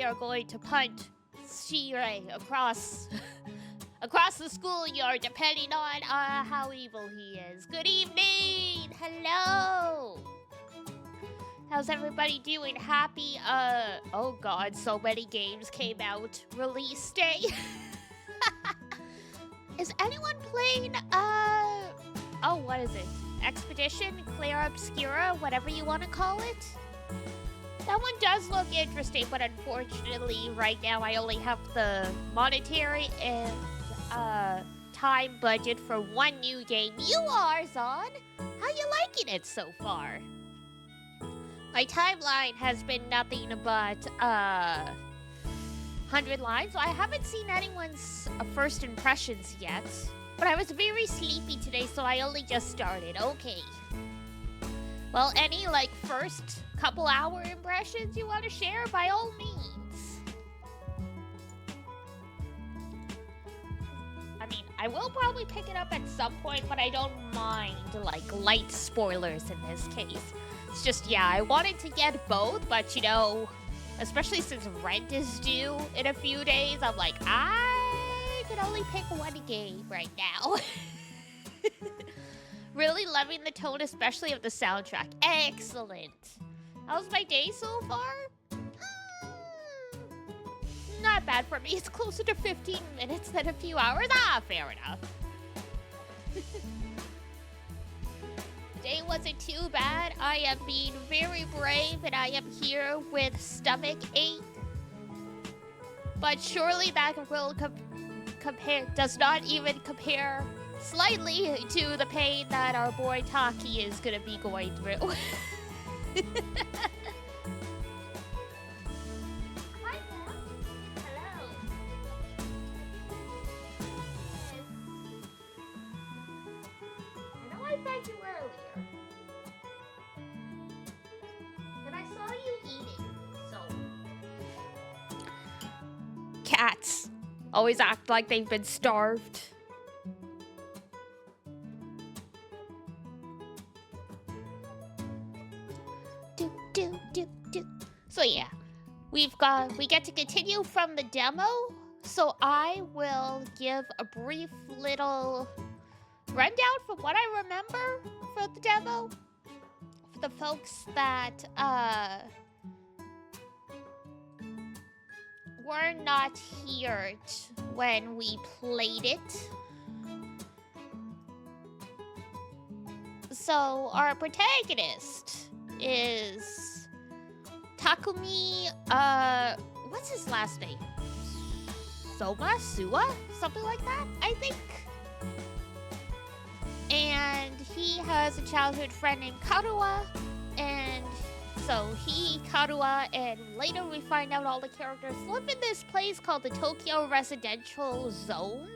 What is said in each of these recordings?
are going to punt Shirei across across the schoolyard, depending on how evil he is. Good evening! Hello! How's everybody doing? Happy, oh god, so many games came out. Release day. Is anyone playing, oh, what is it? Expedition, Clara Obscura, whatever you want to call it? That one does look interesting, but unfortunately, right now I only have the monetary and, time budget for one new game. You are, Zon! How you liking it so far? My timeline has been nothing but, 100 lines, so I haven't seen anyone's first impressions yet. But I was very sleepy today, so I only just started. Okay. Well, any, first couple hour impressions you want to share, by all means. I mean, I will probably pick it up at some point, but I don't mind, light spoilers in this case. It's just, yeah, I wanted to get both, but, especially since rent is due in a few days, I'm like, I can only pick one game right now. Really loving the tone, especially of the soundtrack. Excellent. How's my day so far? Not bad for me. It's closer to 15 minutes than a few hours. Fair enough. Day wasn't too bad. I am being very brave and I am here with stomach ache. But surely that will does not even compare slightly to the pain that our boy Taki is gonna be going through. Hi, Mom. Hello. I know I fed you earlier. And I saw you eating, so. Cats always act like they've been starved. So yeah, we get to continue from the demo. So I will give a brief little rundown from what I remember for the demo. For the folks that were not here when we played it. So our protagonist is Takumi, what's his last name? Sua? Something like that, I think. And he has a childhood friend named Karua, and so Karua, and later we find out all the characters live in this place called the Tokyo Residential Zone.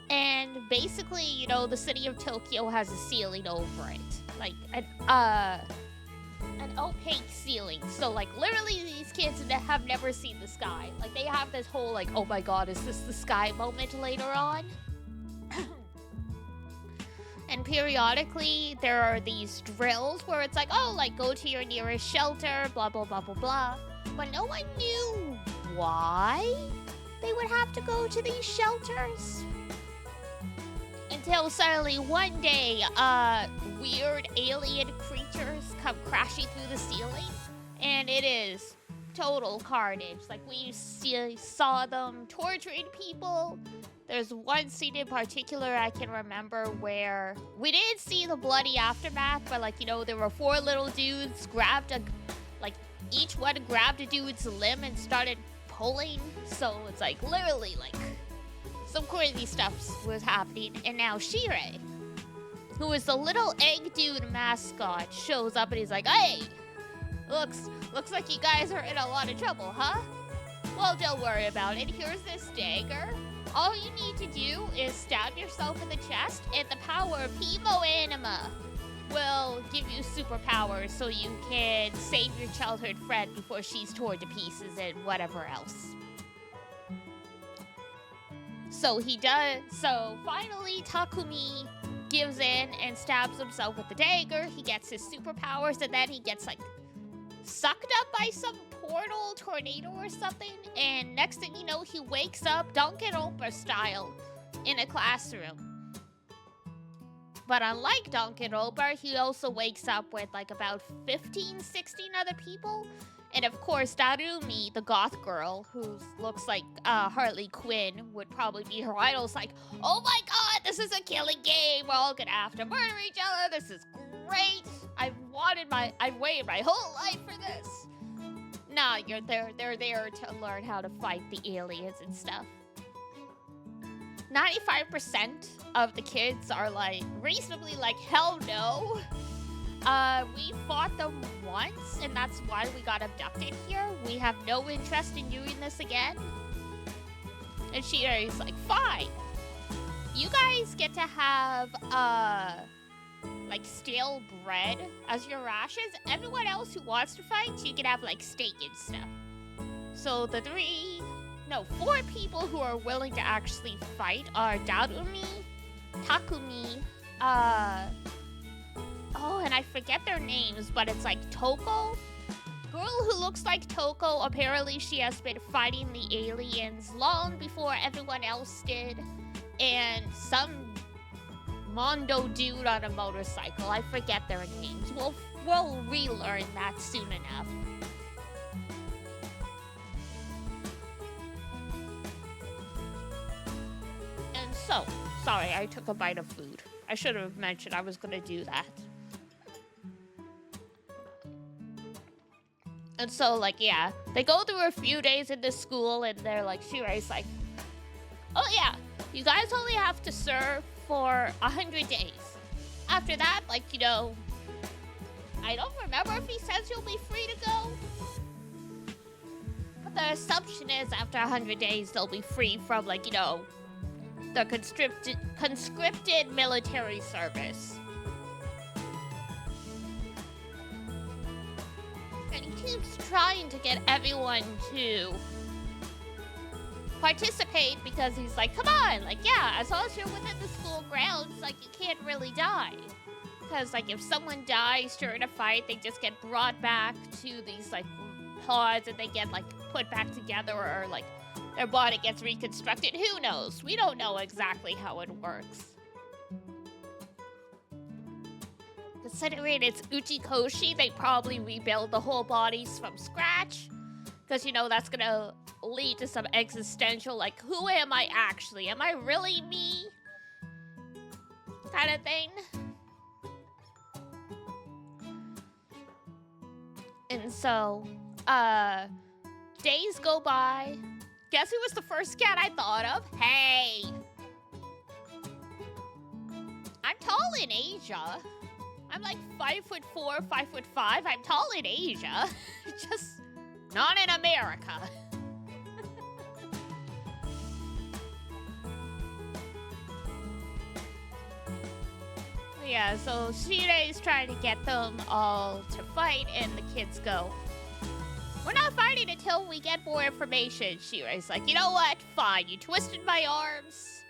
And basically, the city of Tokyo has a ceiling over it. An opaque ceiling. So, literally these kids have never seen the sky. They have this whole, oh my god, is this the sky moment later on? And periodically, there are these drills where it's go to your nearest shelter, blah, blah, blah, blah, blah. But no one knew why they would have to go to these shelters. Until suddenly one day, weird alien creatures come crashing through the ceiling, and it is total carnage. We saw them torturing people. There's one scene in particular I can remember where we didn't see the bloody aftermath, but there were 4 little dudes each one grabbed a dude's limb and started pulling. So it's literally some crazy stuff was happening. And now Shirei, who is the little egg dude mascot, shows up and he's like, hey, looks like you guys are in a lot of trouble, huh? Well, don't worry about it. Here's this dagger. All you need to do is stab yourself in the chest, and the power of Pimo Anima will give you superpowers so you can save your childhood friend before she's torn to pieces and whatever else. So he does. So finally, Takumi gives in and stabs himself with the dagger. He gets his superpowers, and then he gets sucked up by some portal tornado or something, and next thing you know, he wakes up Danganronpa style in a classroom. But unlike Danganronpa, he also wakes up with like about 15, 16 other people. And of course, Darumi, the goth girl, who looks like Harley Quinn, would probably be her idol. It's like, oh my god, this is a killing game. We're all gonna have to murder each other. This is great. I've waited my whole life for this. Nah, they're there to learn how to fight the aliens and stuff. 95% of the kids are like reasonably like, hell no. We fought them once, and that's why we got abducted here. We have no interest in doing this again. And Shire's like, fine. You guys get to have, like, stale bread as your rations. Everyone else who wants to fight, you can have, like, steak and stuff. So the 4 people who are willing to actually fight are Darumi, Takumi, oh, and I forget their names, but it's like Toko. Girl who looks like Toko, apparently she has been fighting the aliens long before everyone else did. And some Mondo dude on a motorcycle. I forget their names. We'll relearn that soon enough. And so, sorry, I took a bite of food. I should have mentioned I was gonna do that. And so, like, yeah, they go through a few days in this school, and they're like, Shire's like, oh yeah, you guys only have to serve for 100 days. After that, like, you know, I don't remember if he says you'll be free to go. But the assumption is after 100 days, they'll be free from, like, you know, the conscripted military service. And he keeps trying to get everyone to participate because he's like, come on, like, yeah, as long as you're within the school grounds, like, you can't really die. Because, like, if someone dies during a fight, they just get brought back to these, like, pods and they get, like, put back together, or, like, their body gets reconstructed. Who knows? We don't know exactly how it works. Considering it's Uchikoshi, they probably rebuild the whole bodies from scratch. Because, you know, that's gonna lead to some existential, like, who am I actually? Am I really me? Kind of thing. And so, days go by. Guess who was the first cat I thought of? Hey! I'm tall in Asia. I'm like 5'4", 5'5". I'm tall in Asia. Just not in America. Yeah, so Shire's trying to get them all to fight, and the kids go, we're not fighting until we get more information. Shire's like, you know what? Fine, you twisted my arms.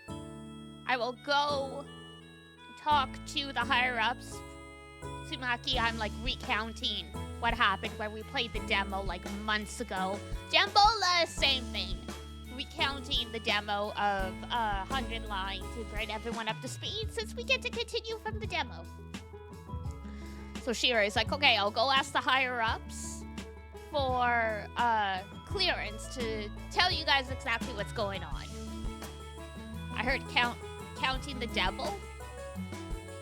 I will go talk to the higher-ups. Tsumaki, I'm like recounting what happened when we played the demo like months ago. Jambola, same thing. Recounting the demo of 100 lines to bring everyone up to speed since we get to continue from the demo. So Shira is like, okay, I'll go ask the higher-ups for clearance to tell you guys exactly what's going on. I heard counting the devil.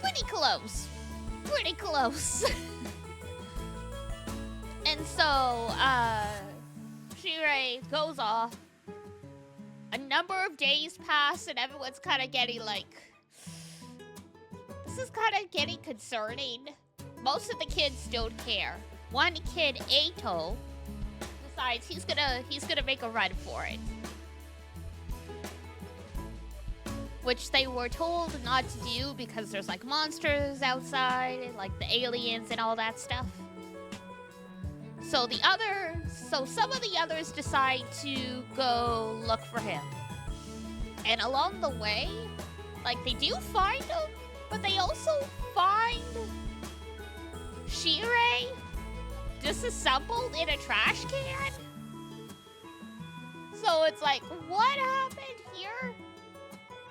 Pretty close. Pretty close. And so, Shire goes off. A number of days pass, and everyone's kind of getting like, this is kind of getting concerning. Most of the kids don't care. One kid, Eito, decides he's gonna make a run for it. Which they were told not to do because there's like monsters outside, and, like the aliens and all that stuff. So some of the others decide to go look for him. And along the way, like they do find him, but they also find Shire disassembled in a trash can. So it's like, what happened here?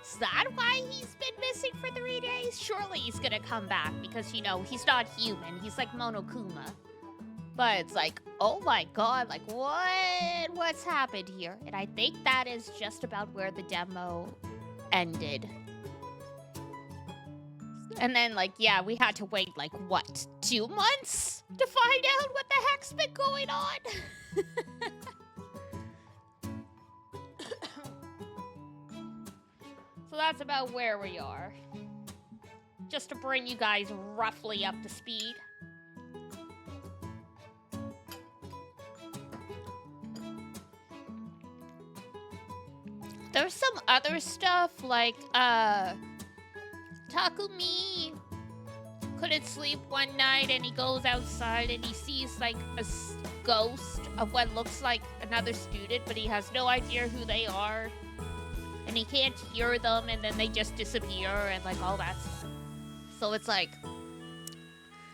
Is that why he's been missing for 3 days? Surely he's gonna come back because, you know, he's not human. He's like Monokuma. But it's like, oh my god, like what's happened here? And I think that is just about where the demo ended. And then, like, yeah, we had to wait, like, what, 2 months to find out what the heck's been going on? So that's about where we are. Just to bring you guys roughly up to speed. There's some other stuff, like, Takumi couldn't sleep one night and he goes outside and he sees like a ghost of what looks like another student, but he has no idea who they are. And he can't hear them, and then they just disappear and like all that stuff. So it's like,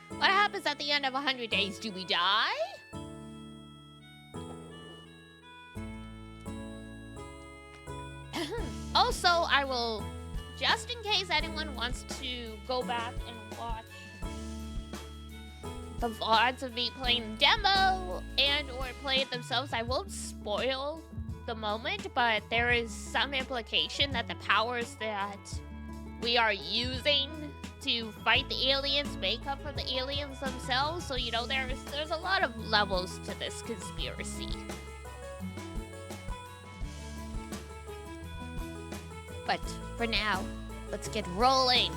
what happens at the end of 100 days? Do we die? Also, I will, just in case anyone wants to go back and watch the VODs of me playing the demo and or play it themselves, I won't spoil the moment, but there is some implication that the powers that we are using to fight the aliens make up for the aliens themselves. So, you know, there's a lot of levels to this conspiracy. But for now, let's get rolling.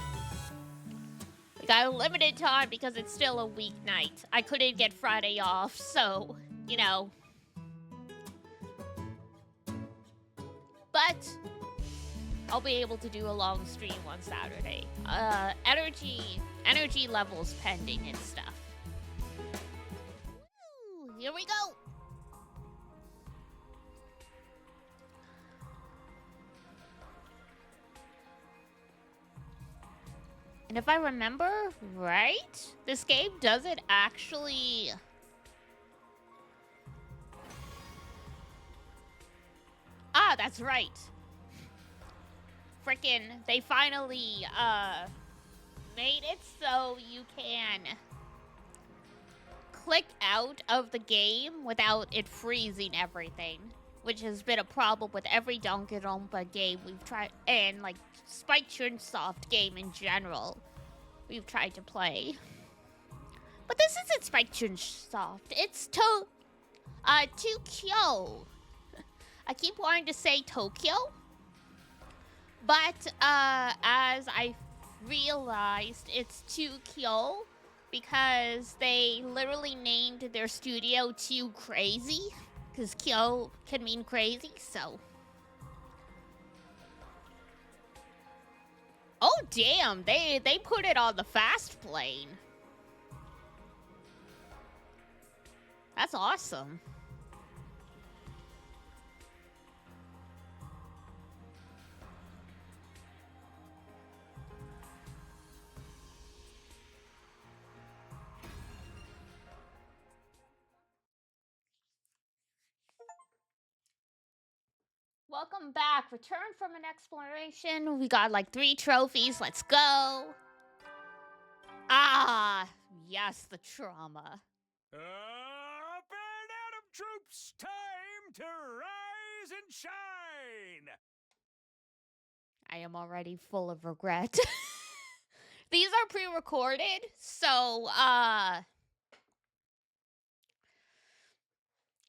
We got a limited time because it's still a weeknight. I couldn't get Friday off, so, you know. But I'll be able to do a long stream on Saturday. Energy levels pending and stuff. Woo, here we go. And if I remember right, this game doesn't actually... Ah, that's right. Frickin', they finally, made it so you can click out of the game without it freezing everything, which has been a problem with every Danganronpa game we've tried, and, like, Spike Chunsoft game in general we've tried to play. But this isn't Spike Chunsoft, it's Tokyo. I keep wanting to say Tokyo, but as I realized, it's Tokyo because they literally named their studio Too Crazy, because Kyo can mean crazy, so. Oh damn, they put it on the fast plane. That's awesome. Welcome back. Return from an exploration. We got like 3 trophies. Let's go. Ah, yes, the trauma. Burn Atom troops, time to rise and shine. I am already full of regret. These are pre-recorded, so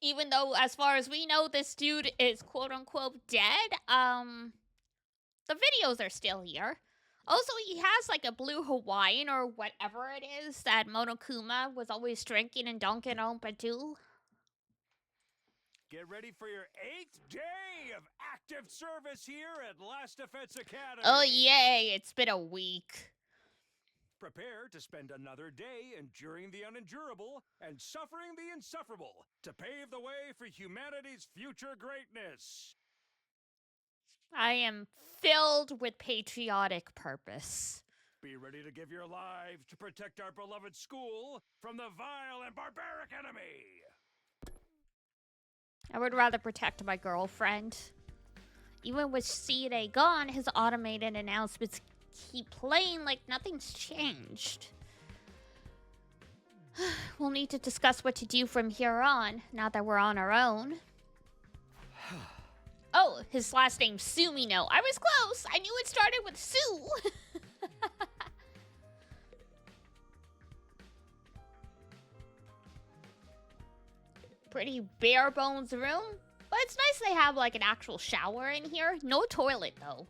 even though, as far as we know, this dude is quote-unquote dead, the videos are still here. Also, he has, like, a blue Hawaiian or whatever it is that Monokuma was always drinking in Danganronpa 2. Get ready for your 8th day of active service here at Last Defense Academy. Oh, yay, it's been a week. Prepare to spend another day enduring the unendurable and suffering the insufferable to pave the way for humanity's future greatness. I am filled with patriotic purpose. Be ready to give your lives to protect our beloved school from the vile and barbaric enemy. I would rather protect my girlfriend. Even with CA gone, his automated announcements keep playing like nothing's changed. We'll need to discuss what to do from here on, now that we're on our own. Oh, his last name's Sumino. I was close. I knew it started with Sue. Pretty bare bones room. But it's nice they have like an actual shower in here. No toilet though.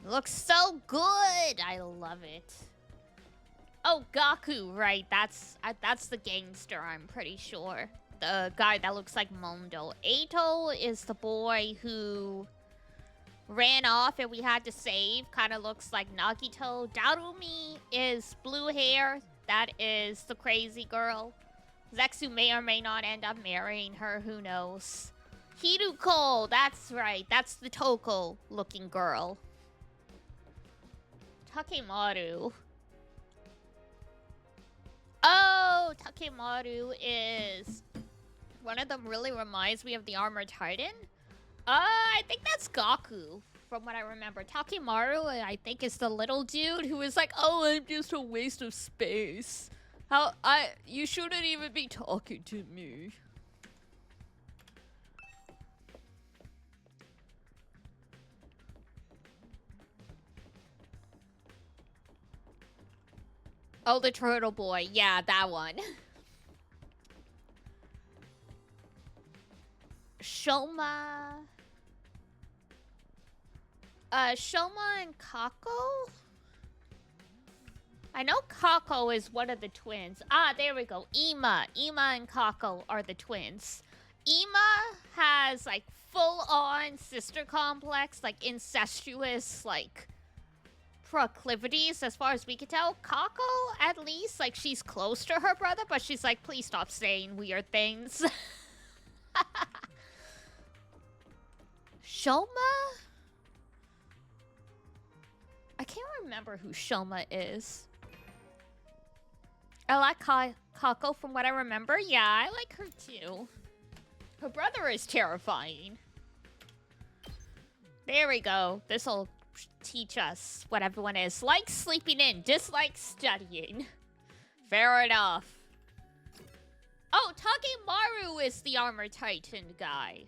Looks so good. I love it. Oh, Gaku, right? That's the gangster, I'm pretty sure. The guy that looks like Mondo. Eito is the boy who ran off and we had to save. Kind of looks like Nagito. Darumi is blue hair. That is the crazy girl. Zexu may or may not end up marrying her. Who knows? Hiruko, that's right. That's the Toko-looking girl. Takemaru. Oh, Takemaru is... One of them really reminds me of the Armored Titan. I think that's Gaku, from what I remember. Takemaru, I think, is the little dude who is like, oh, I'm just a waste of space. You shouldn't even be talking to me. Oh, the turtle boy. Yeah, that one. Shoma. Shoma and Kako? I know Kako is one of the twins. Ah, there we go. Ima. Ima and Kako are the twins. Ima has, like, full-on sister complex, like, incestuous, like... proclivities as far as we can tell. Kako, at least, like, she's close to her brother, but she's like, please stop saying weird things. Shoma? I can't remember who Shoma is. I like Kako from what I remember. Yeah, I like her too. Her brother is terrifying. There we go. This'll teach us what everyone is. Likes sleeping in, dislikes studying. Fair enough. Oh, Takemaru is the Armor Titan guy.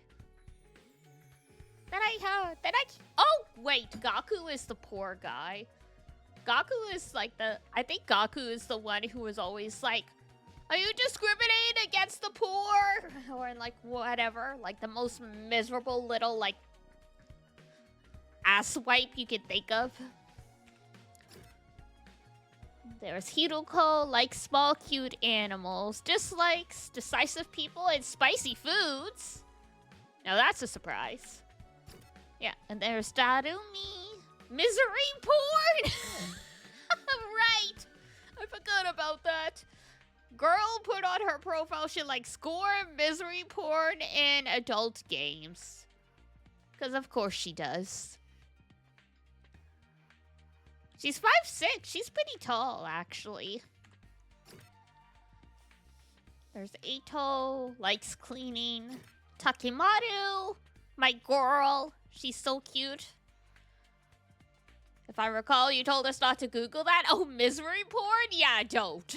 Oh, wait, Gaku is the poor guy. Gaku is like I think Gaku is the one who was always like, are you discriminating against the poor? Or like, whatever. Like the most miserable little, like, ass wipe you could think of. There's Hiruko, likes small cute animals, dislikes decisive people and spicy foods. Now that's a surprise. Yeah, and there's Darumi, misery porn. Right, I forgot about that. Girl put on her profile she likes gore, misery porn, and adult games. Because of course she does. She's 5'6". She's pretty tall, actually. There's Eito, likes cleaning. Takemaru, my girl. She's so cute. If I recall, you told us not to Google that. Oh, misery porn? Yeah, don't.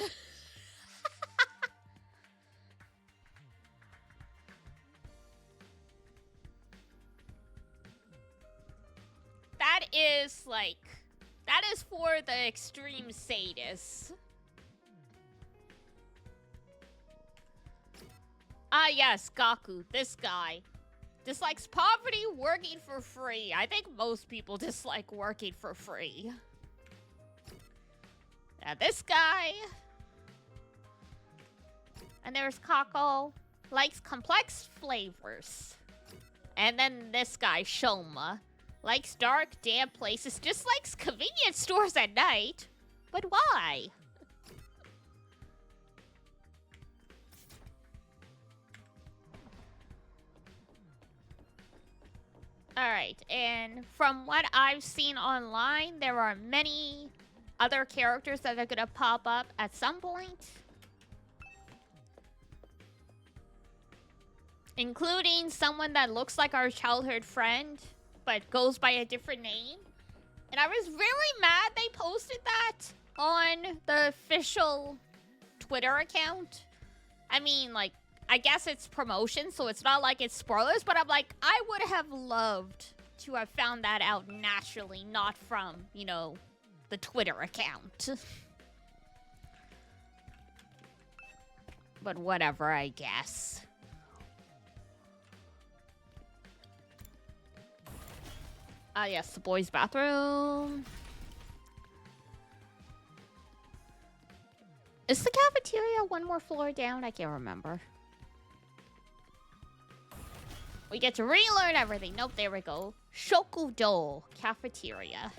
That is, like... That is for the extreme sadists. Ah, yes, Gaku, this guy. Dislikes poverty, working for free. I think most people dislike working for free. Now, this guy. And there's Kako. Likes complex flavors. And then this guy, Shoma. Likes dark, damp places, dislikes convenience stores at night. But why? Alright, and from what I've seen online, there are many other characters that are gonna pop up at some point. Including someone that looks like our childhood friend, but goes by a different name. And I was really mad they posted that on the official Twitter account. I mean, like, I guess it's promotion, so it's not like it's spoilers, but I'm like, I would have loved to have found that out naturally, not from, you know, the Twitter account. But whatever, I guess. Ah, yes, the boys' bathroom. Is the cafeteria one more floor down? I can't remember. We get to relearn everything. Nope, there we go. Shokudo cafeteria.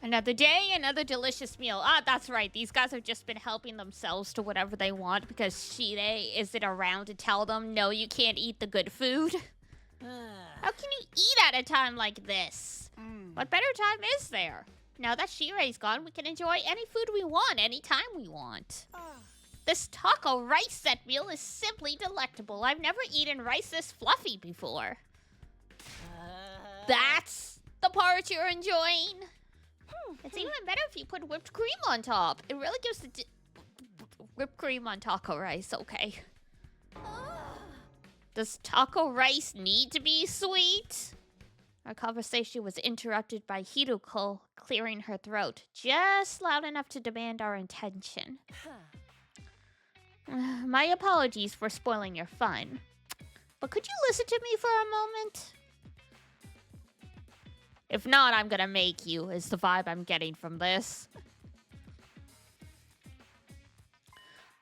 Another day, another delicious meal. Ah, that's right. These guys have just been helping themselves to whatever they want because Shide isn't around to tell them, no, you can't eat the good food. How can you eat at a time like this? What better time is there? Now that Shirei's gone, we can enjoy any food we want, anytime we want. This taco rice set meal is simply delectable. I've never eaten rice this fluffy before. That's the part you're enjoying? It's even better if you put whipped cream on top. It really gives the whipped cream on taco rice, okay. Does taco rice need to be sweet? Our conversation was interrupted by Hiruko clearing her throat, just loud enough to demand our attention. My apologies for spoiling your fun, but could you listen to me for a moment? If not, I'm gonna make you, is the vibe I'm getting from this.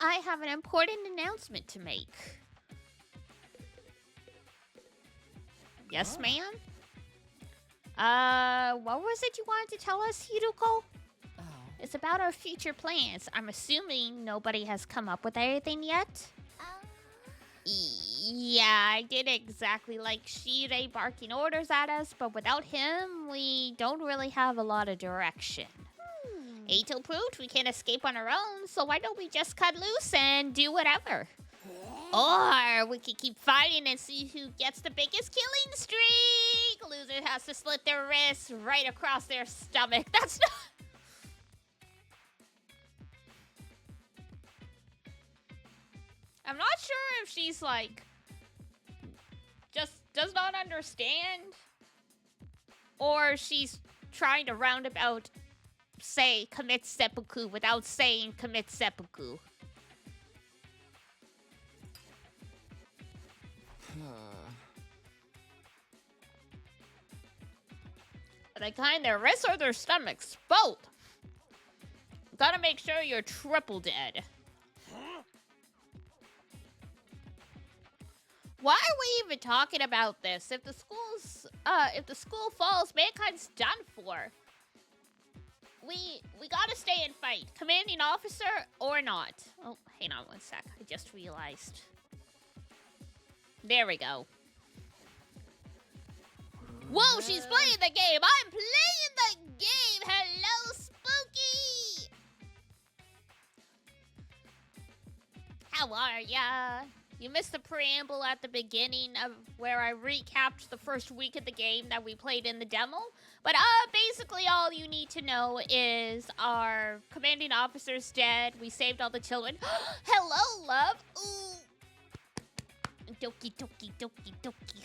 I have an important announcement to make. Yes, ma'am? What was it you wanted to tell us, Hiruko? It's about our future plans. I'm assuming nobody has come up with anything yet? Yeah, I did exactly like Shirei barking orders at us, but without him, we don't really have a lot of direction. Ato proved we can't escape on our own, so why don't we just cut loose and do whatever? Or we could keep fighting and see who gets the biggest killing streak! Loser has to slit their wrists right across their stomach. That's not... I'm not sure if she's, like, just does not understand, or she's trying to roundabout say commit seppuku without saying commit seppuku. Are they kind their wrists or their stomachs? Both. Gotta make sure you're triple dead. Why are we even talking about this? If the school falls, mankind's done for. We gotta stay and fight. Commanding officer or not. Oh, hang on one sec. I just realized. There we go. Whoa, she's playing the game. I'm playing the game. Hello, Spooky. How are ya? You missed the preamble at the beginning of where I recapped the first week of the game that we played in the demo. But basically all you need to know is our commanding officer's dead. We saved all the children. Hello, love. Ooh. Doki, doki, doki, doki.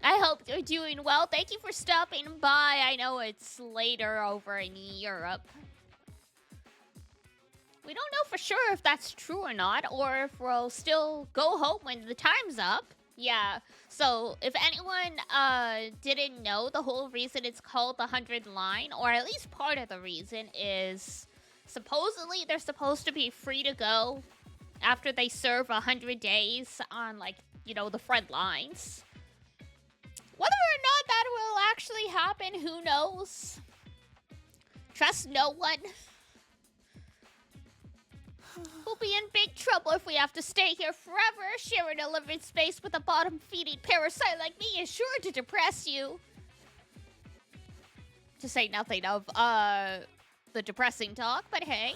I hope you're doing well. Thank you for stopping by. I know it's later over in Europe. We don't know for sure if that's true or not, or if we'll still go home when the time's up. Yeah, so if anyone didn't know, the whole reason it's called the 100 line, or at least part of the reason, is supposedly they're supposed to be free to go after they serve 100 days on, like, you know, the front lines. Whether or not that will actually happen, who knows? Trust no one. be in big trouble if we have to stay here forever. Sharing a living space with a bottom-feeding parasite like me is sure to depress you. To say nothing of, the depressing talk, but hey.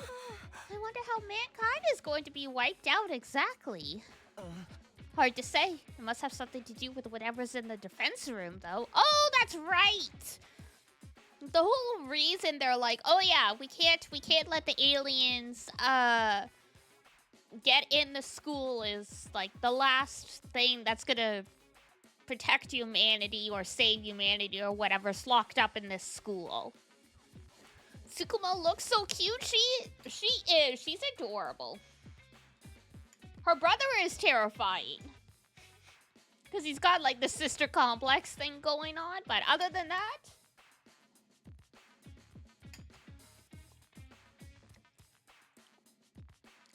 I wonder how mankind is going to be wiped out exactly. Hard to say. It must have something to do with whatever's in the defense room, though. Oh, that's right! The whole reason they're like, oh yeah, we can't let the aliens, get in the school is, like, the last thing that's gonna protect humanity or save humanity or whatever's locked up in this school. Tsukumo looks so cute. She is. She's adorable. Her brother is terrifying. Because he's got, like, the sister complex thing going on. But other than that...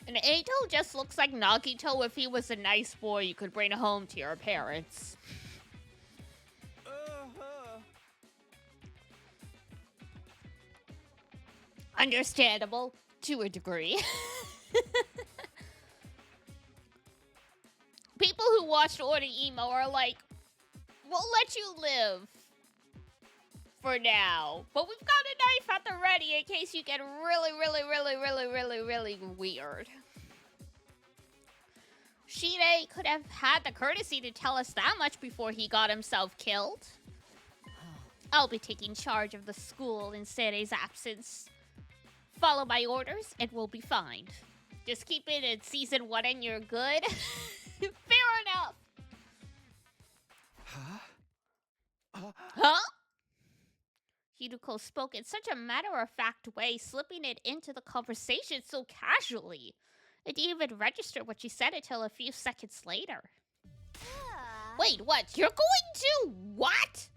And Eito just looks like Nagito if he was a nice boy you could bring home to your parents. Understandable, to a degree. People who watched Emo are like, we'll let you live for now, but we've got a knife at the ready in case you get really weird. Shide could have had the courtesy to tell us that much before he got himself killed. I'll be taking charge of the school in Sere's absence. Follow my orders and we'll be fine. Just keep it in season 1 and you're good. Fair enough. Huh? Hiruko spoke in such a matter-of-fact way, slipping it into the conversation so casually. It didn't even register what she said until a few seconds later. Wait, what? You're going to what?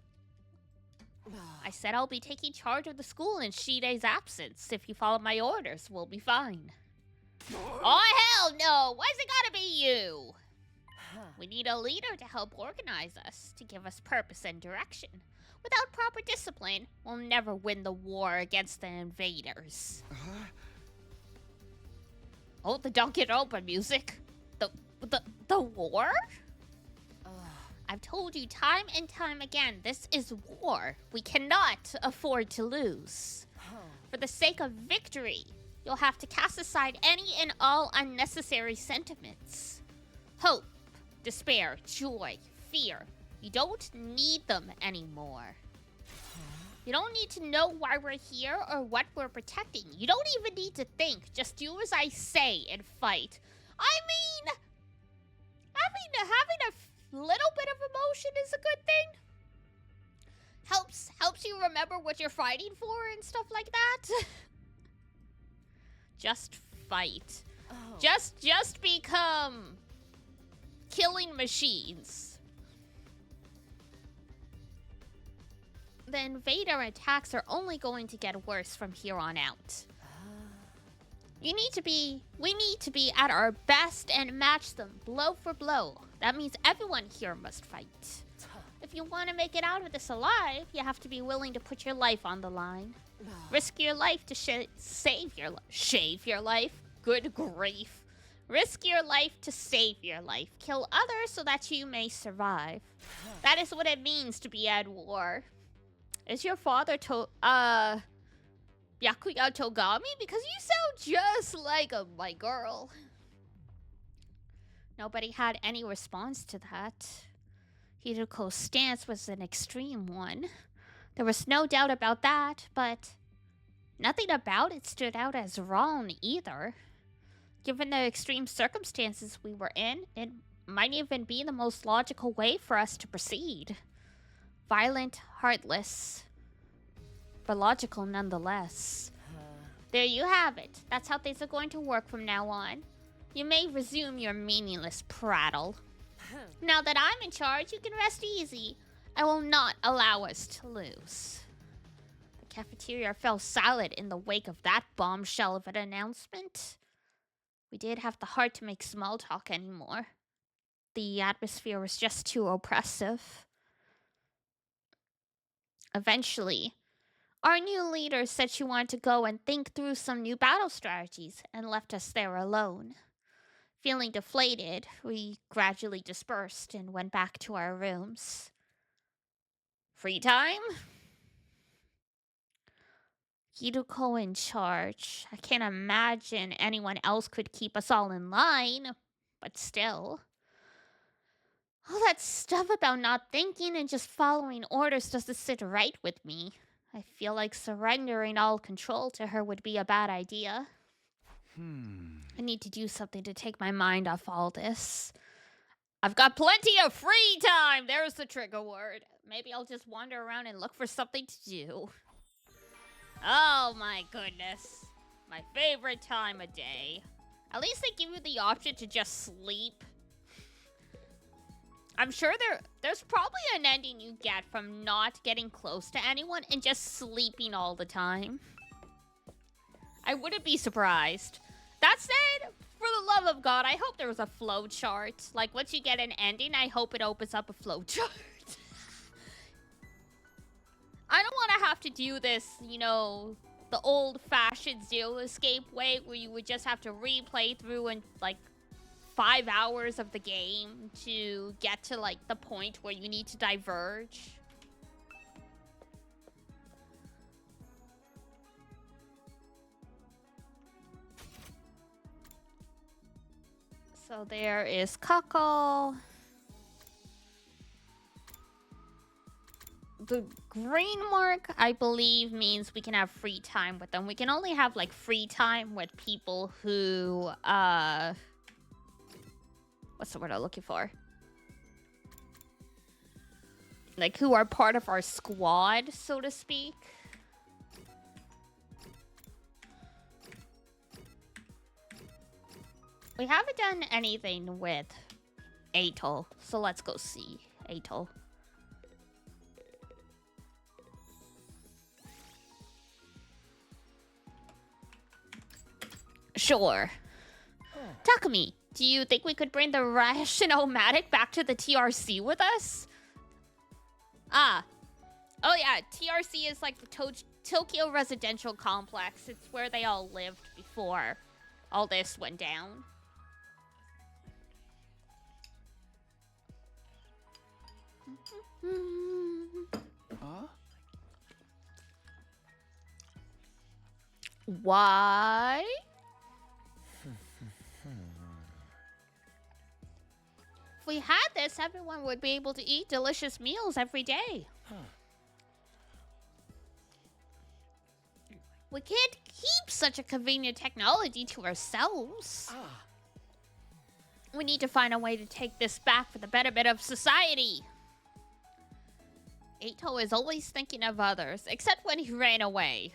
I said I'll be taking charge of the school in Shide's absence. If you follow my orders, we'll be fine. Oh, hell no! Why's it gotta be you? We need a leader to help organize us, to give us purpose and direction. Without proper discipline, we'll never win the war against the invaders. Oh, the Danganronpa music? The war? I've told you time and time again, this is war. We cannot afford to lose. For the sake of victory, you'll have to cast aside any and all unnecessary sentiments. Hope, despair, joy, fear. You don't need them anymore. You don't need to know why we're here or what we're protecting. You don't even need to think. Just do as I say and fight. I mean, having a little bit of emotion is a good thing. Helps you remember what you're fighting for and stuff like that. Just fight. Oh. Just become killing machines. The invader attacks are only going to get worse from here on out. We need to be at our best and match them blow for blow. That means everyone here must fight. If you want to make it out of this alive, you have to be willing to put your life on the line. Risk your life to save your life. Shave your life? Good grief. Risk your life to save your life. Kill others so that you may survive. That is what it means to be at war. Is your father Byakuya Togami? Because you sound just like my girl. Nobody had any response to that. Hiruko's stance was an extreme one. There was no doubt about that, but nothing about it stood out as wrong either. Given the extreme circumstances we were in, it might even be the most logical way for us to proceed. Violent, heartless, but logical nonetheless. There you have it. That's how things are going to work from now on. You may resume your meaningless prattle. Now that I'm in charge, you can rest easy. I will not allow us to lose. The cafeteria fell silent in the wake of that bombshell of an announcement. We didn't have the heart to make small talk anymore. The atmosphere was just too oppressive. Eventually, Our new leader said she wanted to go and think through some new battle strategies and left us there alone. Feeling deflated, we gradually dispersed and went back to our rooms. Free time? Hiruko in charge. I can't imagine anyone else could keep us all in line, but still. All that stuff about not thinking and just following orders doesn't sit right with me. I feel like surrendering all control to her would be a bad idea. I need to do something to take my mind off all this. I've got plenty of free time! There's the trigger word. Maybe I'll just wander around and look for something to do. Oh my goodness. My favorite time of day. At least they give you the option to just sleep. I'm sure there's probably an ending you get from not getting close to anyone and just sleeping all the time. I wouldn't be surprised. That said, for the love of God, I hope there was a flow chart. Like, once you get an ending, I hope it opens up a flow chart. I don't want to have to do this, you know, the old-fashioned Zero Escape way where you would just have to replay through and, like, 5 hours of the game to get to, like, the point where you need to diverge. So there is Kako. The green mark, I believe, means we can have free time with them. We can only have, like, free time with people who, what's the word I'm looking for? Like, who are part of our squad, so to speak. We haven't done anything with Atoll, so let's go see Atoll. Sure. Takumi, do you think we could bring the Rational-Matic back to the TRC with us? Ah. Oh yeah, TRC is like the Tokyo Residential Complex. It's where they all lived before all this went down. Huh? Why? If we had this, everyone would be able to eat delicious meals every day. We can't keep such a convenient technology to ourselves. We need to find a way to take this back for the betterment of society. Ito is always thinking of others, except when he ran away.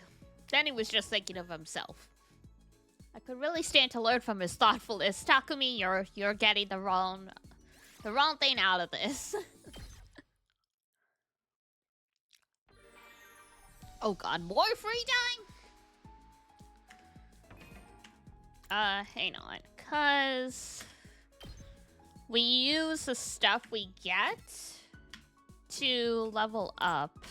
Then he was just thinking of himself. I could really stand to learn from his thoughtfulness. Takumi, you're getting the wrong thing out of this. Oh god, more free time? Hang on. Cause we use the stuff we get to level up.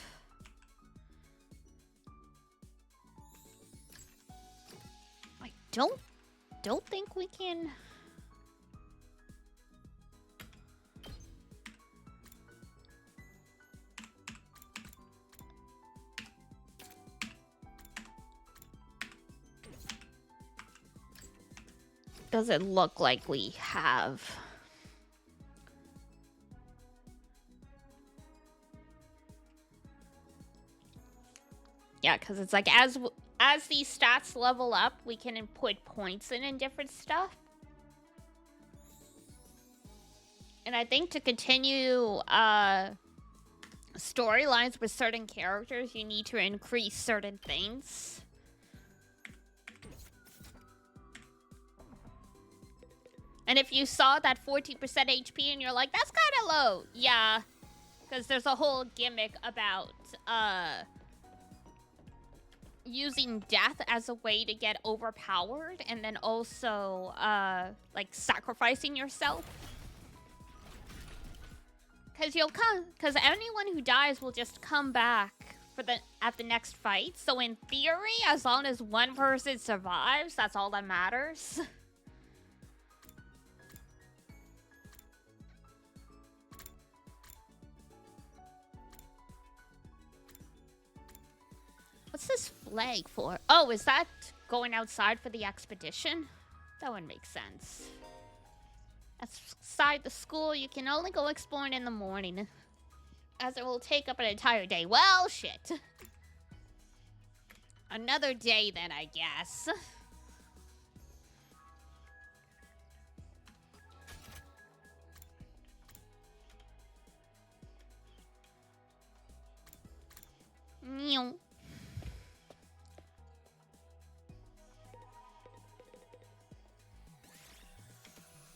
I don't think we can. Doesn't look like we have. Yeah, because it's like as these stats level up, we can put points in different stuff. And I think to continue storylines with certain characters, you need to increase certain things. And if you saw that 14% HP and you're like, that's kind of low. Yeah, because there's a whole gimmick about using death as a way to get overpowered, and then also like sacrificing yourself. Because anyone who dies will just come back at the next fight. So in theory, as long as one person survives, that's all that matters. What's this flag for? Oh, is that going outside for the expedition? That would make sense. Outside the school, you can only go exploring in the morning, as it will take up an entire day. Well, shit. Another day then, I guess. Meow.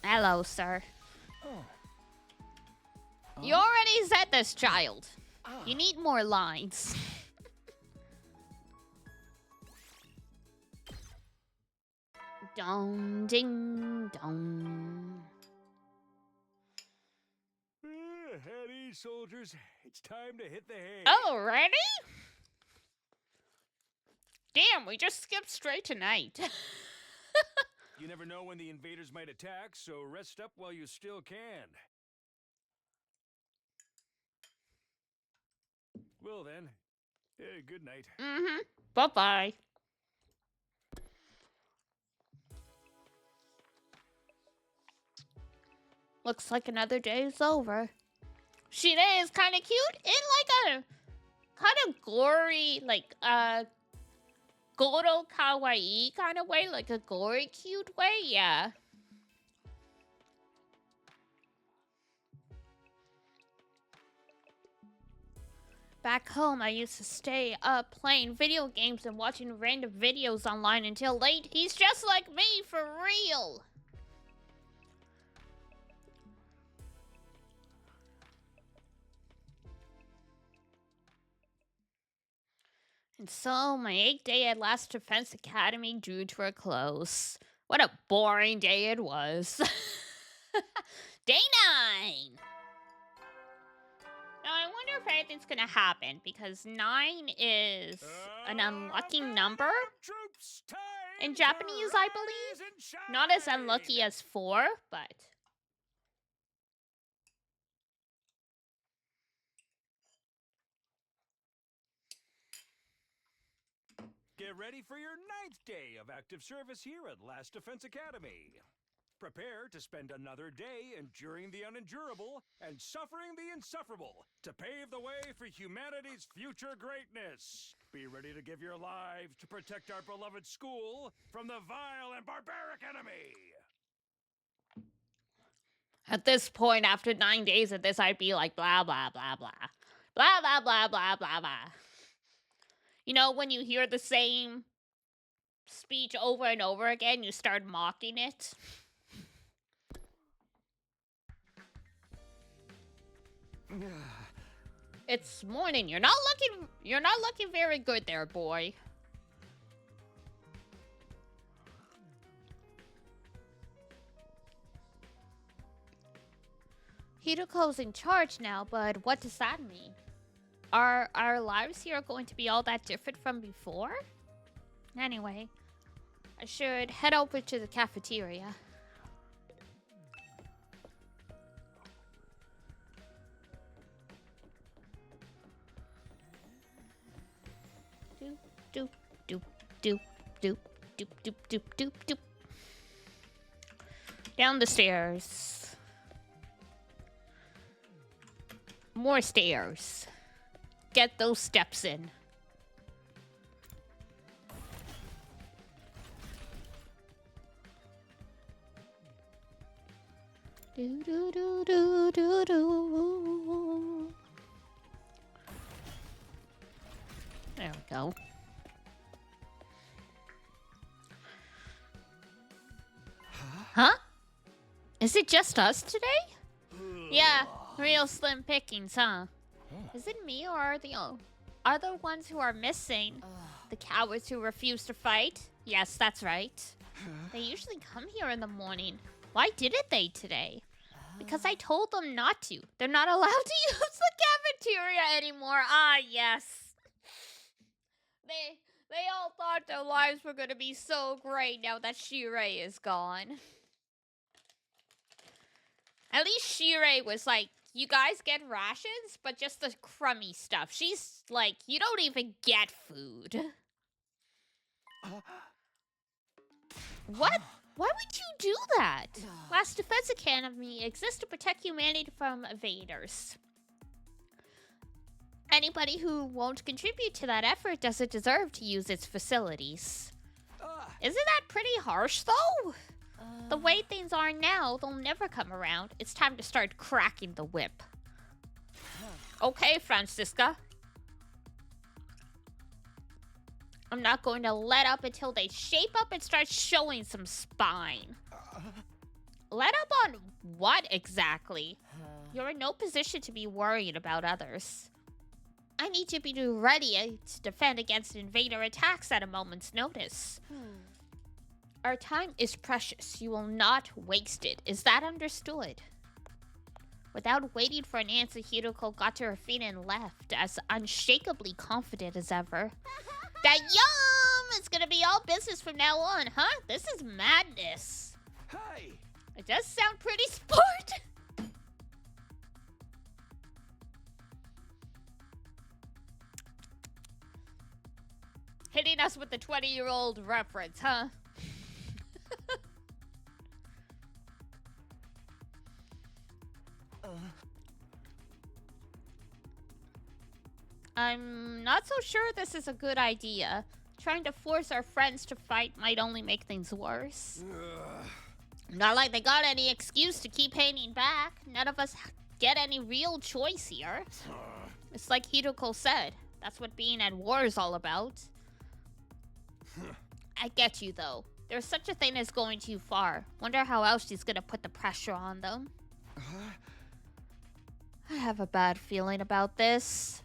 Hello, sir. Oh. You already said this, child. You need more lines. Dong, ding, dong. Howdy, soldiers. It's time to hit the hay. Already? Damn, we just skipped straight to night. You never know when the invaders might attack, so rest up while you still can. Well then, good night. Mm-hmm. Bye-bye. Looks like another day is over. Shide is kind of cute in like a kind of gory, like Goro kawaii kind of way, like a gory cute way, yeah. Back home, I used to stay up playing video games and watching random videos online until late. He's just like me, for real. And so, my 8th day at Last Defense Academy drew to a close. What a boring day it was. Day 9! Now, I wonder if anything's gonna happen, because 9 is an unlucky number in Japanese, I believe. Not as unlucky as 4, but... Get ready for your 9th day of active service here at Last Defense Academy. Prepare to spend another day enduring the unendurable and suffering the insufferable to pave the way for humanity's future greatness. Be ready to give your lives to protect our beloved school from the vile and barbaric enemy. At this point, after 9 days of this, I'd be like, blah, blah, blah, blah. Blah, blah, blah, blah, blah, blah. You know, when you hear the same speech over and over again, you start mocking it. It's morning. You're not looking very good there, boy. Hiruko's in charge now, but what does that mean? Are our lives here going to be all that different from before? Anyway, I should head over to the cafeteria. Doop, doop, doop, doop, doop, doop, doop, doop, doop. Down the stairs. More stairs. Get those steps in. Do do do do do do. There we go. Huh? Is it just us today? Yeah, real slim pickings, huh? Is it me or are the other ones who are missing? The cowards who refuse to fight? Yes, that's right. They usually come here in the morning. Why didn't they today? Because I told them not to. They're not allowed to use the cafeteria anymore. Ah, yes. They all thought their lives were gonna be so great now that Shirei is gone. At least Shirei was like, you guys get rations, but just the crummy stuff. She's like, you don't even get food. What? Why would you do that? Last Defense Academy exists to protect humanity from invaders. Anybody who won't contribute to that effort doesn't deserve to use its facilities. Isn't that pretty harsh, though? The way things are now, they'll never come around. It's time to start cracking the whip. Okay, Francisca. I'm not going to let up until they shape up and start showing some spine. Let up on what exactly? You're in no position to be worried about others. I need to be ready to defend against invader attacks at a moment's notice. Our time is precious. You will not waste it. Is that understood? Without waiting for an answer, Hiroko got to her feet and left, as unshakably confident as ever. That yum! It's gonna be all business from now on, huh? This is madness. Hey! It does sound pretty sport. Hitting us with the 20-year-old reference, huh? I'm not so sure this is a good idea. Trying to force our friends to fight might only make things worse. Not like they got any excuse to keep hanging back. None of us get any real choice here. It's like Hiroko said. That's what being at war is all about. I get you, though. There's such a thing as going too far. Wonder how else she's gonna put the pressure on them. I have a bad feeling about this.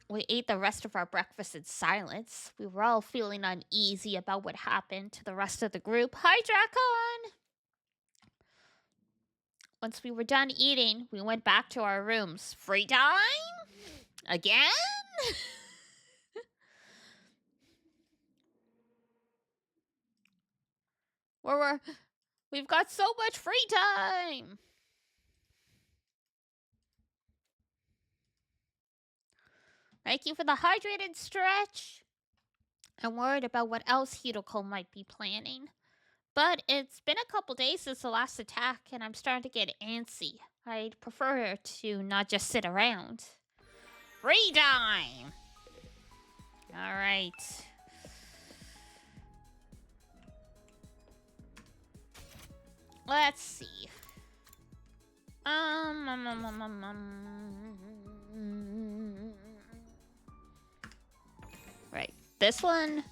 We ate the rest of our breakfast in silence. We were all feeling uneasy about what happened to the rest of the group. Hi, Dracon! Once we were done eating, we went back to our rooms. Free time? Again? We've got so much free time! Thank you for the hydrated stretch. I'm worried about what else Hiroko might be planning. But it's been a couple days since the last attack, and I'm starting to get antsy. I'd prefer to not just sit around. Free time! Alright. Let's see. Right. This one.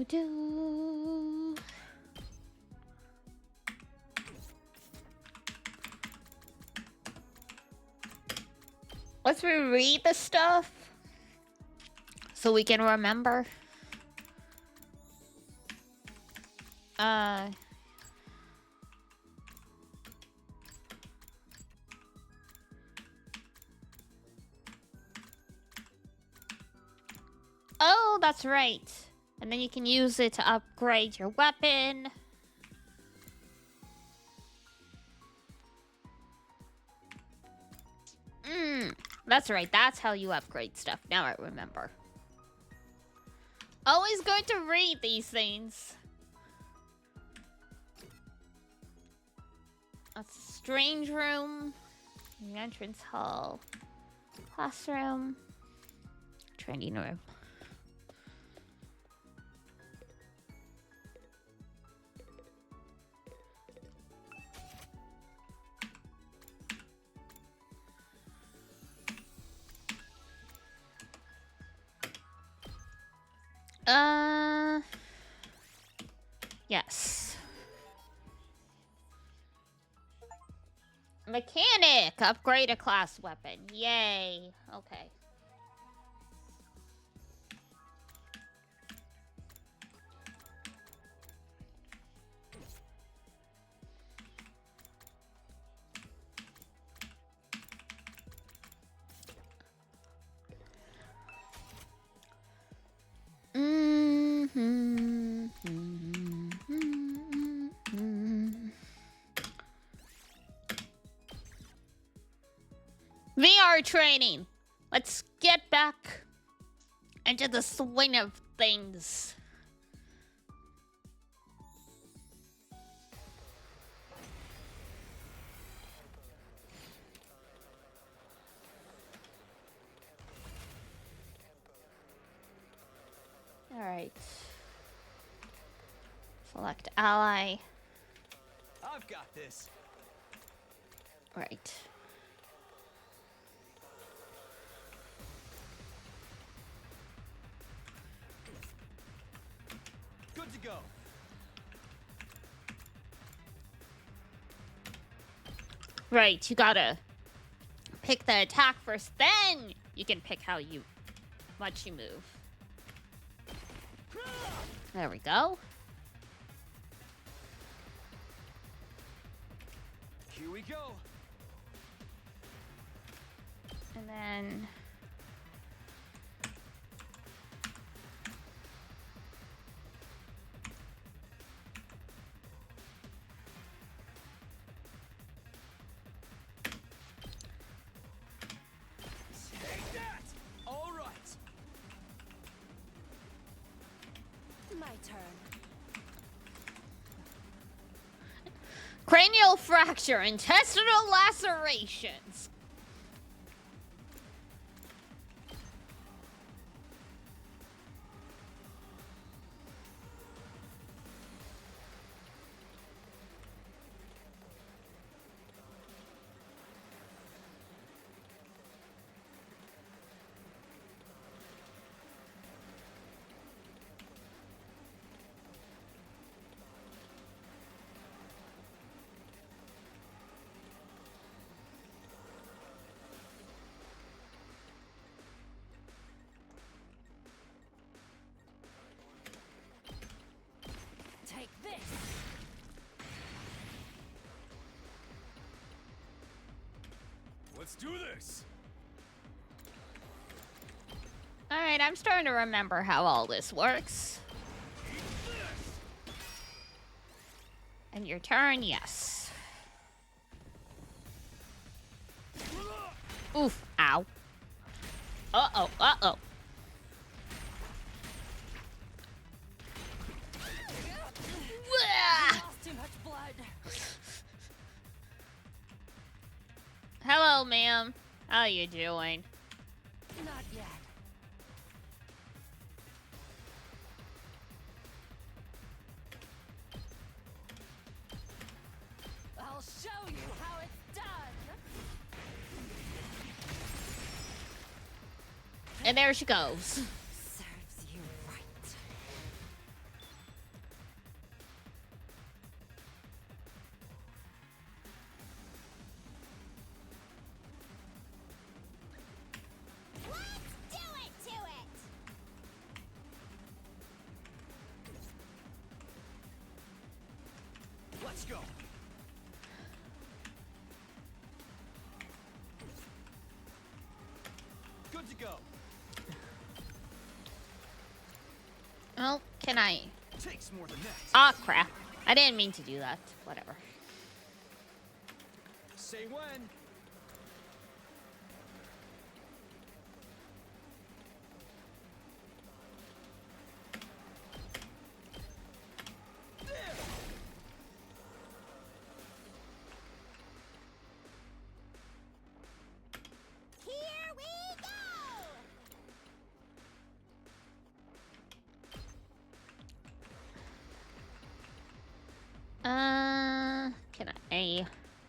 Do. Let's reread the stuff so we can remember. Oh, that's right. And then you can use it to upgrade your weapon. That's right. That's how you upgrade stuff. Now I remember. Always going to read these things. A strange room. The entrance hall. Classroom. Training room. Yes. Mechanic! Upgrade a class weapon. Yay. Okay. VR training. Let's get back into the swing of things. All right. Select ally. I've got this. Right. Good to go. Right, you gotta pick the attack first, then you can pick how much you move. There we go. Here we go. And then... Take that! All right. My turn. Cranial fracture, intestinal lacerations. Take this. Let's do this. All right, I'm starting to remember how all this works. And your turn, yes. Oof, ow. Uh-oh, uh-oh. Lost too much blood. Hello, ma'am. How you doing? Not yet. I'll show you how it's done. And there she goes. Serves you right. Let's do it to it. Let's go. Good to go. Well, can I? Takes more than that. Ah, crap. I didn't mean to do that. Whatever. Say when. Here we go. Can I?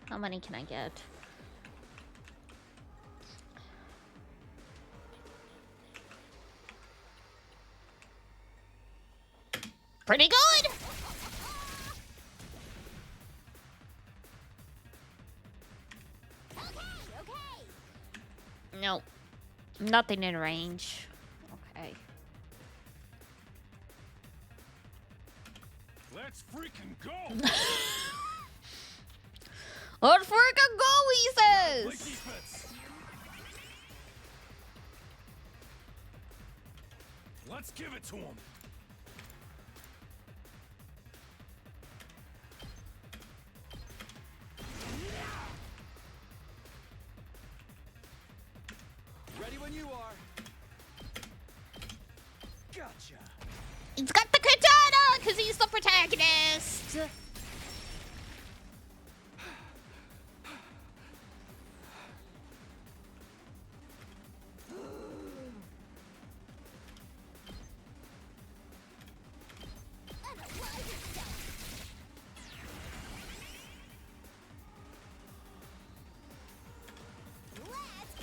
How many can I get? Pretty good! Nothing in range. Okay. Let's freaking go! Let's freaking go, he Play says! defense. Let's give it to him. Ready when you are. Gotcha. He's got the katana because he's the protagonist. Let's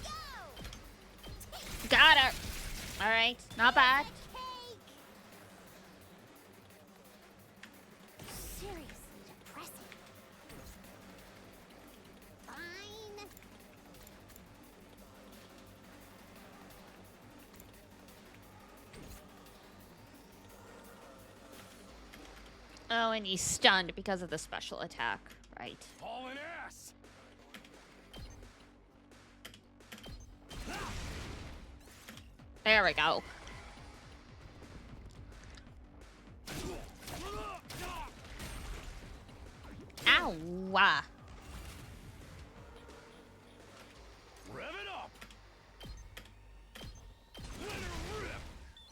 go! Got her. All right, not bad. Cake! Seriously depressing. Fine. Oh, and he's stunned because of the special attack. Right. Hauling ass. There we go. Ow. Rev it up. Let it rip.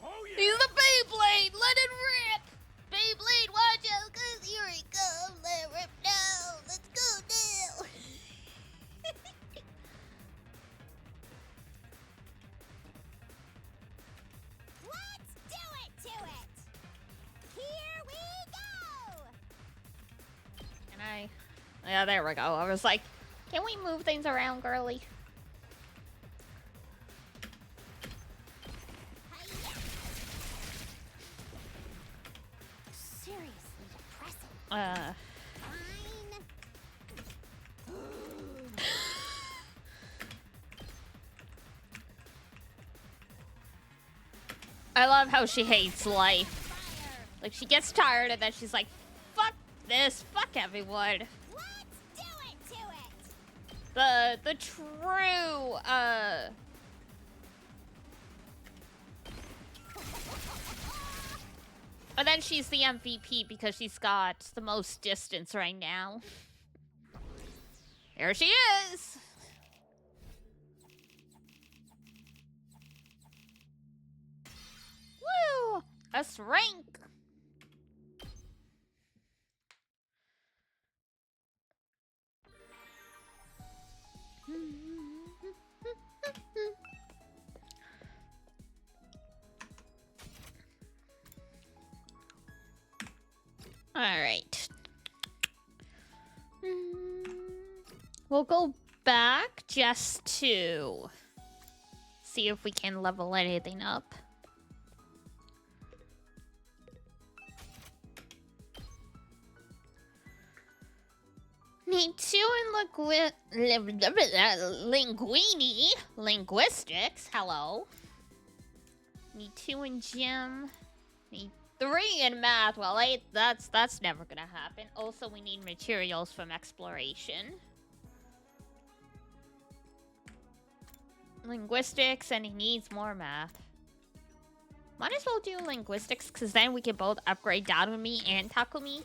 Oh yeah. He's a Beyblade. Let it rip. Beyblade, watch out, cause here it comes. Let it rip now. Let's go now. Let's do it to it! Here we go! Can I? Yeah, there we go. I was like, can we move things around, girly? Hi-ya! Seriously depressing. Uh. Fine. I love how she hates life. Fire! Like, she gets tired and then she's like, fuck this, fuck everyone. Let's do it to it! The true, And then she's the MVP because she's got the most distance right now. There she is! Woo! S rank! Alright. We'll go back just to see if we can level anything up. Need two in linguistics. Hello. Need two in gym. Need three in math. Well, that's never gonna happen. Also, we need materials from exploration. Linguistics, and he needs more math. Might as well do linguistics, because then we can both upgrade Darumi and Takumi.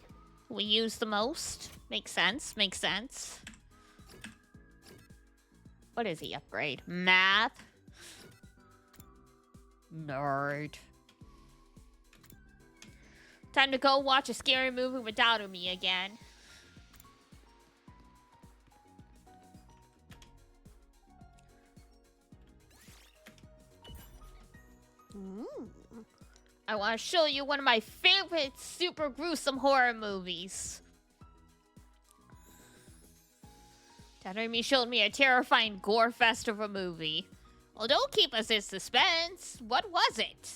We use the most. Makes sense, makes sense. What does he upgrade? Math? Nerd. Time to go watch a scary movie with Darumi again. I want to show you one of my favorite super gruesome horror movies. Darumi showed me a terrifying gore fest of a movie. Well, don't keep us in suspense. What was it?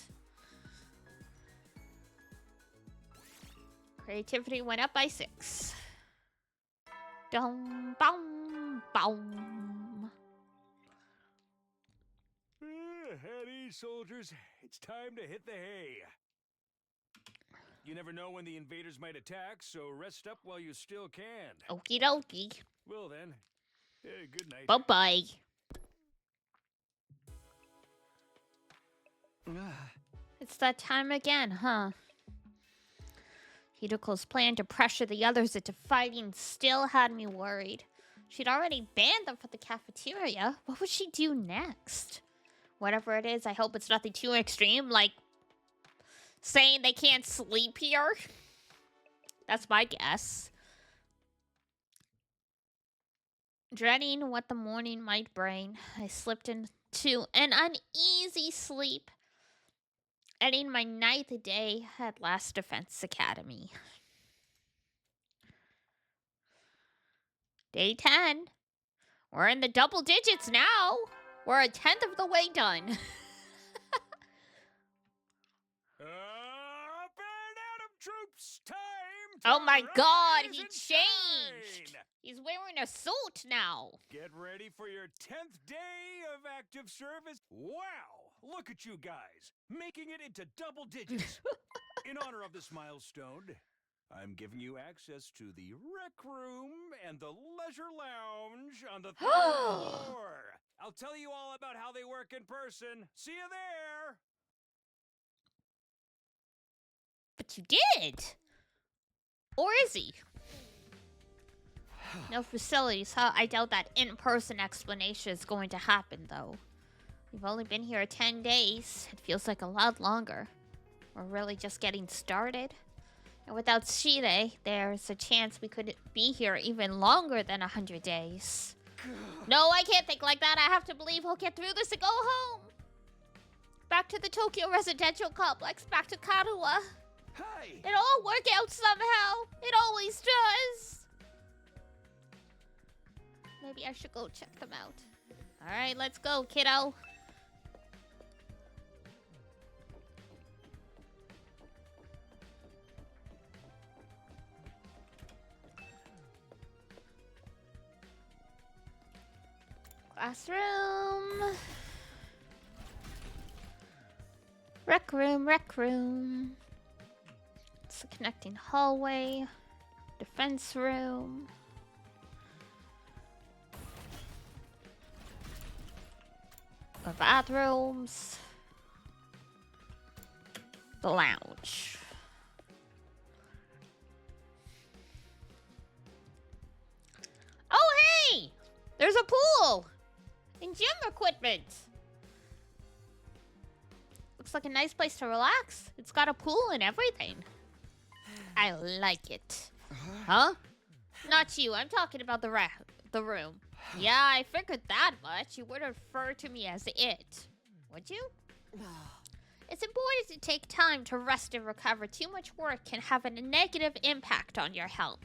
Creativity went up by 6. Dum, bum, bum. Okay, soldiers, it's time to hit the hay. You never know when the invaders might attack, so rest up while you still can. Okie dokie. Well then, good night. Bye-bye. It's that time again, huh? Hidiko's plan to pressure the others into fighting still had me worried. She'd already banned them from the cafeteria. What would she do next? Whatever it is, I hope it's nothing too extreme, like saying they can't sleep here. That's my guess. Dreading what the morning might bring, I slipped into an uneasy sleep, ending my 9th day at Last Defense Academy. Day 10. We're in the double digits now. We're a 10th of the way done. Up and Adam troops, time to Oh my god, rise he and changed. shine. He's wearing a suit now. Get ready for your 10th day of active service. Wow, look at you guys, making it into double digits. In honor of this milestone, I'm giving you access to the rec room and the leisure lounge on the 3rd floor. I'll tell you all about how they work in person. See you there. But you did. Or is he? No facilities, huh? I doubt that in-person explanation is going to happen, though. We've only been here 10 days. It feels like a lot longer. We're really just getting started. And without Shire, there's a chance we could be here even longer than 100 days. No, I can't think like that. I have to believe he'll get through this and go home. Back to the Tokyo residential complex, back to Karuwa. Hey! It'll all work out somehow. It always does. Maybe I should go check them out. Alright, let's go, kiddo. Classroom. Rec room, rec room. It's a connecting hallway. Defense room. The bathrooms. The lounge. Oh, hey! There's a pool! And gym equipment. Looks like a nice place to relax. It's got a pool and everything. I like it. Huh? Not you. I'm talking about the room. Yeah, I figured that much. You would refer to me as it. Would you? It's important to take time to rest and recover. Too much work can have a negative impact on your health.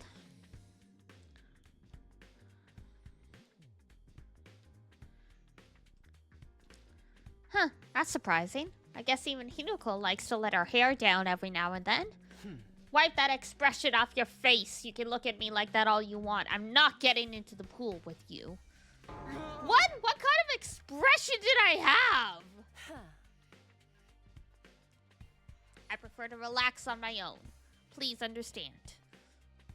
Huh, that's surprising. I guess even Hinako likes to let her hair down every now and then. Wipe that expression off your face. You can look at me like that all you want. I'm not getting into the pool with you. What? What kind of expression did I have? I prefer to relax on my own. Please understand.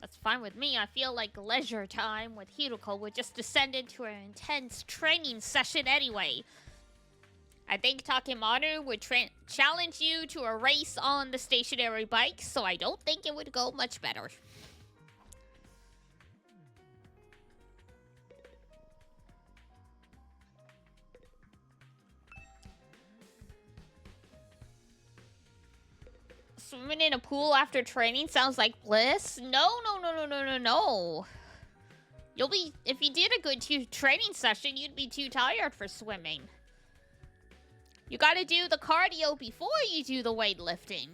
That's fine with me. I feel like leisure time with Hiroko would just descend into an intense training session anyway. I think Takemaru would challenge you to a race on the stationary bike, so I don't think it would go much better. Swimming in a pool after training sounds like bliss. No. You'll be, if you did a good training session, you'd be too tired for swimming. You gotta do the cardio before you do the weightlifting.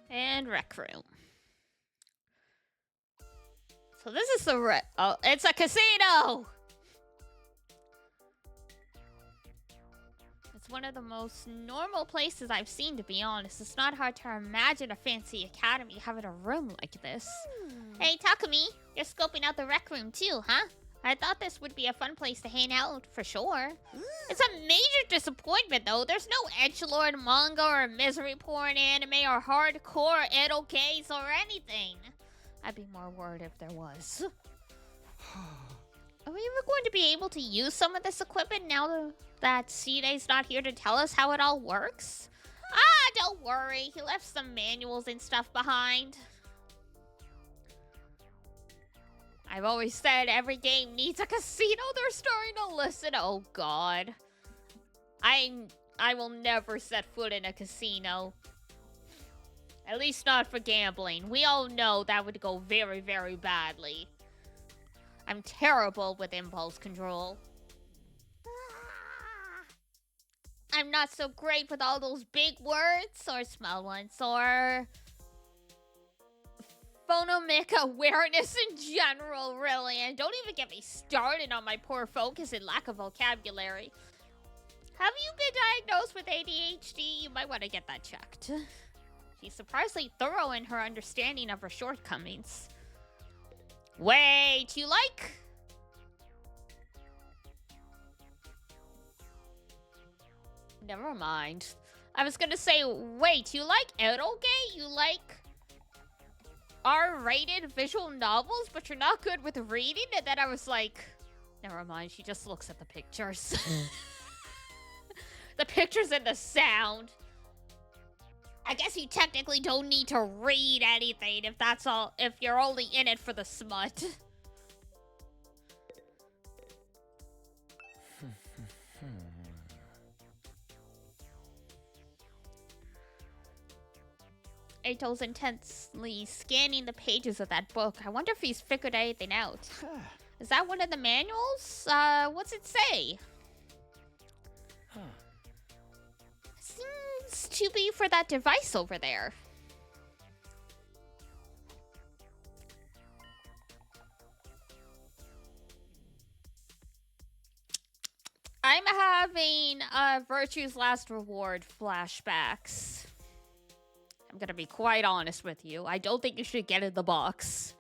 And rec room. So this is the oh, it's a casino! It's one of the most normal places I've seen, to be honest. It's not hard to imagine a fancy academy having a room like this. Hey, Takumi, you're scoping out the rec room too, huh? I thought this would be a fun place to hang out, for sure. It's a major disappointment, though. There's no edgelord manga or misery porn anime or hardcore adult gays or anything. I'd be more worried if there was. Are we ever going to be able to use some of this equipment now that Side's not here to tell us how it all works? Ah, don't worry. He left some manuals and stuff behind. I've always said every game needs a casino. They're starting to listen. Oh, God. I will never set foot in a casino. At least not for gambling. We all know that would go very, very badly. I'm terrible with impulse control. I'm not so great with all those big words or small ones or phonomic awareness in general, really. And don't even get me started on my poor focus and lack of vocabulary. Have you been diagnosed with ADHD? You might want to get that checked. She's surprisingly thorough in her understanding of her shortcomings. Wait, you like... Never mind. I was gonna say, wait, you like eroge? You like R-rated visual novels, but you're not good with reading? And then I was like, never mind, she just looks at the pictures. The pictures and the sound. I guess you technically don't need to read anything if that's all, if you're only in it for the smut. Ato's intensely scanning the pages of that book. I wonder if he's figured anything out. Is that one of the manuals? What's it say? Seems to be for that device over there. I'm having Virtue's Last Reward flashbacks. I'm gonna be quite honest with you. I don't think you should get in the box.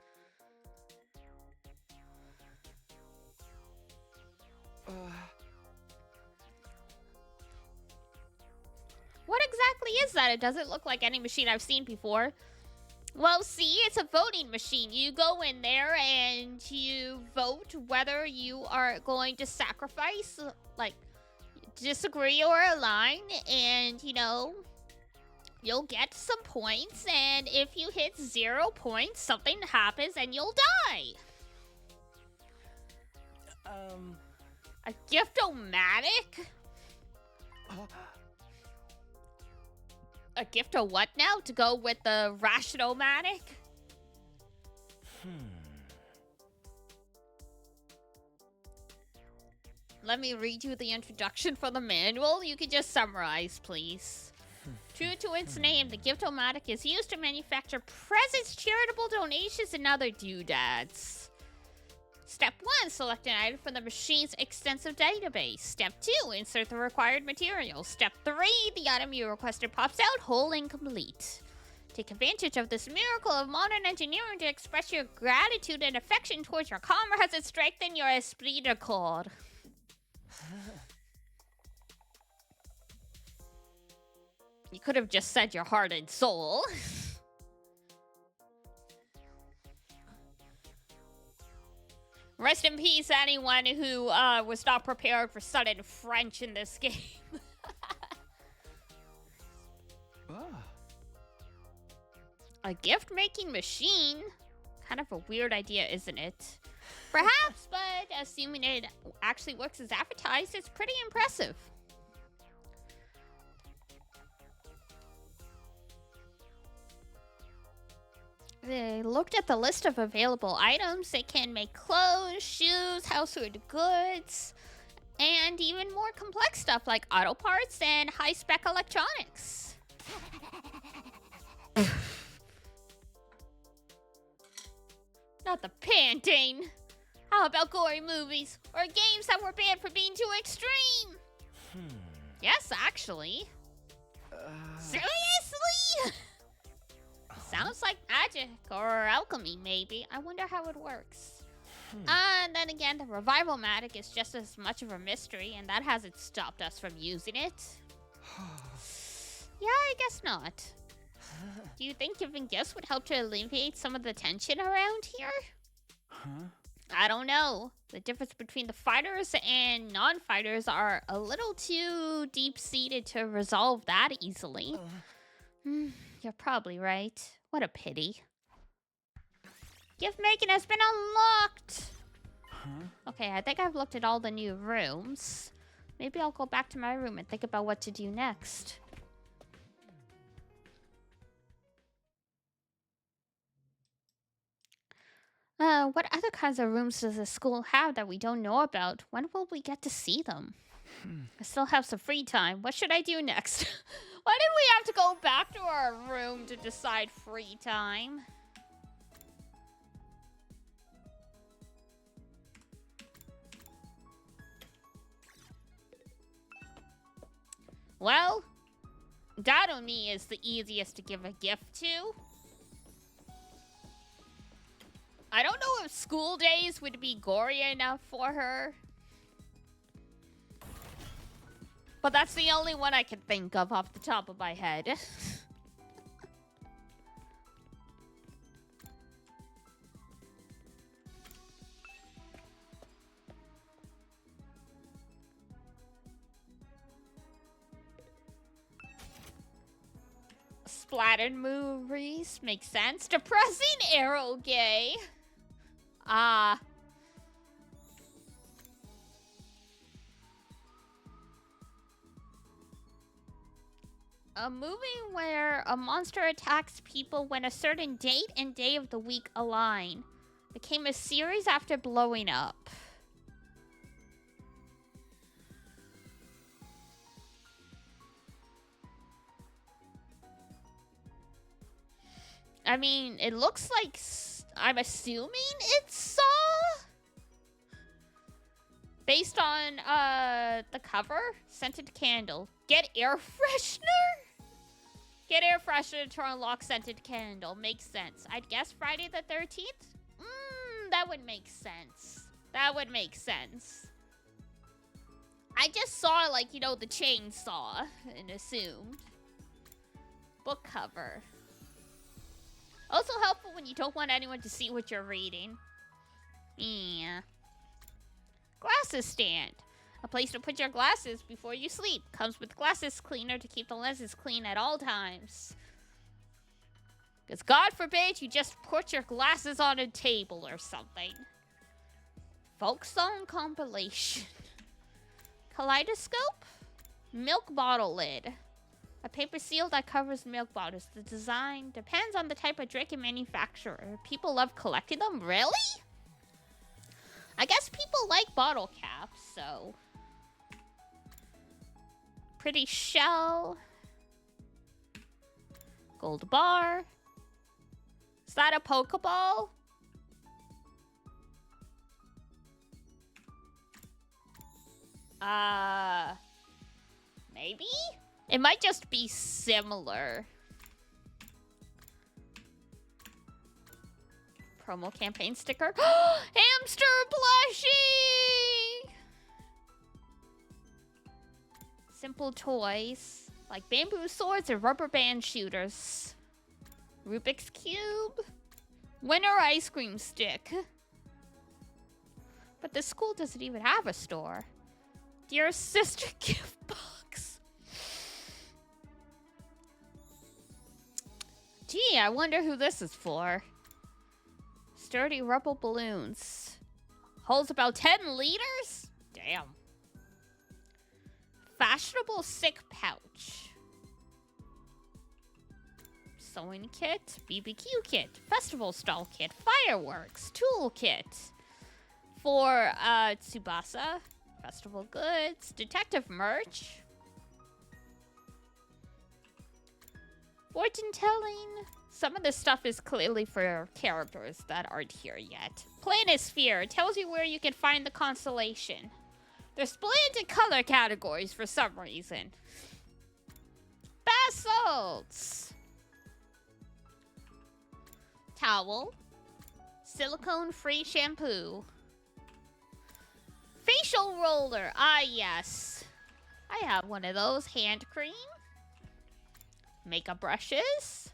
What exactly is that? It doesn't look like any machine I've seen before. Well, see, it's a voting machine. You go in there and you vote whether you are going to sacrifice, like, disagree or align, and, you know, you'll get some points, and if you hit 0 points, something happens and you'll die. A gift-o-matic? A gift of what now? To go with the rational-matic? Let me read you the introduction for the manual. You can just summarize, please. True to its name, the gift-o-matic is used to manufacture presents, charitable donations, and other doodads. Step 1, select an item from the machine's extensive database. Step 2, insert the required materials. Step 3, the item you requested pops out whole and complete. Take advantage of this miracle of modern engineering to express your gratitude and affection towards your comrades and strengthen your esprit de corps. You could have just said your heart and soul. Rest in peace, anyone who was not prepared for sudden French in this game. A gift-making machine? Kind of a weird idea, isn't it? Perhaps, but assuming it actually works as advertised, it's pretty impressive. They looked at the list of available items. They can make clothes, shoes, household goods, and even more complex stuff like auto parts and high-spec electronics. Not the panting. How about gory movies or games that were banned for being too extreme? Yes, actually. Seriously? Sounds like magic or alchemy, maybe. I wonder how it works. And then again, the revival magic is just as much of a mystery, and that hasn't stopped us from using it. Yeah, I guess not. Do you think giving gifts would help to alleviate some of the tension around here? Huh? I don't know. The difference between the fighters and non-fighters are a little too deep-seated to resolve that easily. You're probably right. What a pity. Gift making has been unlocked! Huh? Okay, I think I've looked at all the new rooms. Maybe I'll go back to my room and think about what to do next. What other kinds of rooms does the school have that we don't know about? When will we get to see them? I still have some free time. What should I do next? Why did we have to go back to our room to decide free time? Well, Dadoni is the easiest to give a gift to. I don't know if school days would be gory enough for her. But that's the only one I can think of off the top of my head. Splattered movies makes sense. Depressing arrow gay. Ah. A movie where a monster attacks people when a certain date and day of the week align. Became a series after blowing up. I mean, it looks like... I'm assuming it's Saw? Based on, the cover? Scented candle. Get air freshener? Get air freshener to unlock scented candle. Makes sense. I'd guess Friday the 13th? That would make sense. That would make sense. I just saw, like, you know, the chainsaw and assumed. Book cover. Also helpful when you don't want anyone to see what you're reading. Yeah. Glasses stand. A place to put your glasses before you sleep. Comes with glasses cleaner to keep the lenses clean at all times. Because God forbid you just put your glasses on a table or something. Folk song compilation. Kaleidoscope? Milk bottle lid. A paper seal that covers milk bottles. The design depends on the type of drink and manufacturer. People love collecting them? Really? I guess people like bottle caps, so... Pretty shell. Gold bar. Is that a Pokeball? Maybe? It might just be similar. Promo campaign sticker. Hamster plushie! Simple toys. Like bamboo swords and rubber band shooters. Rubik's Cube. Winter ice cream stick. But the school doesn't even have a store. Dear sister gift box. Gee, I wonder who this is for. Sturdy rubber balloons. Holds about 10 liters? Damn. Fashionable sick pouch. Sewing kit. BBQ kit. Festival stall kit. Fireworks. Tool kit. For Tsubasa. Festival goods. Detective merch. Fortune telling. Some of this stuff is clearly for characters that aren't here yet. Planisphere tells you where you can find the constellation. They're split into color categories for some reason. Bath salts. Towel. Silicone-free shampoo. Facial roller. Ah, yes. I have one of those. Hand cream. Makeup brushes.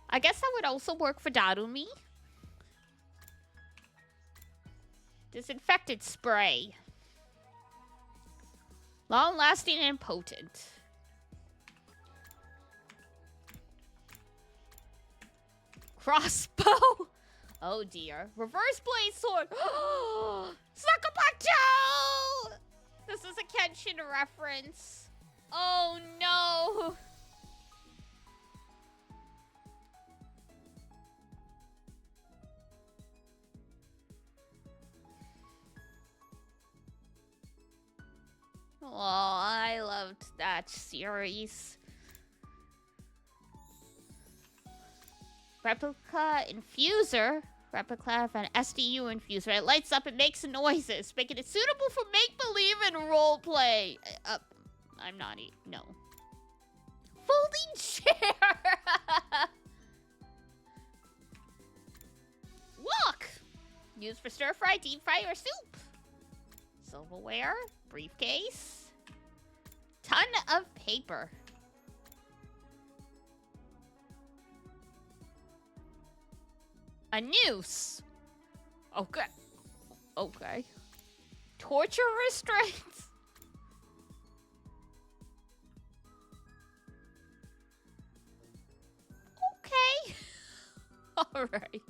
I guess that would also work for Darumi. Disinfectant spray. Long-lasting and potent. Crossbow. Oh dear. Reverse blade sword. Sakabato! This is a Kenshin reference. Oh no. Oh, I loved that series. Replica infuser. Replica of an SDU infuser. It lights up and makes noises, making it suitable for make-believe and roleplay. I'm not no. Folding chair. Wok. Used for stir fry, deep fry, or soup. Silverware. Briefcase. Ton of paper. A noose. Okay. Okay. Torture restraints. Okay. Alright.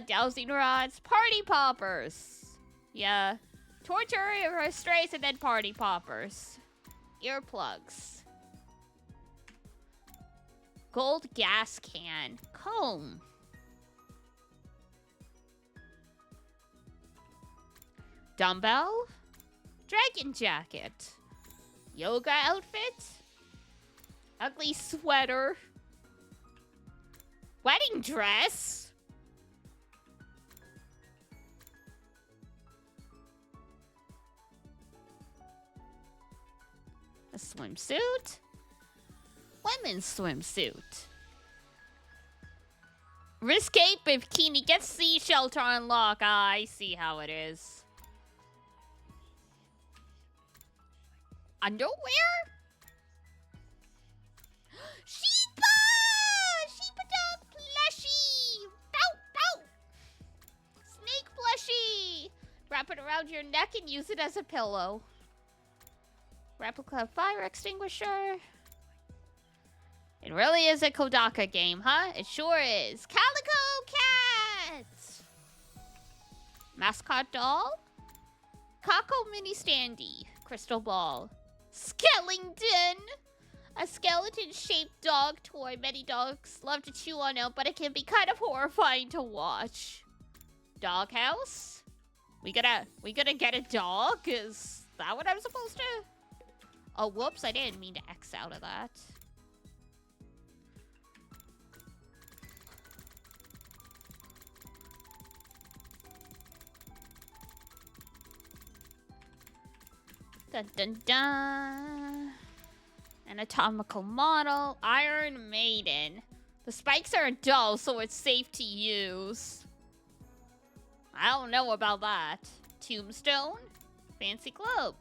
Dowsing rods. Party poppers. Yeah. Torture restraints and then party poppers. Earplugs. Gold gas can. Comb. Dumbbell. Dragon jacket. Yoga outfit. Ugly sweater. Wedding dress. A swimsuit. Women's swimsuit. Riscape bikini gets sea shelter unlock. Ah, I see how it is. Underwear? Sheba! Sheba dog plushie! Bow, bow! Snake plushie! Wrap it around your neck and use it as a pillow. Replica fire extinguisher. It really is a Kodaka game, huh? It sure is. Calico cat! Mascot doll. Kako mini standee. Crystal ball. Skellington! A skeleton-shaped dog toy. Many dogs love to chew on it, but it can be kind of horrifying to watch. Doghouse? We gonna get a dog? Is that what I'm supposed to? Oh, whoops, I didn't mean to X out of that. Dun dun dun. Anatomical model. Iron Maiden. The spikes are dull, so it's safe to use. I don't know about that. Tombstone. Fancy globe.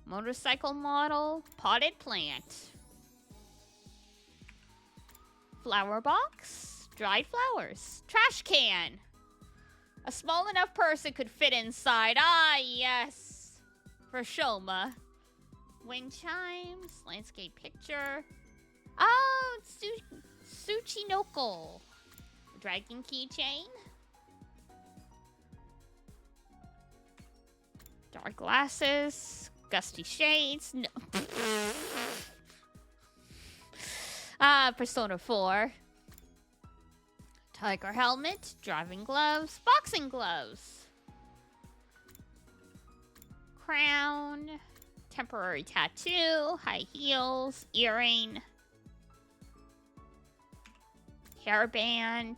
Motorcycle model. Potted plant. Flower box. Dried flowers. Trash can. A small enough person could fit inside. Ah, yes. For Shoma. Wind chimes. Landscape picture. Oh, Tsuchinoko. Dragon keychain. Dark glasses. Gusty shades. No. Persona 4. Tiger helmet. Driving gloves. Boxing gloves. Crown. Temporary tattoo. High heels. Earring. Hairband.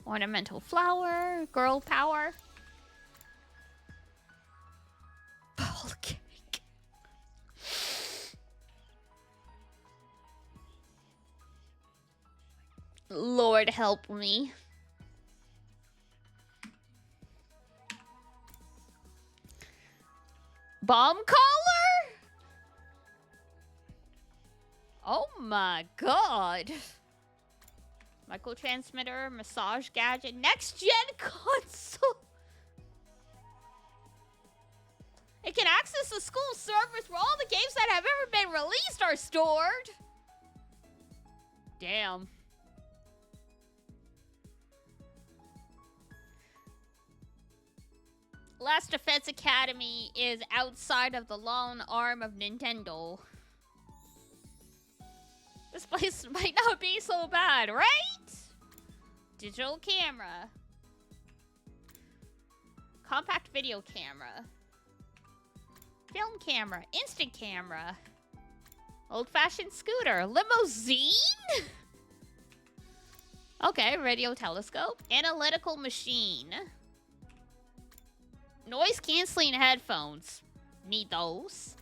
Ornamental flower. Girl power. Ball cake. Lord help me. Bomb collar? Oh my god. Microtransmitter, massage gadget, next gen console. It can access the school servers where all the games that have ever been released are stored. Damn. Last Defense Academy is outside of the long arm of Nintendo. This place might not be so bad, right? Digital camera. Compact video camera. Film camera. Instant camera. Old-fashioned scooter. Limousine? Okay, radio telescope. Analytical machine. Noise-canceling headphones. Need those.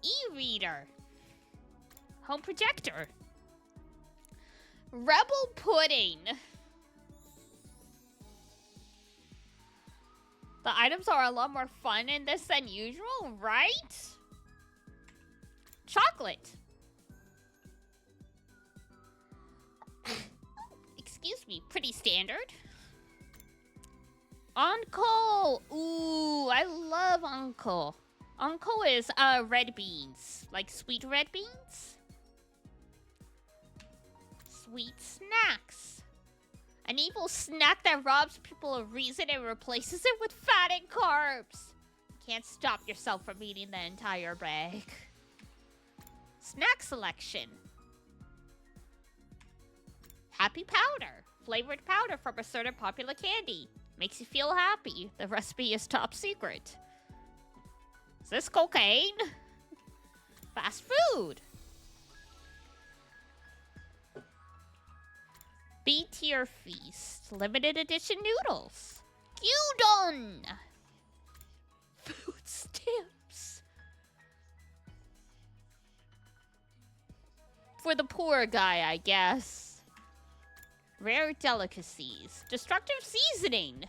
E-reader. Home projector. Rebel pudding. The items are a lot more fun in this than usual, right? Chocolate. Excuse me, pretty standard. Uncle. Ooh, I love Uncle. Uncle is red beans. Like sweet red beans? Sweet snacks. An evil snack that robs people of reason and replaces it with fat and carbs. You can't stop yourself from eating the entire bag. Snack selection. Happy powder. Flavored powder from a certain popular candy. Makes you feel happy. The recipe is top secret. Is this cocaine? Fast food. B-tier feast. Limited edition noodles. Gyudon. Food stamps. For the poor guy, I guess. Rare delicacies. Destructive seasoning.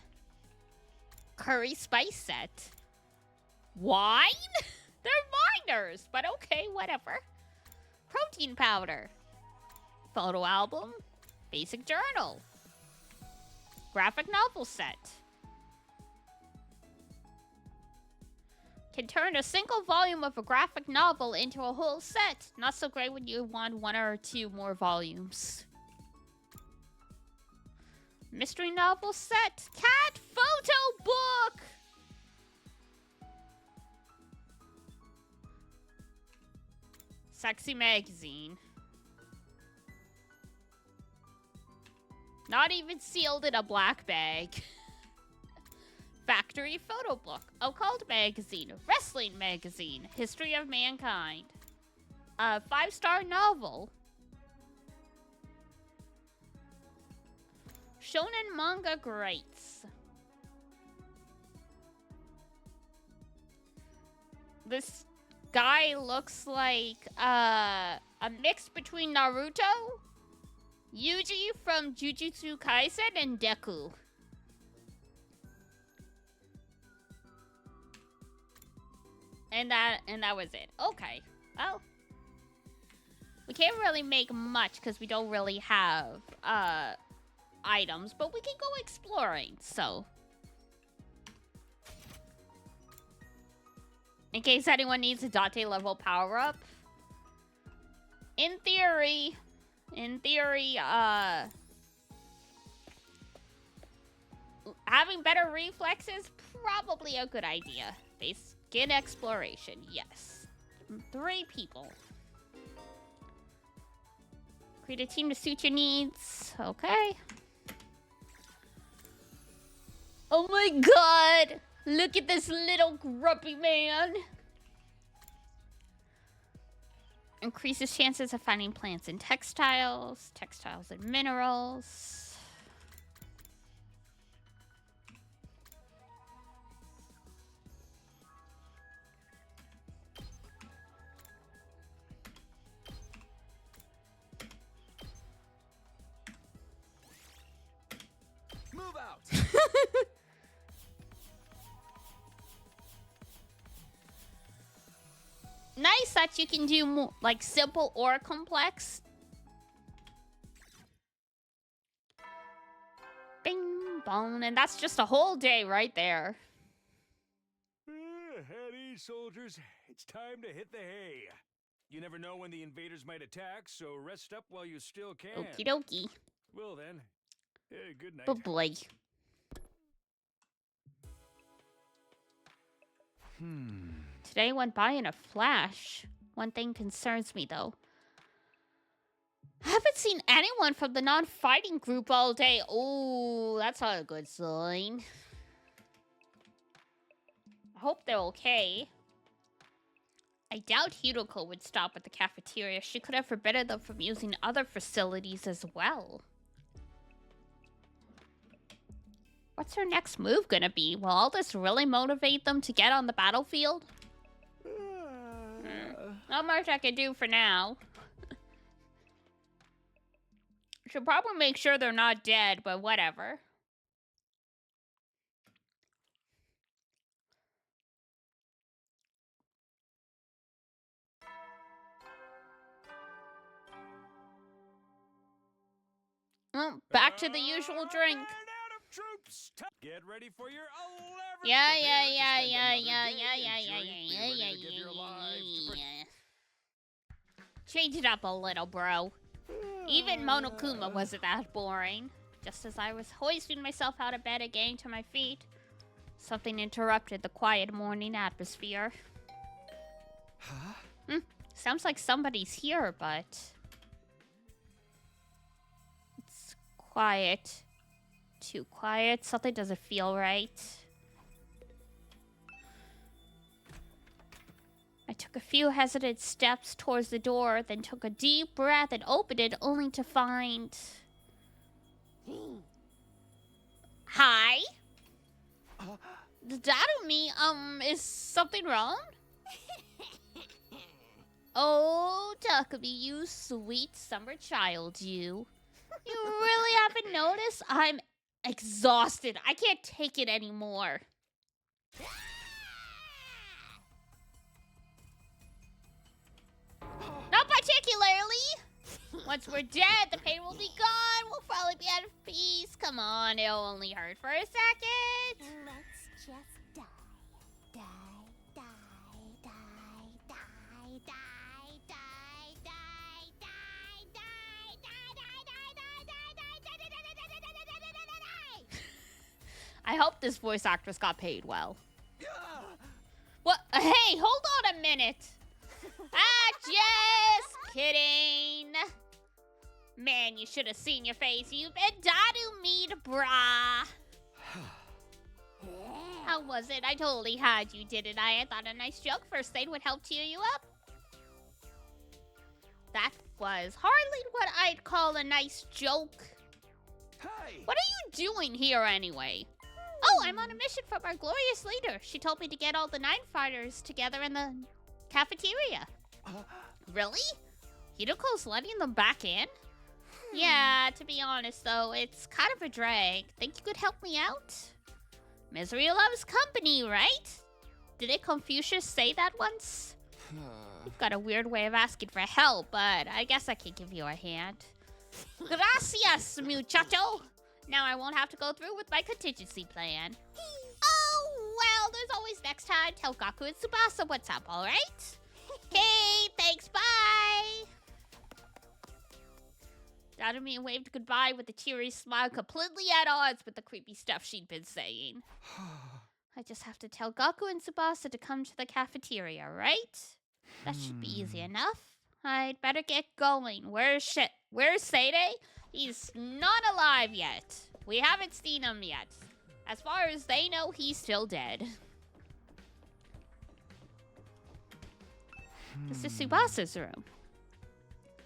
Curry spice set. Wine? They're minors, but okay, whatever. Protein powder. Photo album. Basic journal. Graphic novel set. Can turn a single volume of a graphic novel into a whole set. Not so great when you want one or two more volumes. Mystery novel set. Cat photo book. Sexy magazine. Not even sealed in a black bag. Factory photo book. Occult magazine. Wrestling magazine. History of mankind. A 5-star novel. Shonen manga greats. This guy looks like a mix between Naruto, Yuji from Jujutsu Kaisen, and Deku. And that was it. Okay. Well, we can't really make much because we don't really have items, but we can go exploring, so. In case anyone needs a Dante level power-up. In theory, having better reflexes, probably a good idea. Skin exploration, yes. 3 people. Create a team to suit your needs. Okay. Oh my god! Look at this little grumpy man. Increases chances of finding plants and textiles. Textiles and minerals. Move out. Nice that you can do more, like simple or complex. Bing bong, and that's just a whole day right there. At ease, soldiers. It's time to hit the hay. You never know when the invaders might attack, so rest up while you still can. Okie dokie. Well then, good night. But boy. Today went by in a flash. One thing concerns me, though. I haven't seen anyone from the non-fighting group all day. Oh, that's not a good sign. I hope they're okay. I doubt Hiroko would stop at the cafeteria. She could have forbidden them from using other facilities as well. What's her next move gonna be? Will all this really motivate them to get on the battlefield? Not much I can do for now. Should probably make sure they're not dead, but whatever. Well, back to the usual drink. And out of troops. Get ready for your 11th. Yeah. Change it up a little, bro. Even Monokuma wasn't that boring. Just as I was hoisting myself out of bed and getting to my feet, something interrupted the quiet morning atmosphere. Huh? Sounds like somebody's here, but it's quiet. Too quiet. Something doesn't feel right. I took a few hesitant steps towards the door, then took a deep breath and opened it, only to find... Hi? Dadumi, is something wrong? Oh, Takumi, you sweet summer child, you. You really haven't noticed? I'm exhausted. I can't take it anymore. Not particularly. Once we're dead, the pain will be gone. We'll finally be at peace. Come on, it'll only hurt for a second. Let's just die. Die, die, die, die, die, die, die, die, die, die, die. I hope this voice actress got paid well. What? Hey, hold on a minute. Just kidding. Man, you should have seen your face. You've been dadu meat, brah. How was it? I totally had you, didn't I? I thought a nice joke first aid would help cheer you up. That was hardly what I'd call a nice joke. Hey! What are you doing here anyway? Oh, I'm on a mission from our glorious leader. She told me to get all the 9 fighters together in the cafeteria. Really? Hiroko's letting them back in? Yeah, to be honest though, it's kind of a drag. Think you could help me out? Misery loves company, right? Didn't Confucius say that once? You've got a weird way of asking for help, but I guess I can give you a hand. Gracias, muchacho! Now I won't have to go through with my contingency plan. Oh, well, there's always next time. Tell Gaku and Tsubasa what's up, alright? Okay, thanks, bye! Dadumi waved goodbye with a cheery smile, completely at odds with the creepy stuff she'd been saying. I just have to tell Gaku and Tsubasa to come to the cafeteria, right? That should be easy enough. I'd better get going. Where's Seirei? He's not alive yet. We haven't seen him yet. As far as they know, he's still dead. This is Tsubasa's room.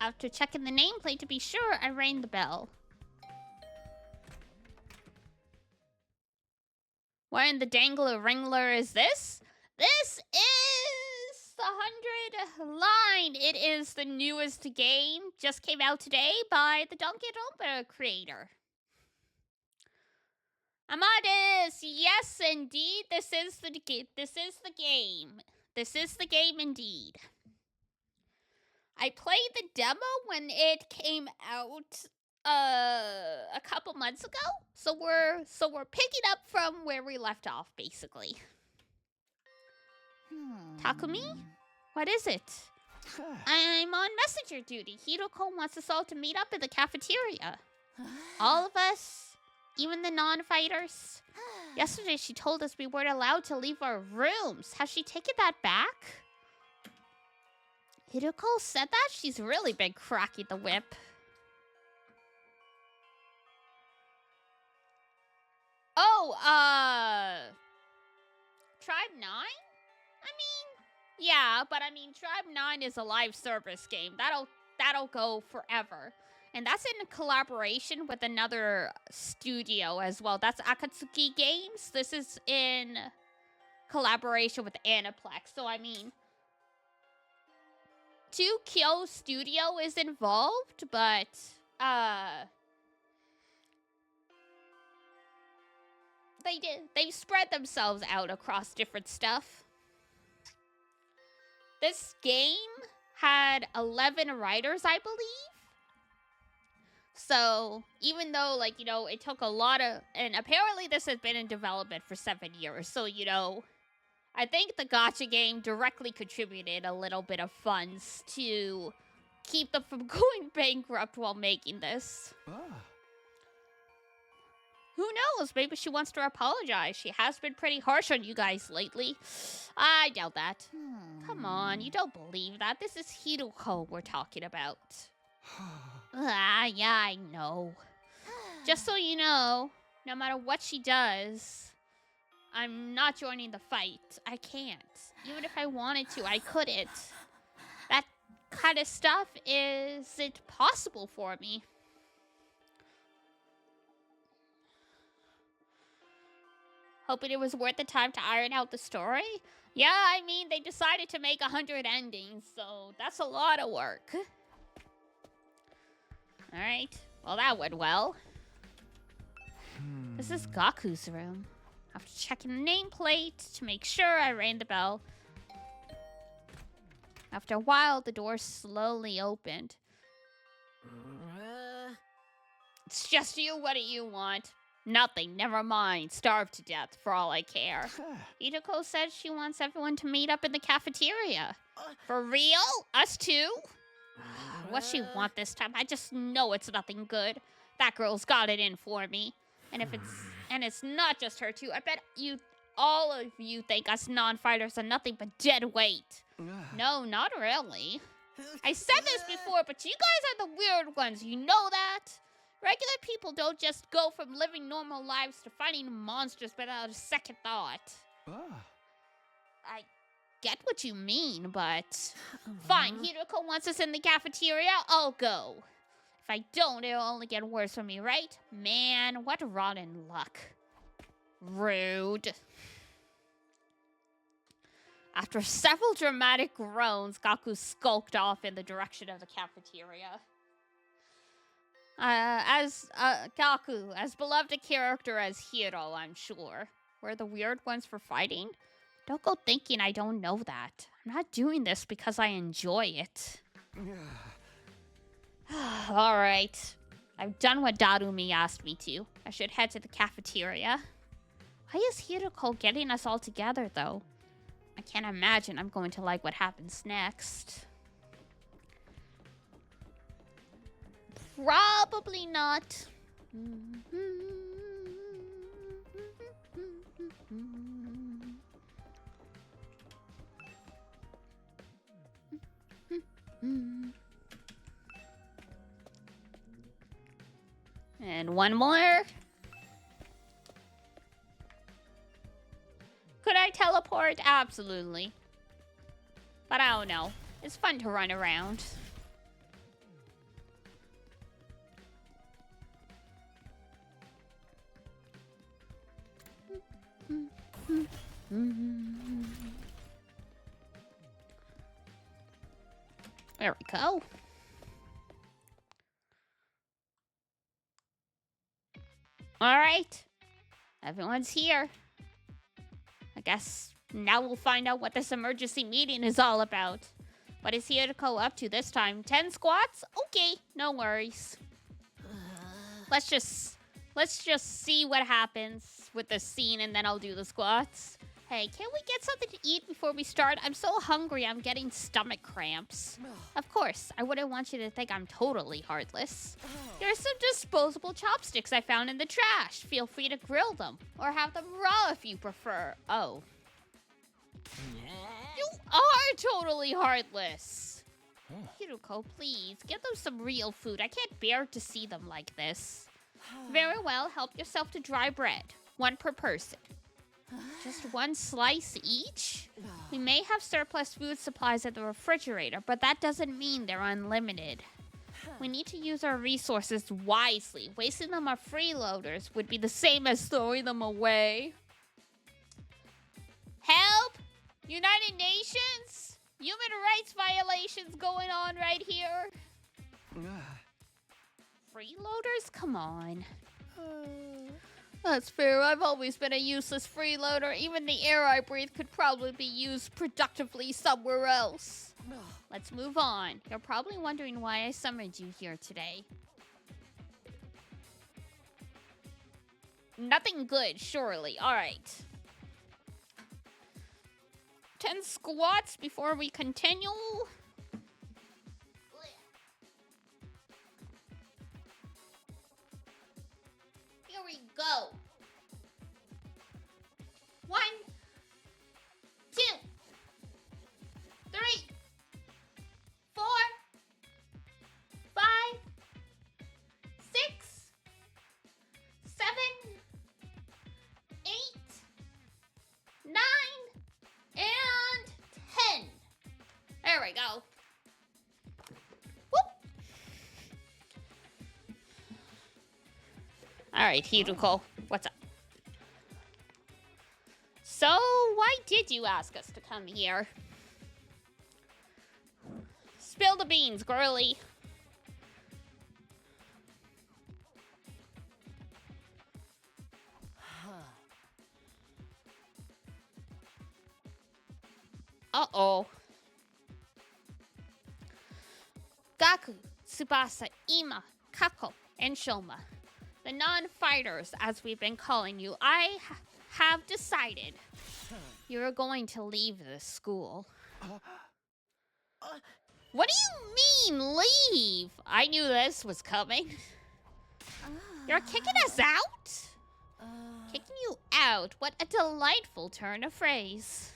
After checking the nameplate to be sure, I rang the bell. Where in the dangler ringler is this? This is the 100 line. It is the newest game. Just came out today by the Danganronpa creator. Amadis, yes, indeed. This is the game. This is the game, indeed. I played the demo when it came out a couple months ago. So we're picking up from where we left off, basically. Takumi? What is it? I'm on messenger duty. Hiroko wants us all to meet up in the cafeteria. All of us, even the non-fighters. Yesterday she told us we weren't allowed to leave our rooms. Has she taken that back? Hiroko said that? She's really been cracking the whip. Oh, Tribe 9? I mean, yeah, but I mean, Tribe 9 is a live service game. That'll go forever. And that's in collaboration with another studio as well. That's Akatsuki Games. This is in collaboration with Aniplex. So, I mean, 2Kyo Studio is involved, but, they spread themselves out across different stuff. This game had 11 writers, I believe. So, even though, like, you know, it took a lot of... And apparently this has been in development for 7 years. So, you know, I think the gacha game directly contributed a little bit of funds to keep them from going bankrupt while making this. Who knows? Maybe she wants to apologize. She has been pretty harsh on you guys lately. I doubt that. Come on, you don't believe that. This is Hiroko we're talking about. Yeah, I know. Just so you know, no matter what she does, I'm not joining the fight. I can't. Even if I wanted to, I couldn't. That kind of stuff isn't possible for me. Hoping it was worth the time to iron out the story? Yeah, I mean, they decided to make 100 endings, so that's a lot of work. Alright, well that went well. This is Gaku's room. After checking the nameplate to make sure, I rang the bell. After a while, the door slowly opened. It's just you, what do you want? Nothing, never mind. Starve to death for all I care. Hiroko said she wants everyone to meet up in the cafeteria. For real? Us too? What's she want this time? I just know it's nothing good. That girl's got it in for me. And it's not just her too. I bet all of you think us non-fighters are nothing but dead weight. No, not really. I said this before, but you guys are the weird ones. You know that? Regular people don't just go from living normal lives to fighting monsters without a second thought. I get what you mean, but... Fine, Hiroko wants us in the cafeteria, I'll go. If I don't, it'll only get worse for me, right? Man, what rotten luck. Rude. After several dramatic groans, Gaku skulked off in the direction of the cafeteria. Gaku, as beloved a character as Hiro, I'm sure. We're the weird ones for fighting? Don't go thinking I don't know that. I'm not doing this because I enjoy it. Alright. I've done what Darumi asked me to. I should head to the cafeteria. Why is Hiroko getting us all together, though? I can't imagine I'm going to like what happens next. Probably not. And one more. Could I teleport? Absolutely. But I don't know. It's fun to run around. There we go. All right. Everyone's here. I guess now we'll find out what this emergency meeting is all about. What is Hiroko up to this time? 10 squats? Okay, no worries. Let's just see what happens with this scene, and then I'll do the squats. Hey, can't we get something to eat before we start? I'm so hungry, I'm getting stomach cramps. Of course, I wouldn't want you to think I'm totally heartless. There's some disposable chopsticks I found in the trash. Feel free to grill them, or have them raw if you prefer. Oh. You are totally heartless. Hiroko, please, give them some real food. I can't bear to see them like this. Very well, help yourself to dry bread. 1 per person. Just 1 slice each? We may have surplus food supplies at the refrigerator, but that doesn't mean they're unlimited. We need to use our resources wisely. Wasting them on freeloaders would be the same as throwing them away. Help! United Nations? Human rights violations going on right here. Freeloaders? Come on. That's fair. I've always been a useless freeloader. Even the air I breathe could probably be used productively somewhere else. Let's move on. You're probably wondering why I summoned you here today. Nothing good, surely. All right. 10 squats before we continue. Here we go. 1, 2, 3, 4, 5, 6, 7, 8, 9, and 10. There we go. Whoop. All right, Hiroko, what's up? So, why did you ask us to come here? Spill the beans, girly. Uh-oh. Gaku, Tsubasa, Ima, Kako, and Shoma. The non-fighters, as we've been calling you, I have decided you're going to leave this school. What do you mean, leave? I knew this was coming. You're kicking us out? Kicking you out? What a delightful turn of phrase.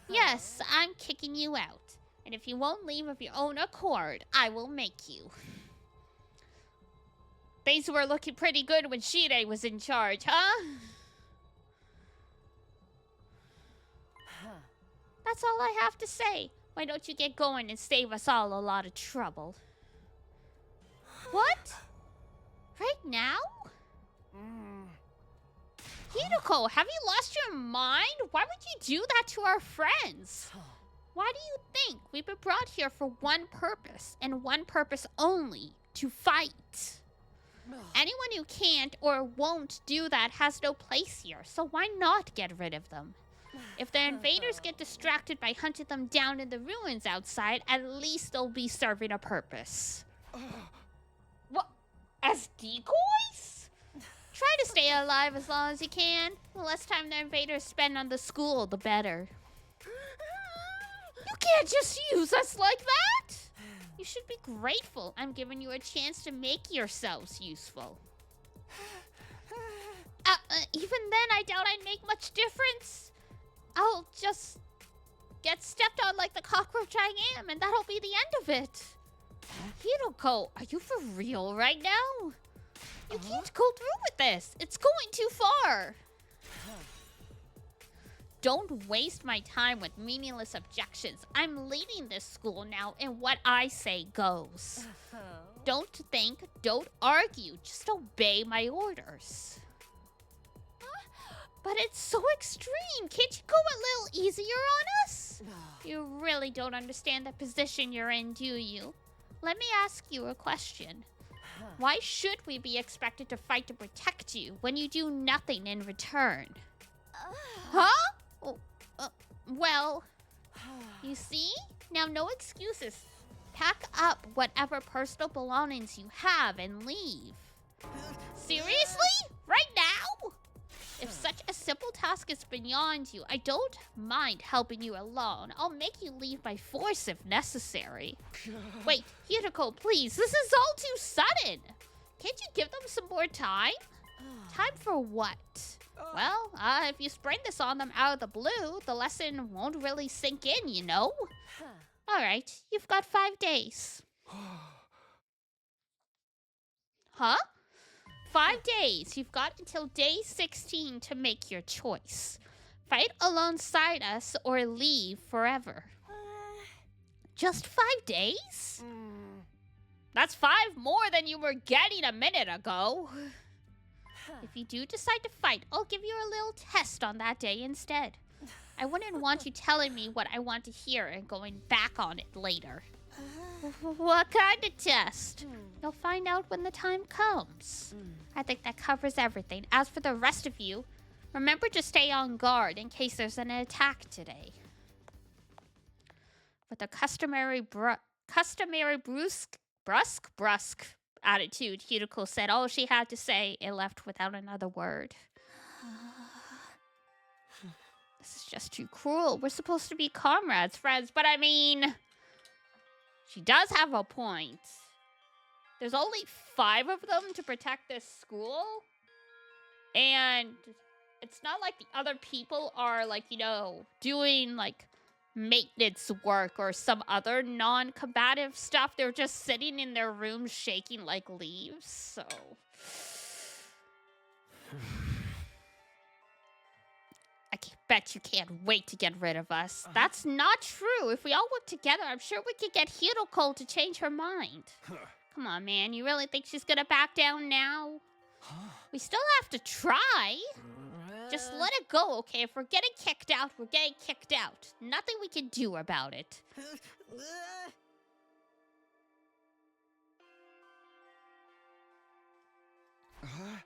Yes, I'm kicking you out. And if you won't leave of your own accord, I will make you. Things were looking pretty good when Shire was in charge, huh? That's all I have to say. Why don't you get going and save us all a lot of trouble? What? Right now? Hiroko, have you lost your mind? Why would you do that to our friends? Why do you think we've been brought here for one purpose, and one purpose only, to fight? Anyone who can't or won't do that has no place here, so why not get rid of them? If the invaders get distracted by hunting them down in the ruins outside, at least they'll be serving a purpose. What? As decoys? Try to stay alive as long as you can. The less time the invaders spend on the school, the better. You can't just use us like that! You should be grateful I'm giving you a chance to make yourselves useful. Even then, I doubt I'd make much difference. I'll just get stepped on like the cockroach I am, and that'll be the end of it. Hiroko, are you for real right now? You can't go through with this. It's going too far. Don't waste my time with meaningless objections. I'm leading this school now, and what I say goes. Don't think, don't argue, just obey my orders. But it's so extreme. Can't you go a little easier on us? You really don't understand the position you're in, do you? Let me ask you a question. Why should we be expected to fight to protect you when you do nothing in return? Huh? Oh, well, you see? Now, no excuses. Pack up whatever personal belongings you have and leave. Seriously? Right now? If such a simple task is beyond you, I don't mind helping you alone. I'll make you leave by force if necessary. Wait, Hideko, please. This is all too sudden. Can't you give them some more time? Time for what? Well, if you spring this on them out of the blue, the lesson won't really sink in, you know? All right, you've got 5 days. Huh? 5 days. You've got until day 16 to make your choice. Fight alongside us or leave forever. Just 5 days? That's 5 more than you were getting a minute ago. If you do decide to fight, I'll give you a little test on that day instead. I wouldn't want you telling me what I want to hear and going back on it later. What kind of test? You'll find out when the time comes. I think that covers everything. As for the rest of you, remember to stay on guard in case there's an attack today. With a customary brusque attitude, Hideko said all she had to say and left without another word. This is just too cruel. We're supposed to be comrades, friends, but I mean, she does have a point. There's only 5 of them to protect this school, and it's not like the other people are, like, you know, doing, like, maintenance work or some other non-combative stuff. They're just sitting in their rooms shaking like leaves, so... I bet you can't wait to get rid of us. That's not true. If we all work together, I'm sure we could get Hideko to change her mind. Come on, man. You really think she's gonna back down now? We still have to try. Just let it go, okay? If we're getting kicked out, we're getting kicked out. Nothing we can do about it.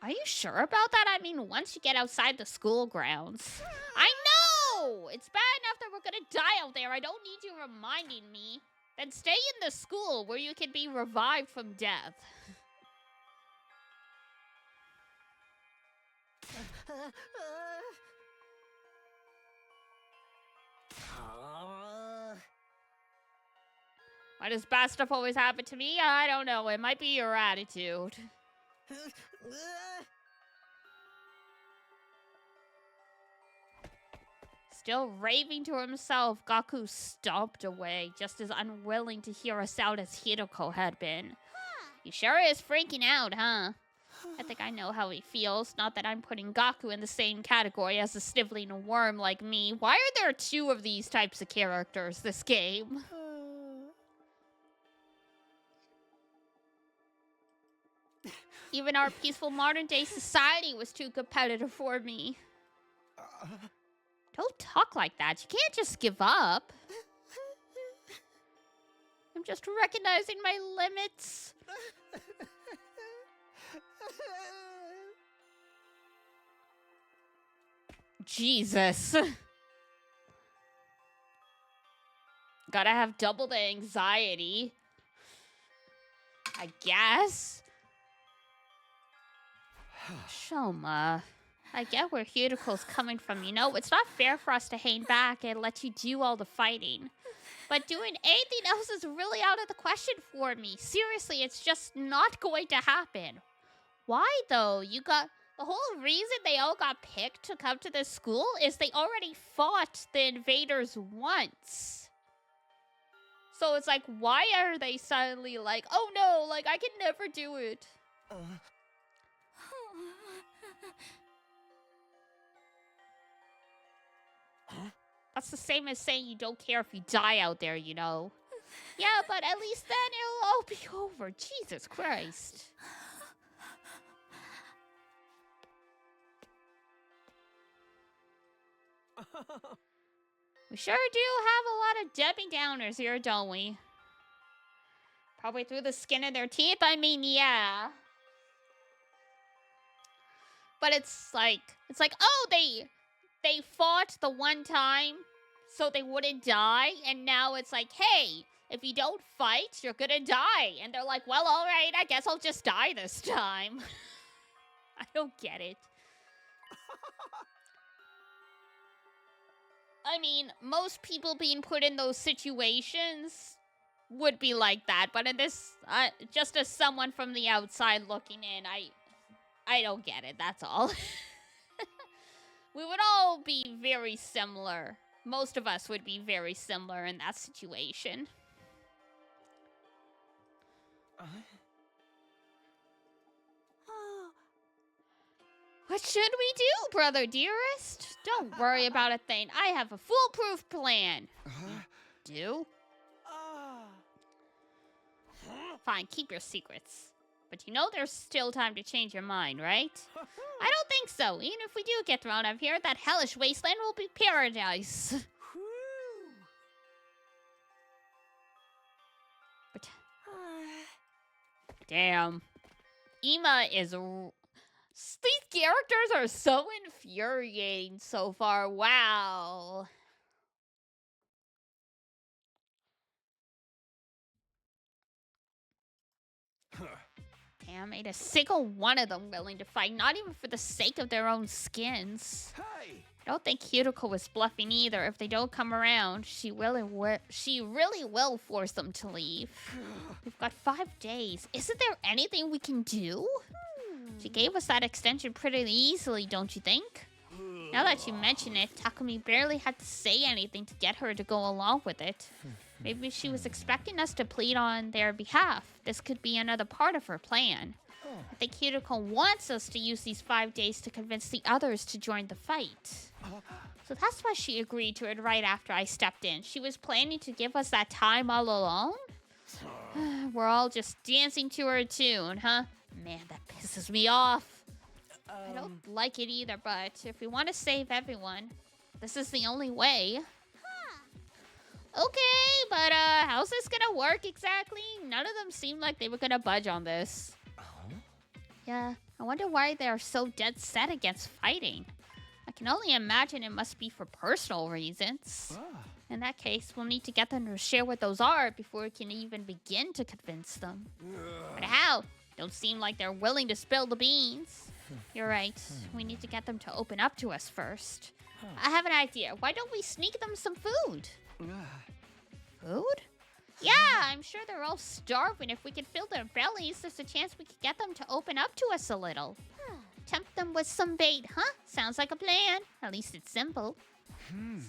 Are you sure about that? I mean, once you get outside the school grounds. I know! It's bad enough that we're gonna die out there. I don't need you reminding me. Then stay in the school where you can be revived from death. Why does bad stuff always happen to me? I don't know. It might be your attitude. Still raving to himself, Gaku stomped away, just as unwilling to hear us out as Hideko had been. He sure is freaking out, huh? I think I know how he feels. Not that I'm putting Gaku in the same category as a sniveling worm like me. Why are there 2 of these types of characters this game? Even our peaceful modern-day society was too competitive for me. Don't talk like that. You can't just give up. I'm just recognizing my limits. Jesus. Gotta have double the anxiety, I guess. Shoma, I get where Hideko's coming from, you know? It's not fair for us to hang back and let you do all the fighting. But doing anything else is really out of the question for me. Seriously, it's just not going to happen. Why, though? The whole reason they all got picked to come to this school is they already fought the invaders once. So it's like, why are they suddenly like, oh no, like, I can never do it? That's the same as saying you don't care if you die out there, you know? Yeah, but at least then it'll all be over. Jesus Christ. We sure do have a lot of Debbie Downers here, don't we? Probably through the skin of their teeth. I mean, yeah. But it's like, oh, they fought the one time so they wouldn't die, and now it's like, hey, if you don't fight, you're gonna die. And they're like, well, all right, I guess I'll just die this time. I don't get it. I mean, most people being put in those situations would be like that, but in this, just as someone from the outside looking in, I don't get it, that's all. We would all be very similar. Most of us would be very similar in that situation. What should we do, brother dearest? Don't worry about a thing. I have a foolproof plan. Do? Fine, keep your secrets. But you know there's still time to change your mind, right? I don't think so. Even if we do get thrown out of here, that hellish wasteland will be paradise. But... damn. Ema is... these characters are so infuriating so far. Wow. Damn, ain't a single one of them willing to fight, not even for the sake of their own skins. Hey! I don't think Cuticle was bluffing either. If they don't come around, she really will force them to leave. We've got 5 days. Isn't there anything we can do? She gave us that extension pretty easily, don't you think? Now that you mention it, Takumi barely had to say anything to get her to go along with it. Maybe she was expecting us to plead on their behalf. This could be another part of her plan. I think Cuticle wants us to use these 5 days to convince the others to join the fight. So that's why she agreed to it right after I stepped in. She was planning to give us that time all alone? We're all just dancing to her tune, huh? Man, that pisses me off. I don't like it either, but if we want to save everyone, this is the only way. Okay, but how's this gonna work exactly? None of them seemed like they were gonna budge on this. Yeah, I wonder why they're so dead set against fighting. I can only imagine it must be for personal reasons. In that case, we'll need to get them to share what those are before we can even begin to convince them. But how? Don't seem like they're willing to spill the beans. You're right. We need to get them to open up to us first. I have an idea. Why don't we sneak them some food? Food? Yeah, I'm sure they're all starving. If we could fill their bellies, there's a chance we could get them to open up to us a little. Tempt them with some bait, huh? Sounds like a plan. At least it's simple.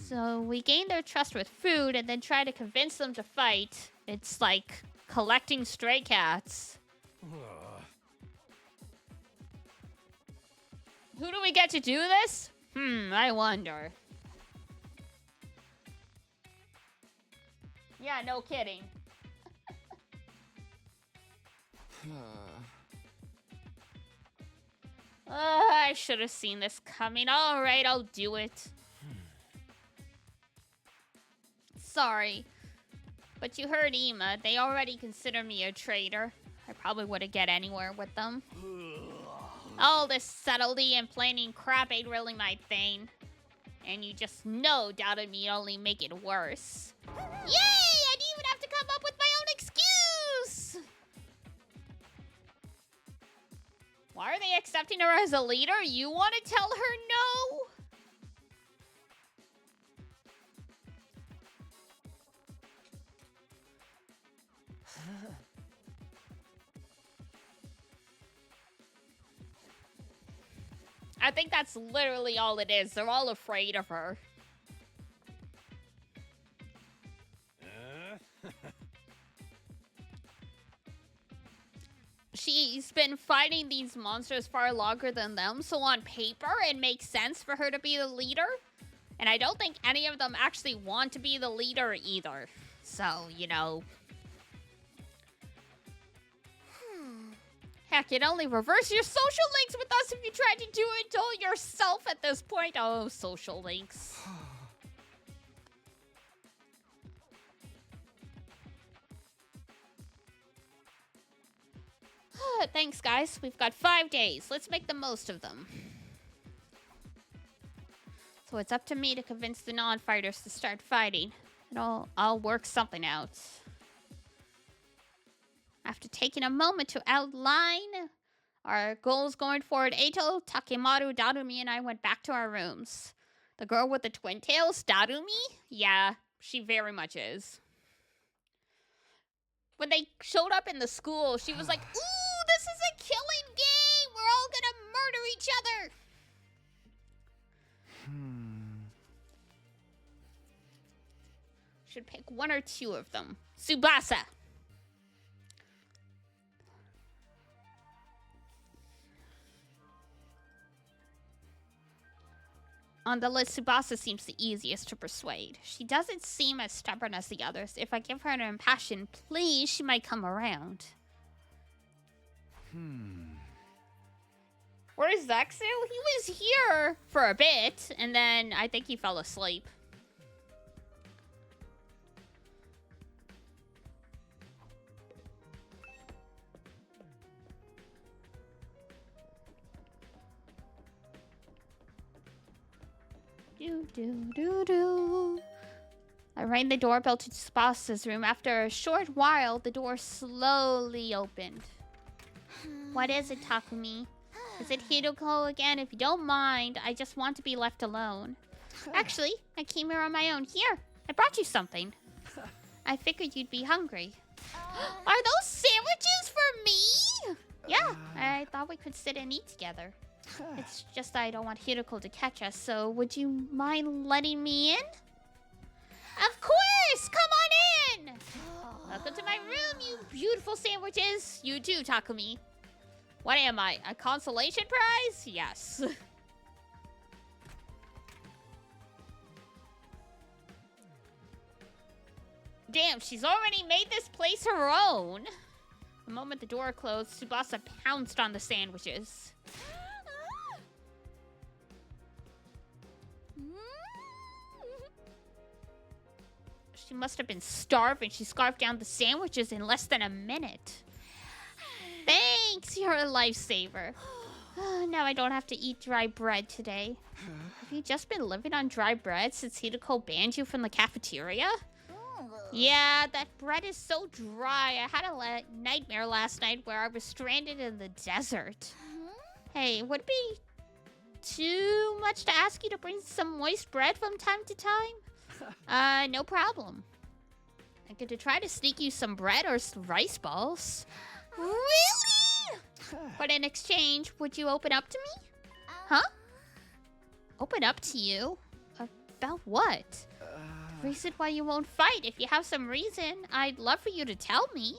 So we gain their trust with food and then try to convince them to fight. It's like collecting stray cats. Who do we get to do this? I wonder. Yeah, no kidding. I should have seen this coming. All right, I'll do it. Sorry. But you heard Ema. They already consider me a traitor. I probably wouldn't get anywhere with them. All this subtlety and planning crap ain't really my thing. And you just doubted me only make it worse. Yay! I didn't even have to come up with my own excuse! Why are they accepting her as a leader? You want to tell her no? I think that's literally all it is. They're all afraid of her. She's been fighting these monsters far longer than them, so on paper, it makes sense for her to be the leader. And I don't think any of them actually want to be the leader either. So, you know. Heck, you'd only reverse your social links with us if you tried to do it all yourself at this point. Oh, social links. Thanks, guys. We've got 5 days. Let's make the most of them. So it's up to me to convince the non-fighters to start fighting. And I'll work something out. After taking a moment to outline our goals going forward, Eito, Takemaru, Darumi, and I went back to our rooms. The girl with the twin tails, Darumi? Yeah, she very much is. When they showed up in the school, she was like, ooh, this is a killing game! We're all gonna murder each other! Should pick 1 or 2 of them. Tsubasa! On the list, Tsubasa seems the easiest to persuade. She doesn't seem as stubborn as the others. If I give her an impassioned plea, she might come around. Where's Zexu? He was here for a bit, and then I think he fell asleep. I rang the doorbell to Tsubasa's room. After a short while, the door slowly opened. What is it, Takumi? Is it Hidoko again? If you don't mind, I just want to be left alone. Actually, I came here on my own. Here, I brought you something. I figured you'd be hungry. Are those sandwiches for me? Yeah, I thought we could sit and eat together. It's just I don't want Hidoko to catch us, so would you mind letting me in? Of course! Come on in! Welcome to my room, you beautiful sandwiches. You too, Takumi. What am I, a consolation prize? Yes. Damn, she's already made this place her own. The moment the door closed, Tsubasa pounced on the sandwiches. She must have been starving. She scarfed down the sandwiches in less than a minute. Thanks, you're a lifesaver. Now I don't have to eat dry bread today. Have you just been living on dry bread since Hideko banned you from the cafeteria? Yeah, that bread is so dry. I had a nightmare last night where I was stranded in the desert. Hey, would it be too much to ask you to bring some moist bread from time to time? No problem. I'm going to try to sneak you some bread or some rice balls. Really? But in exchange, would you open up to me? Huh? Open up to you? About what? Reason why you won't fight. If you have some reason, I'd love for you to tell me.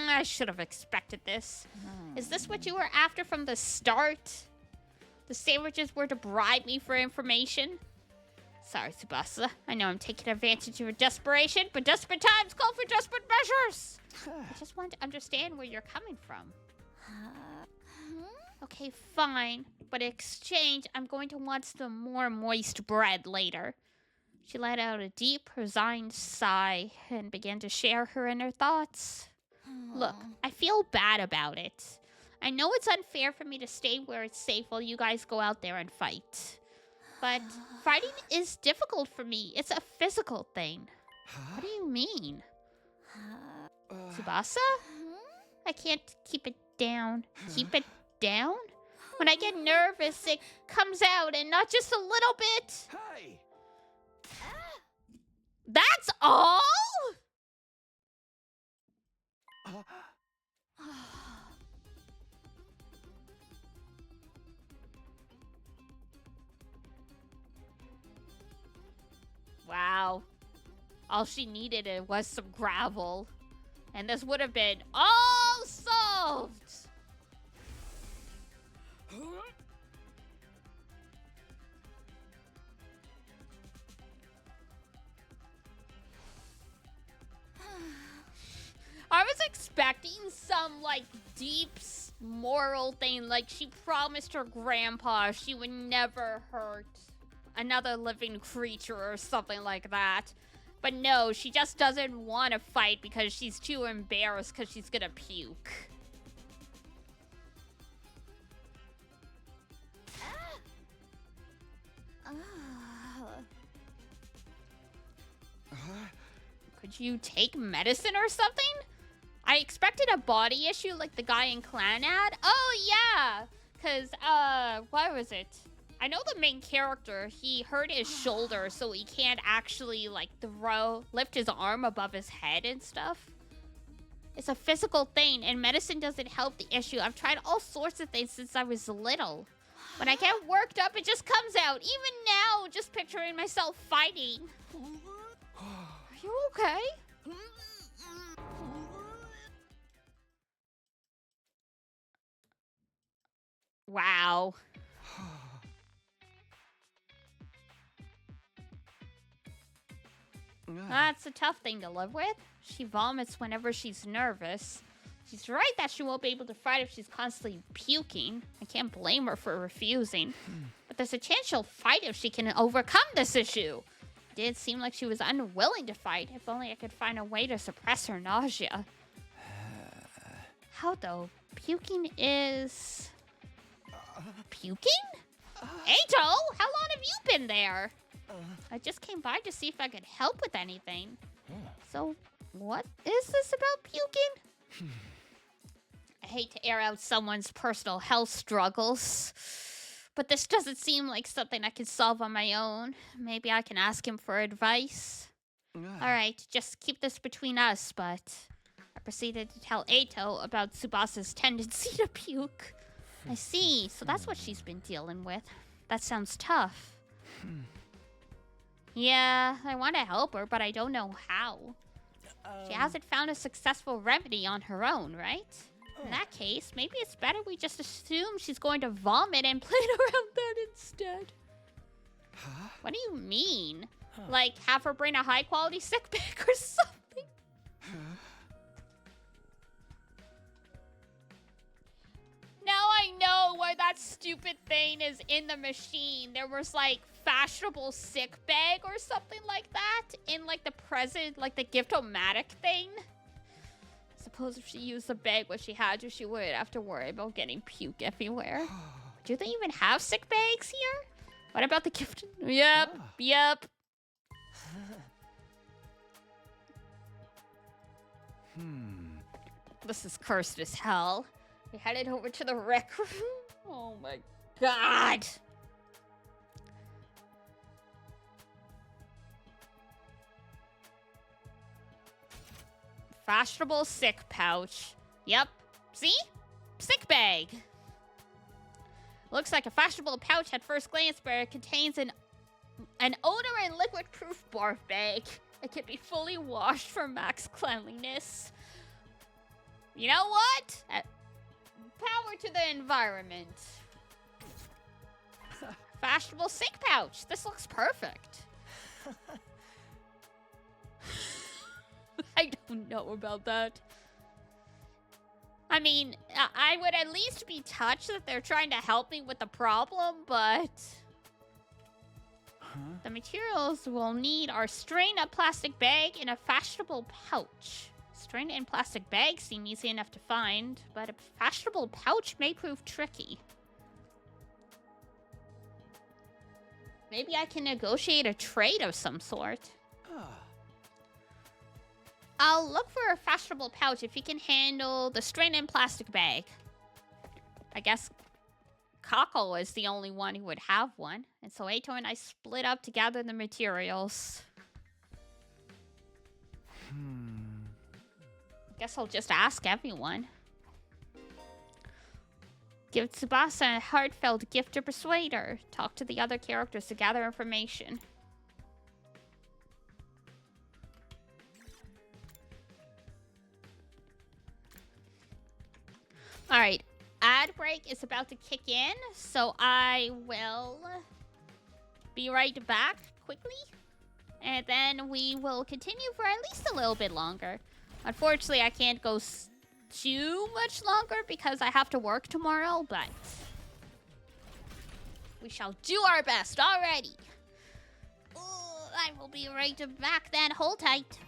I should have expected this. Is this what you were after from the start? The sandwiches were to bribe me for information? Sorry, Tsubasa. I know I'm taking advantage of your desperation, but desperate times call for desperate measures. I just want to understand where you're coming from. Okay, fine. But in exchange, I'm going to want some more moist bread later. She let out a deep, resigned sigh and began to share her inner thoughts. Look, I feel bad about it. I know it's unfair for me to stay where it's safe while you guys go out there and fight. But fighting is difficult for me. It's a physical thing. What do you mean? Tsubasa? I can't keep it down. Keep it down? When I get nervous, it comes out, and not just a little bit. Hey! That's all? Wow. All she needed was some gravel. And this would have been all solved. I was expecting some, like, deep moral thing. Like, she promised her grandpa she would never hurt another living creature or something like that. But no, she just doesn't want to fight because she's too embarrassed because she's gonna puke. Could you take medicine or something? I expected a body issue like the guy in Clan ad. Oh, yeah. Because, what was it? I know the main character, he hurt his shoulder, so he can't actually, like, lift his arm above his head and stuff. It's a physical thing, and medicine doesn't help the issue. I've tried all sorts of things since I was little. When I get worked up, it just comes out. Even now, just picturing myself fighting. Are you okay? Wow. That's a tough thing to live with. She vomits whenever she's nervous. She's right that she won't be able to fight if she's constantly puking. I can't blame her for refusing. But there's a chance she'll fight if she can overcome this issue. It did seem like she was unwilling to fight. If only I could find a way to suppress her nausea. How though? Puking is... Puking? Ato, how long have you been there? I just came by to see if I could help with anything. So, what is this about puking? I hate to air out someone's personal health struggles, but this doesn't seem like something I can solve on my own. Maybe I can ask him for advice. Alright, just keep this between us, but I proceeded to tell Ato about Tsubasa's tendency to puke. I see, so that's what she's been dealing with. That sounds tough. Yeah, I want to help her, but I don't know how. She hasn't found a successful remedy on her own, right? In that case, maybe it's better we just assume she's going to vomit and plan around that instead. What do you mean? Like, have her bring a high-quality sick bag or something? Now I know why that stupid thing is in the machine. There was, like, fashionable sick bag or something like that in, like, the present, like, the gift-o-matic thing. Suppose if she used the bag when she had to, she wouldn't have to worry about getting puke everywhere. Do they even have sick bags here? What about the gift? Yep, yep. This is cursed as hell. We headed over to the rec room. Oh my god. Fashionable sick pouch. Yep. See? Sick bag. Looks like a fashionable pouch at first glance, but it contains an odor and liquid-proof barf bag. It can be fully washed for max cleanliness. You know what? Power to the environment. Fashionable sick pouch. This looks perfect. I don't know about that. I mean, I would at least be touched that they're trying to help me with the problem, but... The materials we'll need are strain a plastic bag and a fashionable pouch. Strain and plastic bags seem easy enough to find, but a fashionable pouch may prove tricky. Maybe I can negotiate a trade of some sort. I'll look for a fashionable pouch if he can handle the strain and plastic bag. I guess Kako is the only one who would have one, and so Ato and I split up to gather the materials. Guess I'll just ask everyone. Give Tsubasa a heartfelt gift to persuade her. Talk to the other characters to gather information. Alright, ad break is about to kick in, so I will be right back quickly. And then we will continue for at least a little bit longer. Unfortunately, I can't go too much longer because I have to work tomorrow, but we shall do our best already. I will be right back then. Hold tight.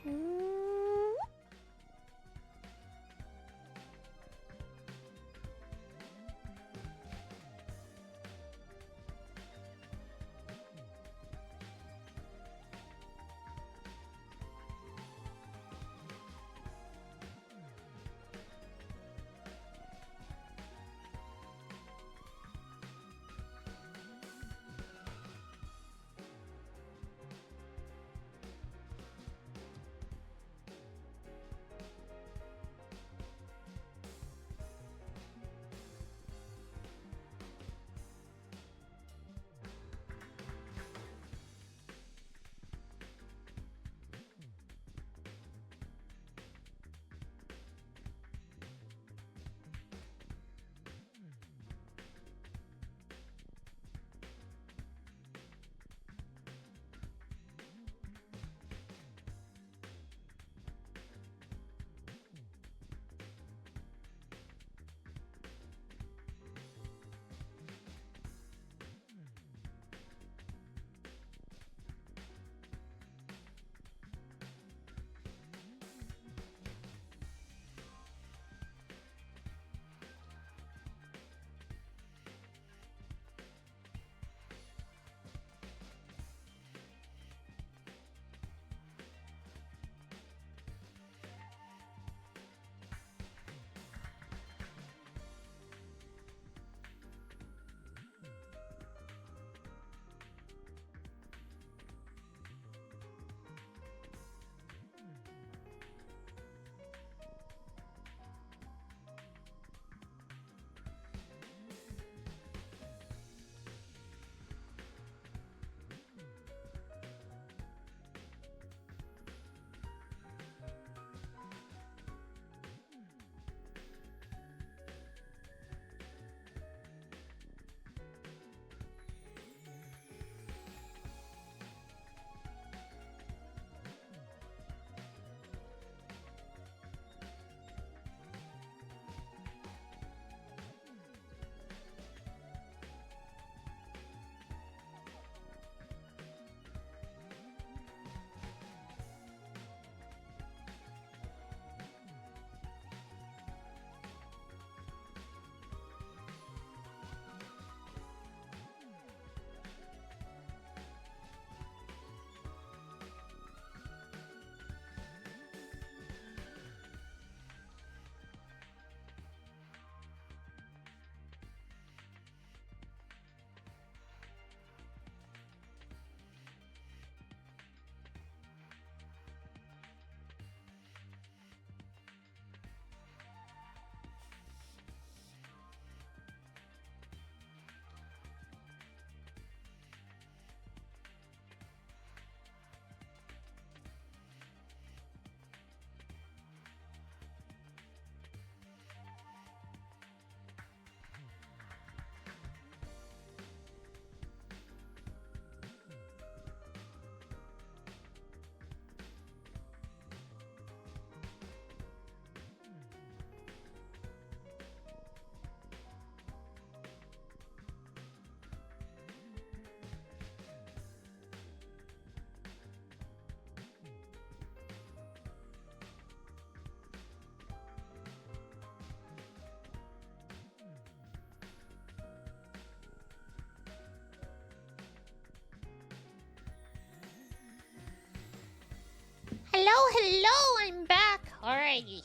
hello, I'm back. Alrighty.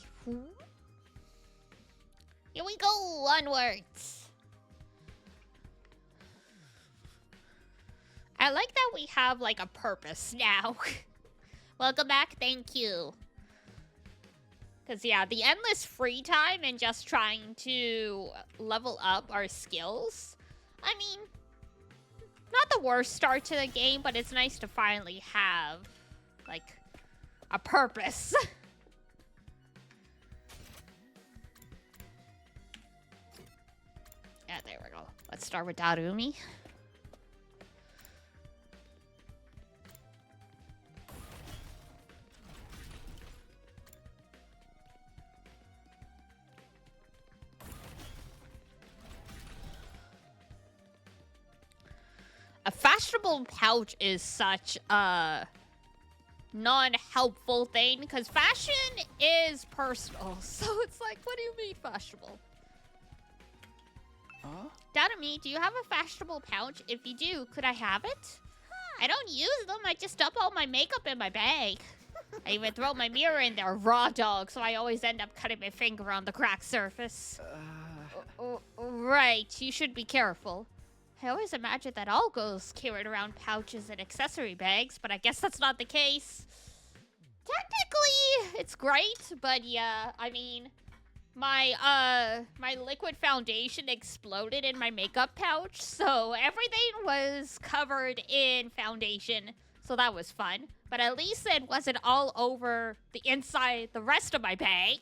Here we go, onwards. I like that we have, like, a purpose now. Welcome back, thank you. Because, yeah, the endless free time and just trying to level up our skills. I mean, not the worst start to the game, but it's nice to finally have, like, a purpose. Yeah, there we go. Let's start with Darumi. A fashionable pouch is such a non-helpful thing because fashion is personal. So it's like, what do you mean fashionable? Huh? Dadami, do you have a fashionable pouch? If you do, could I have it? I don't use them. I just dump all my makeup in my bag. I even throw my mirror in there, raw dog, so I always end up cutting my finger on the cracked surface. Right, you should be careful. I always imagine that all girls carried around pouches and accessory bags, but I guess that's not the case. Technically, it's great, but yeah, I mean, my liquid foundation exploded in my makeup pouch, so everything was covered in foundation, so that was fun. But at least it wasn't all over the inside, the rest of my bag.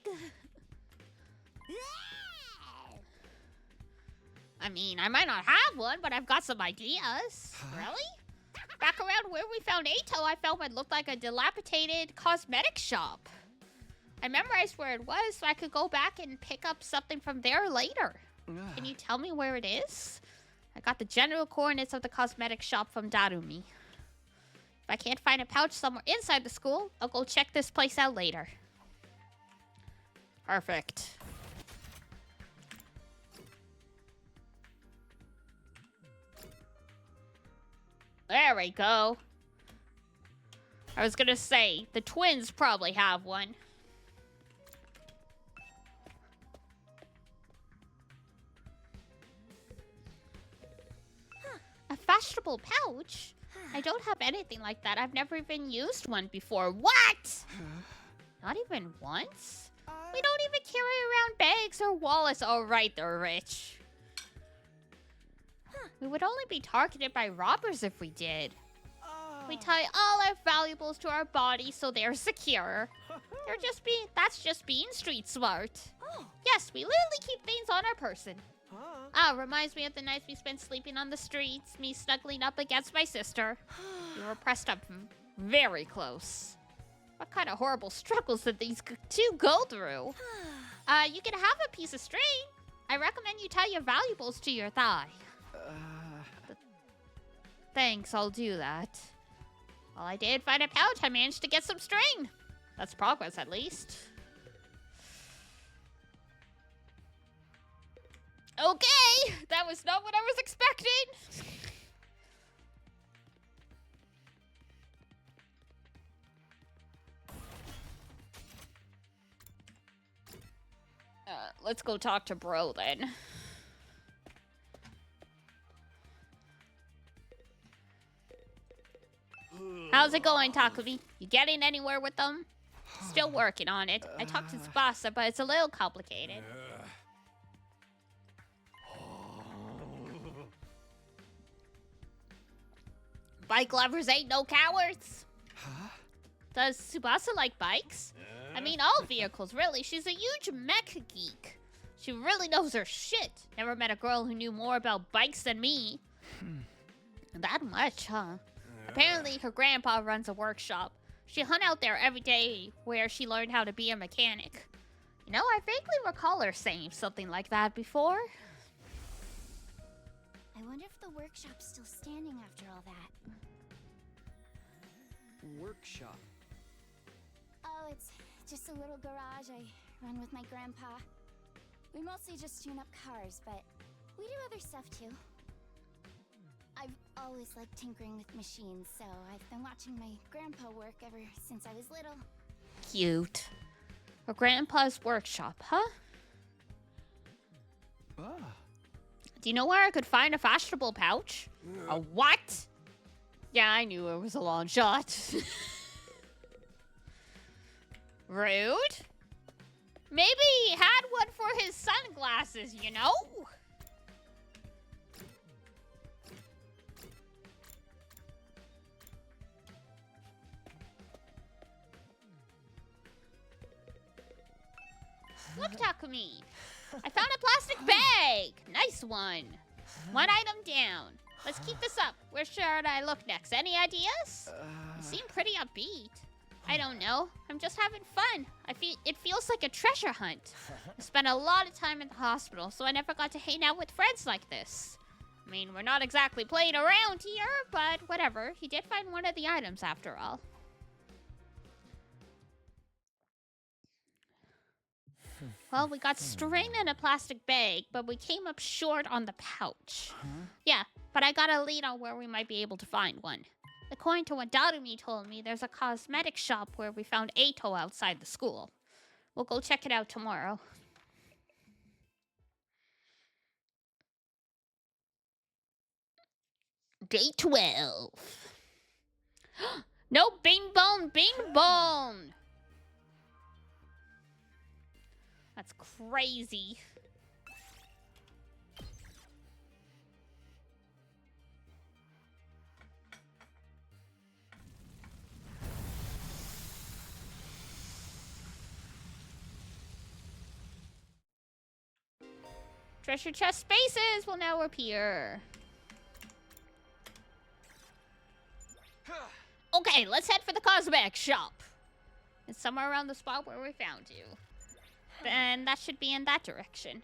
I mean, I might not have one, but I've got some ideas. Really? Back around where we found Ato, I found what looked like a dilapidated cosmetic shop. I memorized where it was, so I could go back and pick up something from there later. Can you tell me where it is? I got the general coordinates of the cosmetic shop from Darumi. If I can't find a pouch somewhere inside the school, I'll go check this place out later. Perfect. There we go. I was gonna say, the twins probably have one. A fashionable pouch? I don't have anything like that. I've never even used one before. What? Not even once? We don't even carry around bags or wallets. Oh, right, they're rich. We would only be targeted by robbers if we did. We tie all our valuables to our bodies so they're secure. That's just being street smart. Yes, we literally keep things on our person. Reminds me of the nights we spent sleeping on the streets, me snuggling up against my sister. We were pressed up very close. What kind of horrible struggles did these two go through? You can have a piece of string. I recommend you tie your valuables to your thigh. Thanks, I'll do that. Well, I did find a pouch. I managed to get some string. That's progress, at least. Okay, that was not what I was expecting. Let's go talk to Bro then. How's it going, Takumi? You getting anywhere with them? Still working on it. I talked to Tsubasa, but it's a little complicated. Bike lovers ain't no cowards. Does Tsubasa like bikes? I mean, all vehicles, really. She's a huge mech geek. She really knows her shit. Never met a girl who knew more about bikes than me. That much, huh? Apparently, her grandpa runs a workshop. She hung out there every day where she learned how to be a mechanic. You know, I vaguely recall her saying something like that before. I wonder if the workshop's still standing after all that. Workshop. Oh, it's just a little garage I run with my grandpa. We mostly just tune up cars, but we do other stuff too. I've always liked tinkering with machines, so I've been watching my grandpa work ever since I was little. cute. Her grandpa's workshop, huh? Ah. Do you know where I could find a fashionable pouch? A what? Yeah, I knew it was a long shot. Rude. Maybe he had one for his sunglasses, you know? Look, Takumi. I found a plastic bag. Nice one. One item down. Let's keep this up. Where should I look next? Any ideas? You seem pretty upbeat. I don't know. I'm just having fun. It feels like a treasure hunt. I spent a lot of time in the hospital, so I never got to hang out with friends like this. I mean, we're not exactly playing around here, but whatever. He did find one of the items after all. Well, we got string in a plastic bag, but we came up short on the pouch. Yeah, but I got a lead on where we might be able to find one. According to what Darumi told me, there's a cosmetic shop where we found Ato outside the school. We'll go check it out tomorrow. Day 12. No, bing bone, bing bone! That's crazy. Treasure chest spaces will now appear. Okay, let's head for the cosmetic shop. It's somewhere around the spot where we found you. Then that should be in that direction.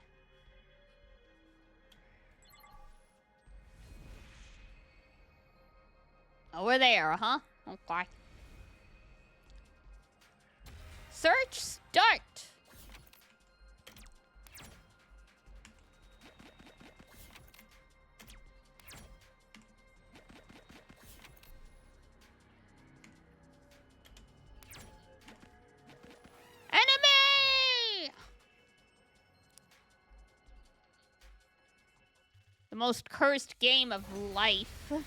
Over there, huh? Okay. Search start. Enemy! The most cursed game of life. All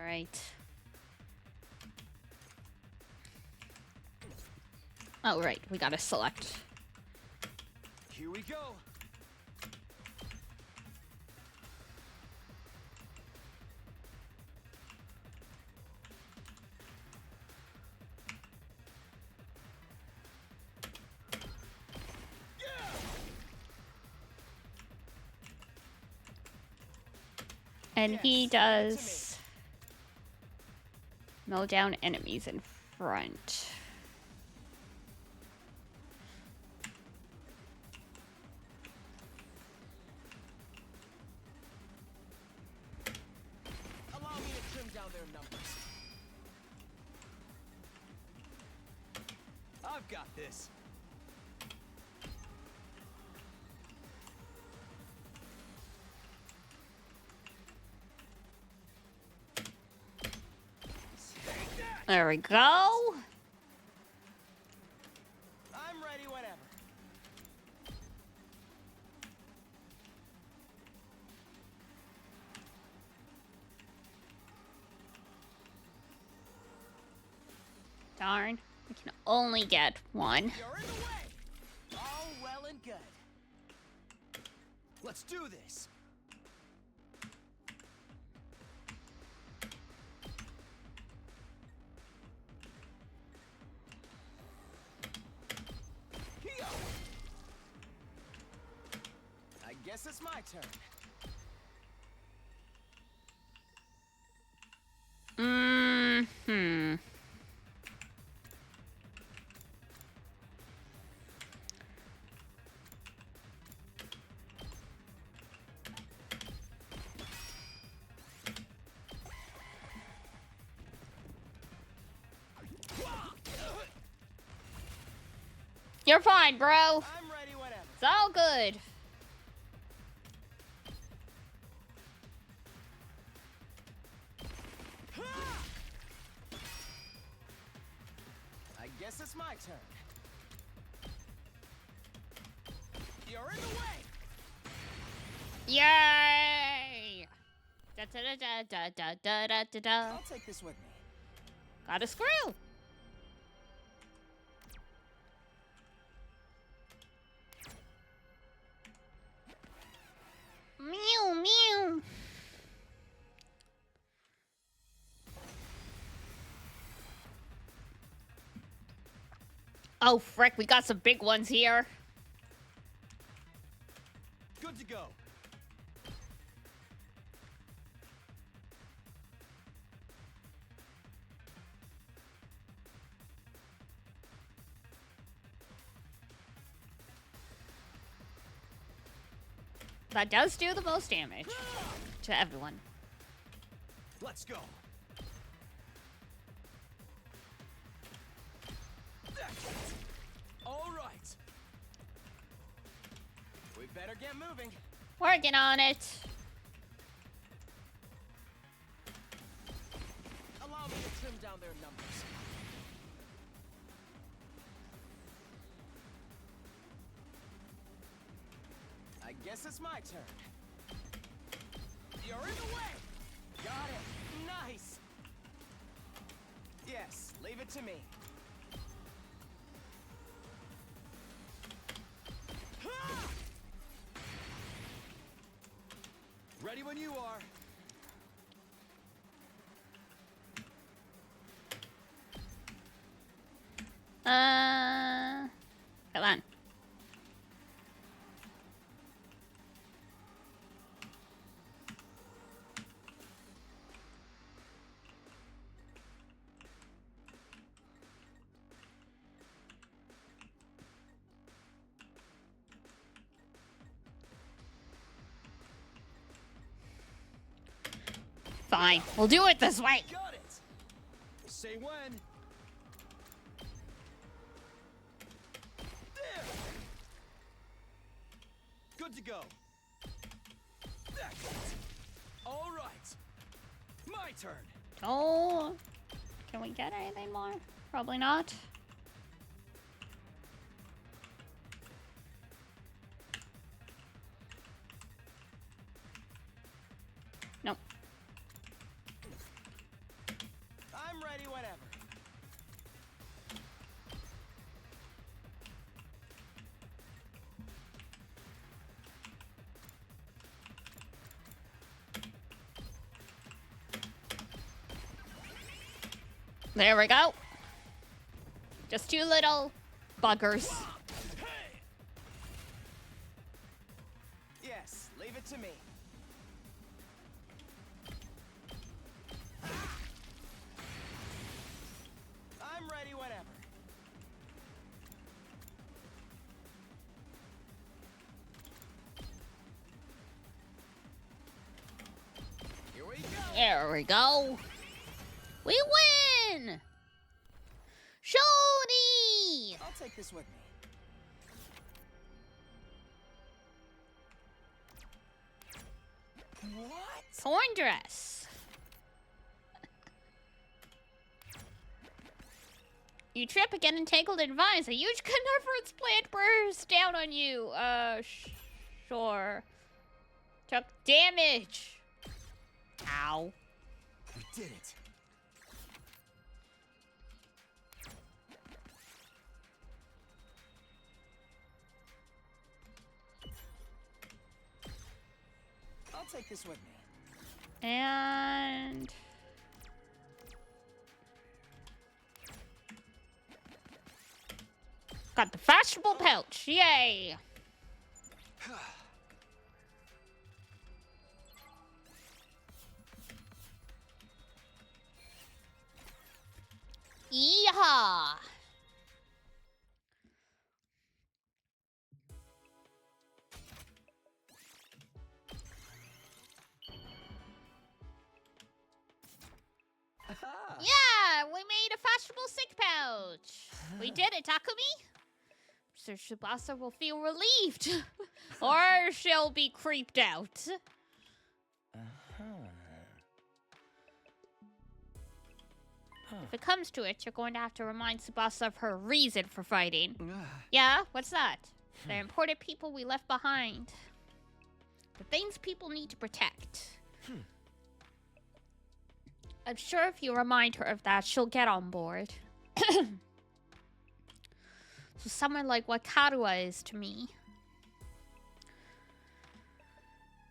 right. Oh, right. We gotta select. Here we go. And he does mow down enemies in front. Allow me to trim down their numbers. I've got this. There we go. I'm ready whenever. Darn. We can only get one. You're in the way. All well and good. Let's do this. Here. I guess it's my turn. Mm-hmm. You're fine, bro. I'm ready whenever. It's all good. guess it's my turn. You're in the way! Yay! Da da da da da da da da da. I'll take this with me. Got a screw. Mew mew. Oh frick, we got some big ones here. Good to go. That does do the most damage to everyone. Let's go. All right. We better get moving. Working on it. Allow me to trim down their numbers. I guess it's my turn. You're in the way! Got it! Nice! Yes, leave it to me. Ha! Ready when you are. Come on. Fine, we'll do it this way. Got it! Say when. There! Good to go. That's it. All right. My turn. Oh, can we get anything more? Probably not. Nope. I'm ready whenever. There we go. Just two little buggers. Yes, leave it to me. I'm ready whenever. Here we go. There we go. We win! Shoni! I'll take this with me. What? Corn dress. You trip again entangled in vines. A huge coniferous plant bursts down on you. Sure. Took damage. Ow. We did it. I'll take this with me. And... got the fashionable pouch. Yay. Yeehaw. Yeah, we made a fashionable sick pouch. We did it, Takumi. Sir Tsubasa will feel relieved. Or she'll be creeped out. If it comes to it, you're going to have to remind Tsubasa of her reason for fighting. Yeah? What's that? They're important people we left behind. The things people need to protect. I'm sure if you remind her of that, she'll get on board. So someone like what Karuha is to me.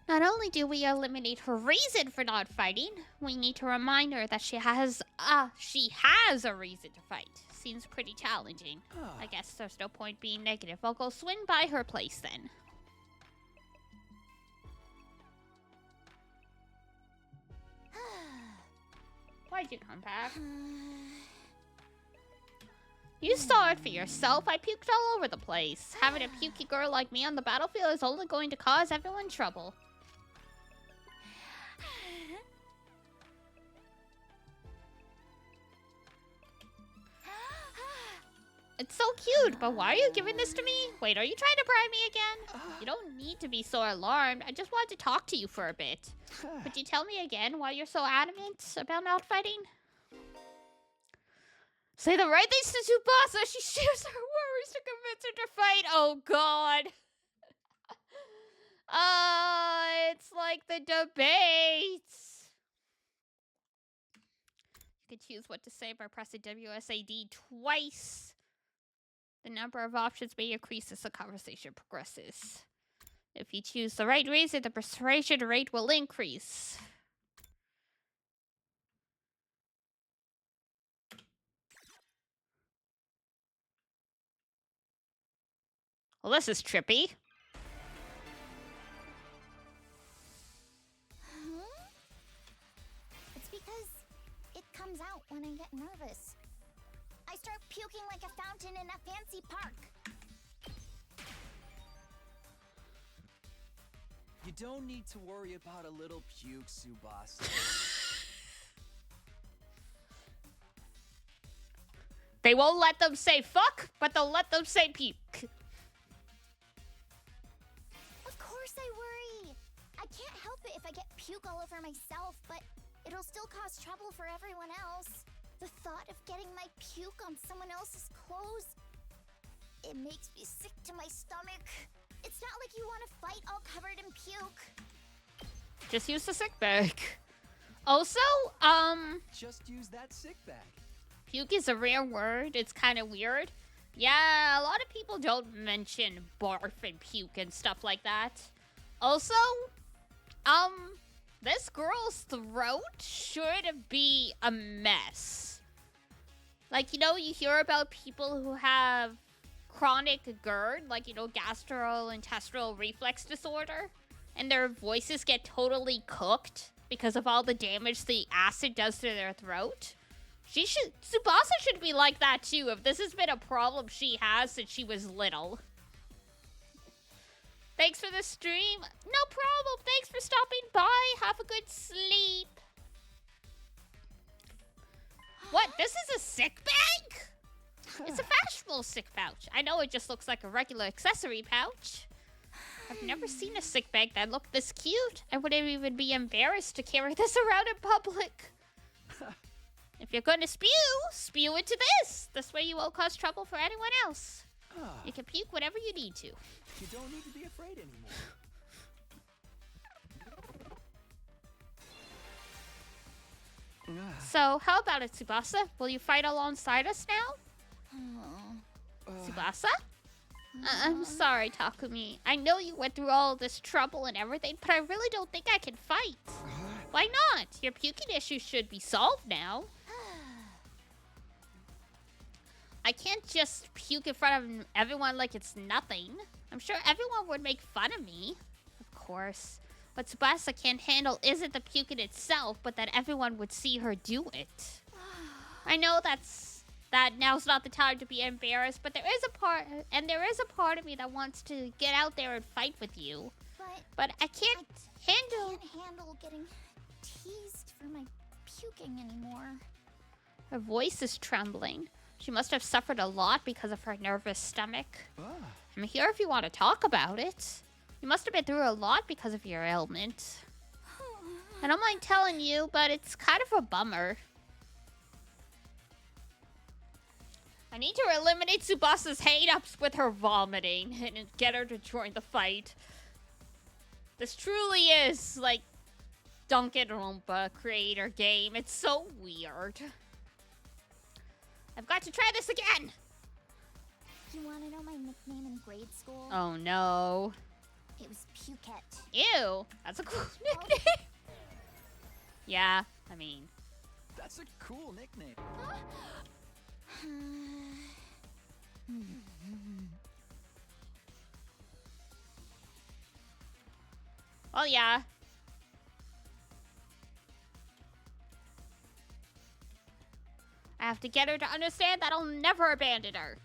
Not only do we eliminate her reason for not fighting, we need to remind her that she has a reason to fight. Seems pretty challenging. I guess there's no point being negative. I'll go swing by her place then. Why'd you come back? You saw it for yourself. I puked all over the place. Having a pukey girl like me on the battlefield is only going to cause everyone trouble. It's so cute, but why are you giving this to me? Wait, are you trying to bribe me again? You don't need to be so alarmed. I just wanted to talk to you for a bit. Could you tell me again why you're so adamant about not fighting? Say the right things to Tsubasa. She shares her worries to convince her to fight. Oh, God. It's like the debates. You can choose what to say by pressing WSAD twice. The number of options may increase as the conversation progresses. If you choose the right reason, the persuasion rate will increase. Well, this is trippy. It's because it comes out when I get nervous. I start puking like a fountain in a fancy park. You don't need to worry about a little puke, Tsubasa. They won't let them say fuck, but they'll let them say puke. Of course I worry. I can't help it if I get puke all over myself, but it'll still cause trouble for everyone else. The thought of getting my puke on someone else's clothes, it makes me sick to my stomach. It's not like you want to fight all covered in puke. Just use the sick bag. Also, Just use that sick bag. puke is a rare word. It's kind of weird. Yeah, a lot of people don't mention barf and puke and stuff like that. Also, this girl's throat should be a mess. Like, you know, you hear about people who have chronic GERD, like, you know, gastrointestinal reflex disorder, and their voices get totally cooked because of all the damage the acid does to their throat. Tsubasa should be like that too, if this has been a problem she has since she was little. Thanks for the stream. No problem. Thanks for stopping by. Have a good sleep. What? This is a sick bag? It's a fashionable sick pouch. I know it just looks like a regular accessory pouch. I've never seen a sick bag that looked this cute. I wouldn't even be embarrassed to carry this around in public. If you're going to spew into this. This way you won't cause trouble for anyone else. You can puke whenever you need to. You don't need to be afraid anymore. So, how about it, Tsubasa? Will you fight alongside us now? Tsubasa? I'm sorry, Takumi. I know you went through all this trouble and everything, but I really don't think I can fight. Why not? Your puking issue should be solved now. I can't just puke in front of everyone like it's nothing. I'm sure everyone would make fun of me. Of course. What Tsubasa can't handle isn't the puking itself, but that everyone would see her do it. I know that now's not the time to be embarrassed, but there is a part of me that wants to get out there and fight with you. But I can't handle getting teased for my puking anymore. Her voice is trembling. She must have suffered a lot because of her nervous stomach. I'm here if you want to talk about it. You must have been through a lot because of your ailment. I don't mind telling you, but it's kind of a bummer. I need to eliminate Tsubasa's hang-ups with her vomiting and get her to join the fight. This truly is, like, Danganronpa creator game. It's so weird. I've got to try this again! You want to know my nickname in grade school? Oh, no. It was Pukette. Ew. That's a cool nickname. Yeah, I mean... That's a cool nickname. Well, yeah. I have to get her to understand that I'll never abandon her.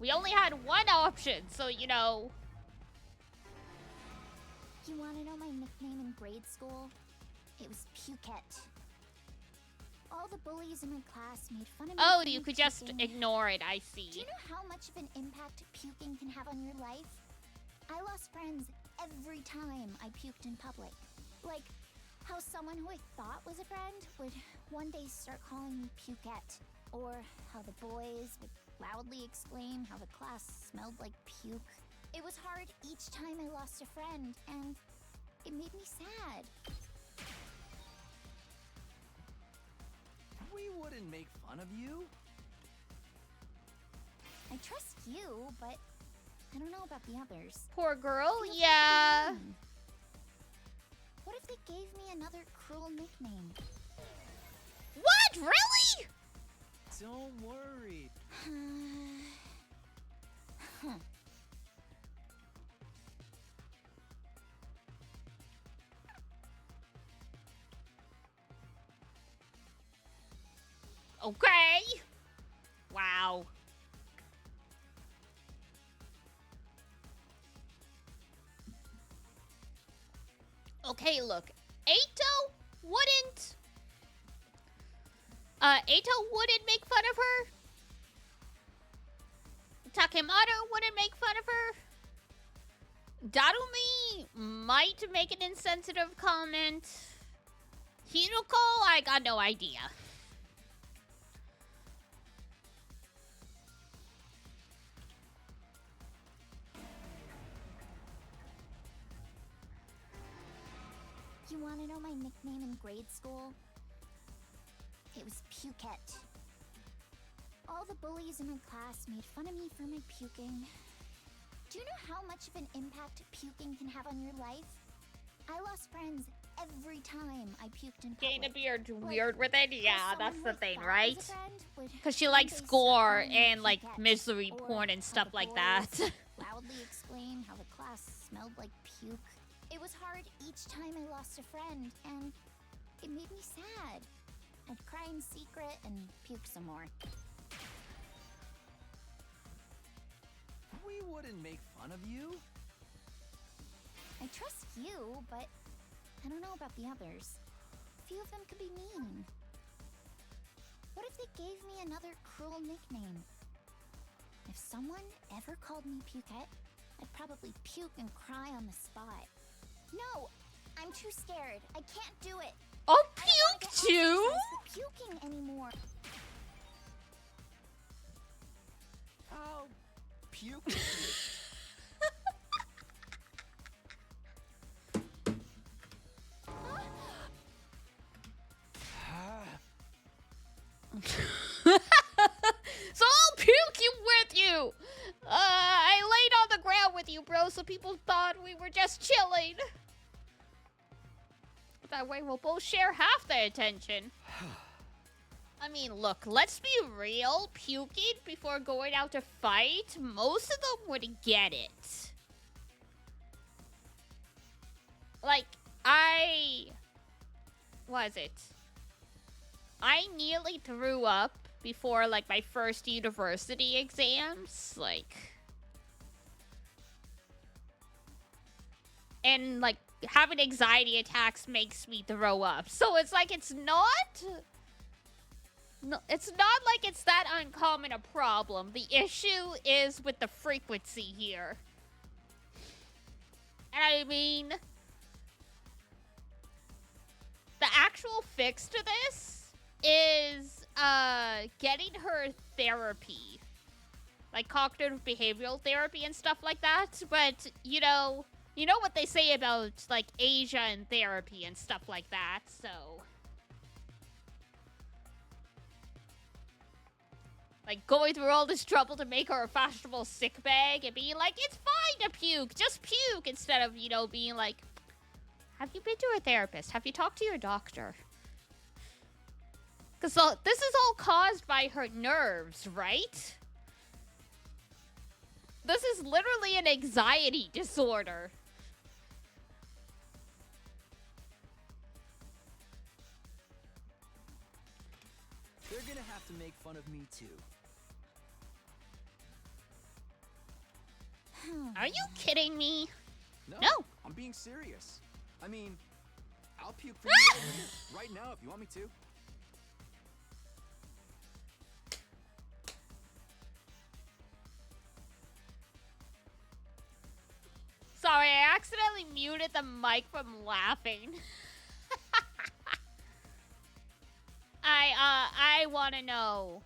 We only had one option, so, you know... You want to know my nickname in grade school? It was Pukette. All the bullies in my class made fun of me. Oh, for you my could just puking. ignore it, I see. Do you know how much of an impact puking can have on your life? I lost friends every time I puked in public. Like, how someone who I thought was a friend would one day start calling me Pukette. Or how the boys would loudly exclaim how the class smelled like puke. It was hard each time I lost a friend, and it made me sad. We wouldn't make fun of you. I trust you, but I don't know about the others. Poor girl, Feels like yeah. they're mean. What if they gave me another cruel nickname? What? Really? Don't worry. Okay. Wow. Okay, look. Eito wouldn't make fun of her. Takemaru wouldn't make fun of her. Darumi might make an insensitive comment. Hiruko, I got no idea. You want to know my nickname in grade school? It was Pukette. All the bullies in my class made fun of me for my puking. Do you know how much of an impact puking can have on your life? I lost friends every time I puked in public. Gain a beard weird with it? Yeah, How that's someone the who I thing, thought right? was a friend would Because she one likes day start gore calling me and, like, Pukette, misery or porn and how stuff the like that. boys loudly exclaim how the class smelled like puke. It was hard each time I lost a friend, and it made me sad. I'd cry in secret and puke some more. We wouldn't make fun of you. I trust you, but I don't know about the others. A few of them could be mean. What if they gave me another cruel nickname? If someone ever called me Pukette, I'd probably puke and cry on the spot. No! I'm too scared. I can't do it. Oh, I don't wanna puke get too? ostracized for puking anymore. I'll puke. So I'll puke you with you. I laid on the ground with you, bro, so people thought we were just chilling. That way we'll both share half the attention. I mean, look, let's be real. Puking before going out to fight, most of them would get it. Like, what is it? I nearly threw up before, like, my first university exams. Like, and, like, having anxiety attacks makes me throw up. So it's like, it's not like it's that uncommon a problem. The issue is with the frequency here. And I mean, the actual fix to this is, getting her therapy. Like cognitive behavioral therapy and stuff like that. But, you know what they say about, like, Asia and therapy and stuff like that, so... Like, going through all this trouble to make her a fashionable sick bag and being like, it's fine to puke, just puke, instead of, you know, being like, have you been to a therapist? Have you talked to your doctor? Because this is all caused by her nerves, right? This is literally an anxiety disorder. They're gonna have to make fun of me too. Are you kidding me? No, No. I'm being serious. I mean, I'll puke for you right now if you want me to. Sorry, I accidentally muted the mic from laughing. I want to know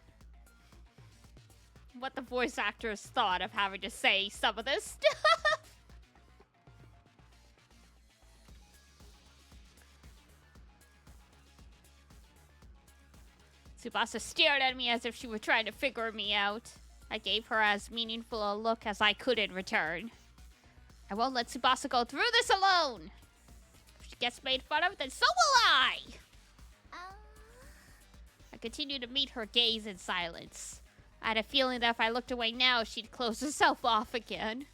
what the voice actors thought of having to say some of this stuff. Tsubasa stared at me as if she were trying to figure me out. I gave her as meaningful a look as I could in return. I won't let Tsubasa go through this alone. If she gets made fun of, then so will I! I continued to meet her gaze in silence. I had a feeling that if I looked away now, she'd close herself off again.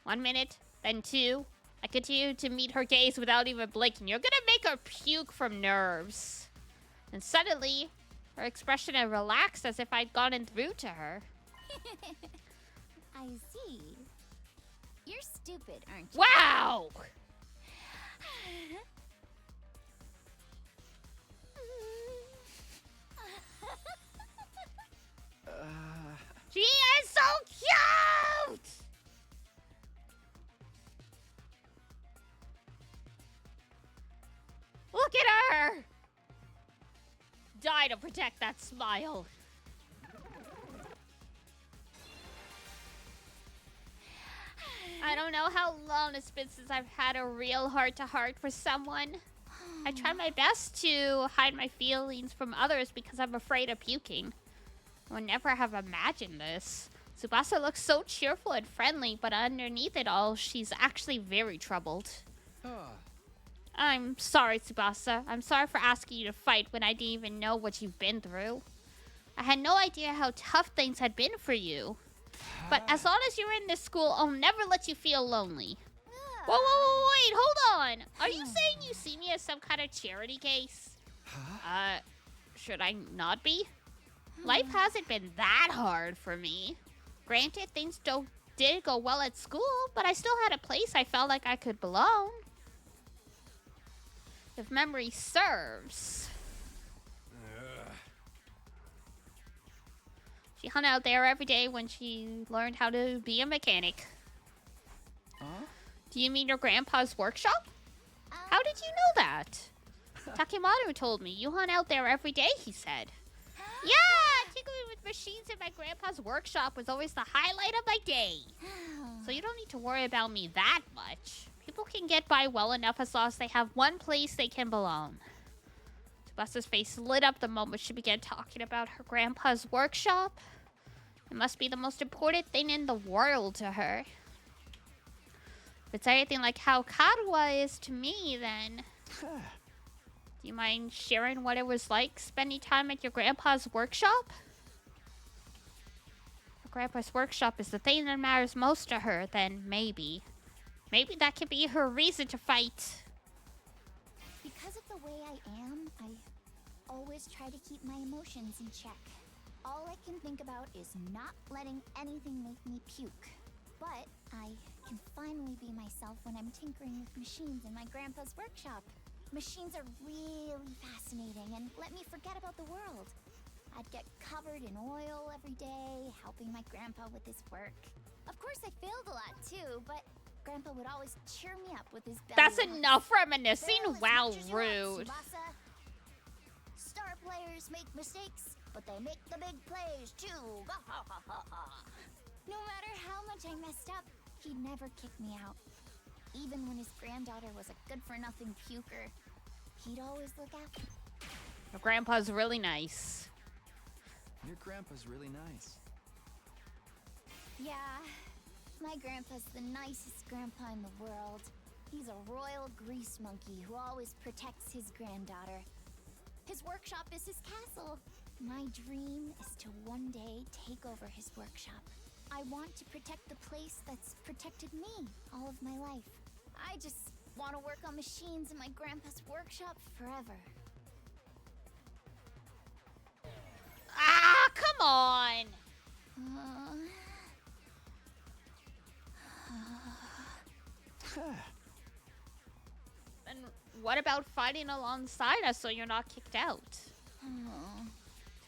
1 minute, then 2. I continued to meet her gaze without even blinking. You're gonna make her puke from nerves. And suddenly, her expression had relaxed as if I'd gotten through to her. I see. You're stupid, aren't you? Wow! She is so cute! Look at her! Die to protect that smile. I don't know how long it's been since I've had a real heart-to-heart with someone. I try my best to hide my feelings from others because I'm afraid of puking. I would never have imagined this. Tsubasa looks so cheerful and friendly, but underneath it all, she's actually very troubled. I'm sorry, Tsubasa. I'm sorry for asking you to fight when I didn't even know what you've been through. I had no idea how tough things had been for you. But as long as you're in this school, I'll never let you feel lonely. Whoa, wait, hold on. Are you saying you see me as some kind of charity case? Should I not be? Life hasn't been that hard for me. Granted, things did go well at school, but I still had a place I felt like I could belong. If memory serves. She hung out there every day when she learned how to be a mechanic. Do you mean your grandpa's workshop? How did you know that? Takemaru told me you hung out there every day, he said. Yeah, tinkering with machines in my grandpa's workshop was always the highlight of my day. So you don't need to worry about me that much. People can get by well enough as long as they have one place they can belong. Tsubasa's face lit up the moment she began talking about her grandpa's workshop. It must be the most important thing in the world to her. If it's anything like how Karuwa is to me, then... Do you mind sharing what it was like spending time at your grandpa's workshop? If grandpa's workshop is the thing that matters most to her, then maybe. Maybe that could be her reason to fight. Because of the way I am, I always try to keep my emotions in check. All I can think about is not letting anything make me puke. But I can finally be myself when I'm tinkering with machines in my grandpa's workshop. Machines are really fascinating and let me forget about the world. I'd get covered in oil every day, helping my grandpa with his work. Of course, I failed a lot too, but Grandpa would always cheer me up with his belly That's laughs. enough reminiscing? Fail as Wow, much as you want, rude. Tsubasa. Star players make mistakes, but they make the big plays too. No matter how much I messed up, he'd never kick me out. Even when his granddaughter was a good-for-nothing puker, he'd always look after. Your grandpa's really nice. Your grandpa's really nice. Yeah, my grandpa's the nicest grandpa in the world. He's a royal grease monkey who always protects his granddaughter. His workshop is his castle. My dream is to one day take over his workshop. I want to protect the place that's protected me all of my life. I just want to work on machines in my grandpa's workshop forever. Ah, come on! And what about fighting alongside us so you're not kicked out?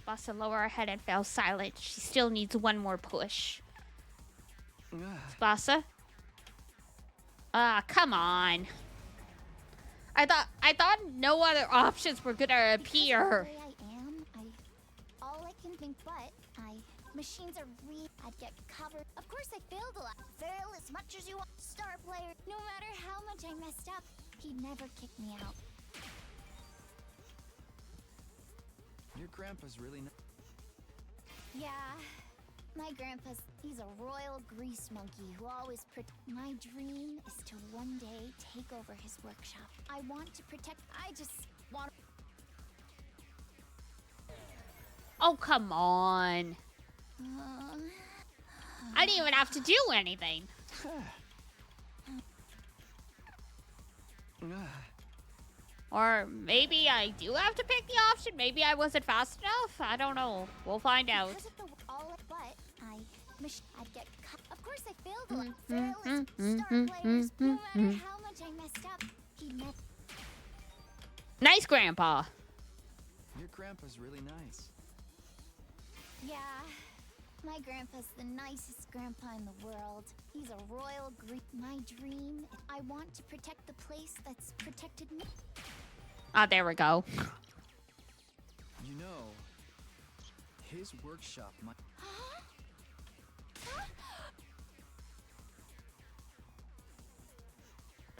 Tsubasa lower her head and fell silent. She still needs one more push. Tsubasa? Ah, come on. I thought no other options were gonna appear. Because of the way I am, all I can think machines are I'd get covered. Of course I failed a lot. Fail as much as you want. Star player. No matter how much I messed up, he'd never kick me out. Your grandpa's really nice. Yeah, my he's a royal grease monkey who always my dream is to one day take over his workshop. I want to protect, I just want. Oh, come on. I didn't even have to do anything. Or maybe I do have to pick the option. Maybe I wasn't fast enough. I don't know. We'll find out. Because of I'd get of course I failed a lot. Fail as star players. No matter how much I messed up, he'd never. Nice grandpa. Your grandpa's really nice. Yeah, my grandpa's the nicest grandpa in the world. He's a royal my dream, I want to protect the place that's protected me. Ah, there we go. You know, his workshop might...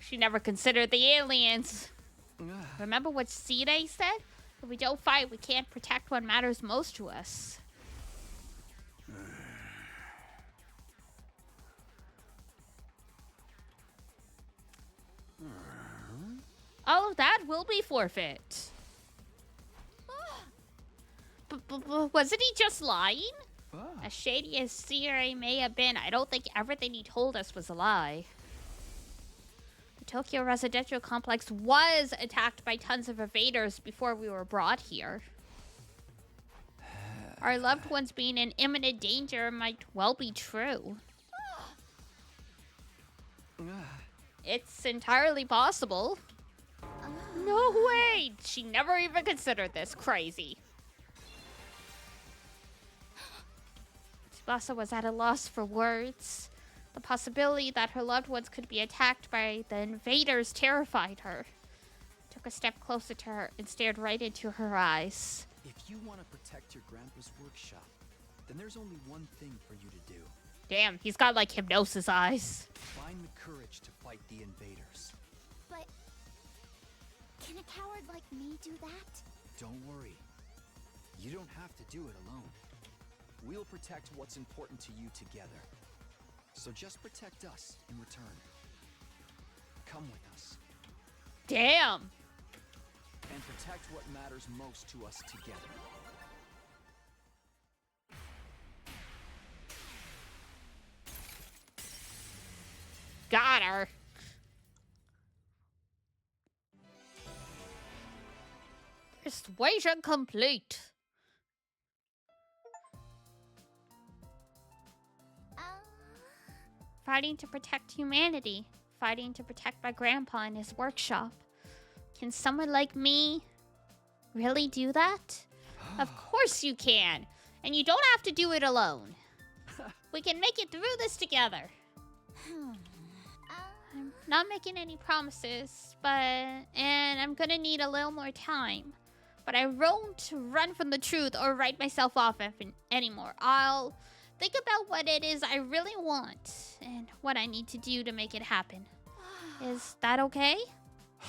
She never considered the aliens. Remember what Sire said? If we don't fight, we can't protect what matters most to us. All of that will be forfeit. Wasn't he just lying? As shady as Sire may have been, I don't think everything he told us was a lie. The Tokyo residential complex was attacked by tons of invaders before we were brought here. Our loved ones being in imminent danger might well be true. It's entirely possible. No way! She never even considered this. Crazy. Tsubasa was at a loss for words. The possibility that her loved ones could be attacked by the invaders terrified her. I took a step closer to her and stared right into her eyes. If you want to protect your grandpa's workshop, then there's only one thing for you to do. Damn, he's got like hypnosis eyes. Find the courage to fight the invaders. But can a coward like me do that? Don't worry. You don't have to do it alone. We'll protect what's important to you together. So just protect us in return. Come with us. Damn. And protect what matters most to us together. Got her. Persuasion complete. Fighting to protect humanity. Fighting to protect my grandpa in his workshop. Can someone like me really do that? Of course you can. And you don't have to do it alone. We can make it through this together. I'm not making any promises, and I'm gonna need a little more time. but I won't run from the truth or write myself off anymore. I'll think about what it is I really want and what I need to do to make it happen. Is that okay?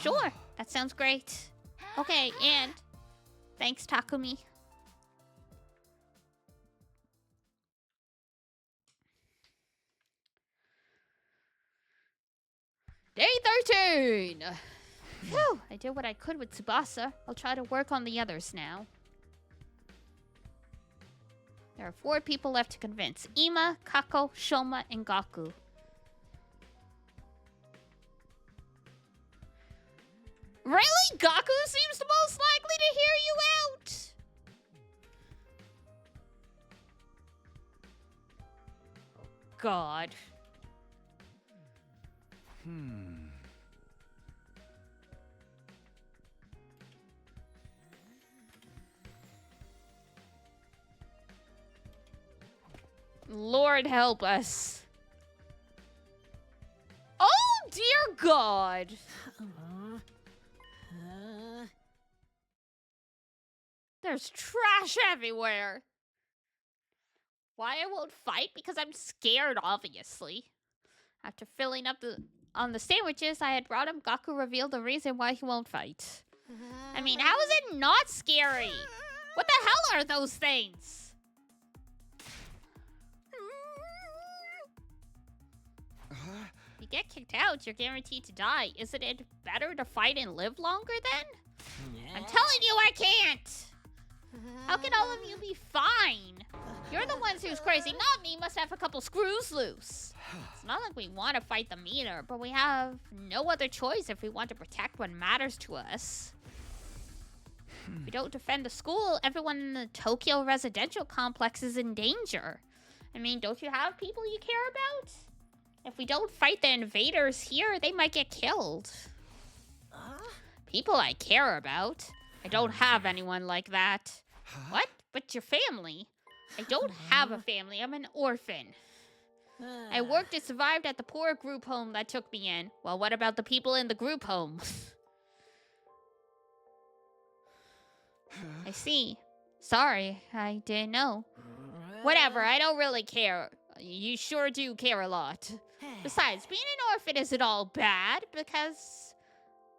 Sure, that sounds great. Okay, and thanks, Takumi. Day 13! Phew, I did what I could with Tsubasa. I'll try to work on the others now. There are 4 people left to convince. Ima, Kako, Shoma, and Gaku. Really? Gaku seems the most likely to hear you out! Oh, God. Lord help us. Oh, dear God. There's trash everywhere. Why I won't fight? Because I'm scared, obviously. After filling up on the sandwiches I had brought him, Gaku revealed the reason why he won't fight. I mean, how is it not scary? What the hell are those things? If you get kicked out, you're guaranteed to die. Isn't it better to fight and live longer then? I'm telling you I can't! How can all of you be fine? You're the ones who's crazy, not me. Must have a couple screws loose. It's not like we want to fight the meter, but we have no other choice if we want to protect what matters to us. If we don't defend the school, everyone in the Tokyo residential complex is in danger. I mean, don't you have people you care about? If we don't fight the invaders here, they might get killed. People I care about? I don't have anyone like that. What? But your family? I don't have a family. I'm an orphan. I worked and survived at the poor group home that took me in. Well, what about the people in the group home? I see. Sorry, I didn't know. Whatever, I don't really care. You sure do care a lot. Besides, being an orphan isn't all bad, because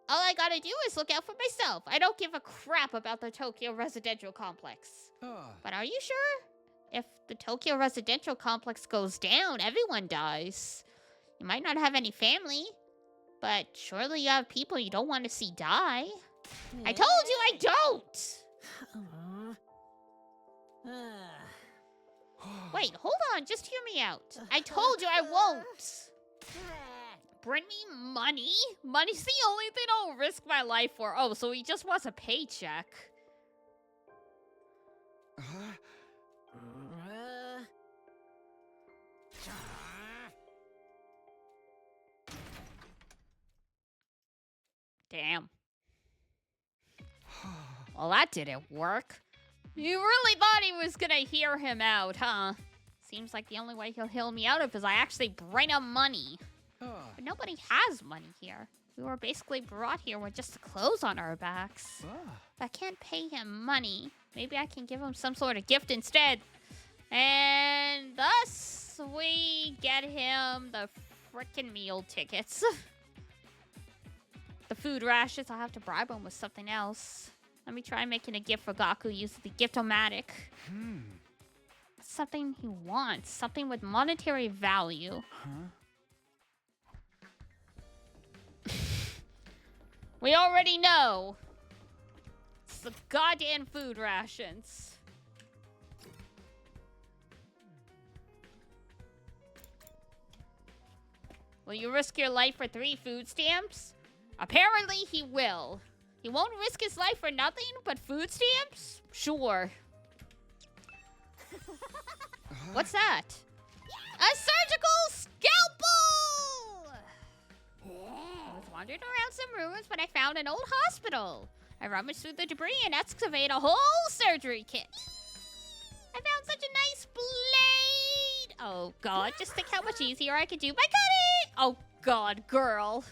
all I gotta do is look out for myself. I don't give a crap about the Tokyo residential complex. But are you sure? If the Tokyo residential complex goes down, everyone dies. You might not have any family, but surely you have people you don't want to see die. I told you I don't! Wait, hold on, just hear me out. I told you I won't! Bring me money? Money's the only thing I'll risk my life for. Oh, so he just wants a paycheck. Damn. Well, that didn't work. You really thought he was gonna hear him out, huh? Seems like the only way he'll heal me out of is I actually bring him money. But nobody has money here. We were basically brought here with just the clothes on our backs. If I can't pay him money, maybe I can give him some sort of gift instead. And thus, we get him the frickin' meal tickets. The food rations, I'll have to bribe him with something else. Let me try making a gift for Gaku using the gift-o-matic. Something he wants. Something with monetary value. We already know. It's the goddamn food rations. Will you risk your life for 3 food stamps? Apparently he will. He won't risk his life for nothing but food stamps? Sure. What's that? A surgical scalpel! I was wandering around some ruins, but I found an old hospital. I rummaged through the debris and excavated a whole surgery kit. I found such a nice blade! Oh god, just think how much easier I could do by cutting! Oh god, girl.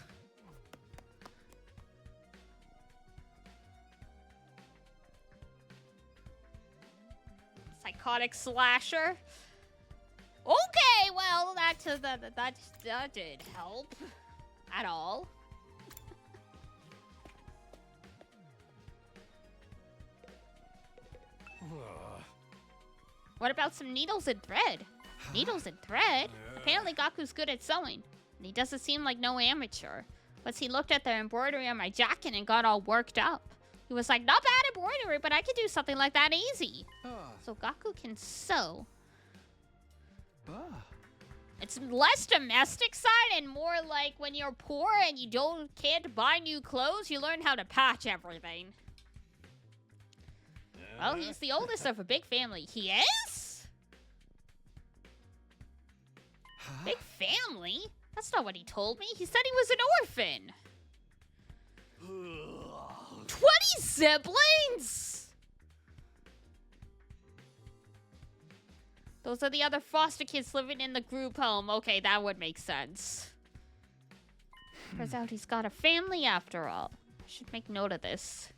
Psychotic slasher. Okay, well, that did help. At all. What about some needles and thread? Needles and thread? Apparently Gaku's good at sewing. And he doesn't seem like no amateur. But he looked at the embroidery on my jacket and got all worked up. He was like, not bad embroidery, but I could do something like that easy. So Gaku can sew. It's less domestic side and more like when you're poor and you can't buy new clothes, you learn how to patch everything. Well, he's the oldest of a big family. He is? Big family? That's not what he told me. He said he was an orphan. 20 siblings? Those are the other foster kids living in the group home. Okay, that would make sense. Turns out he's got a family after all. I should make note of this.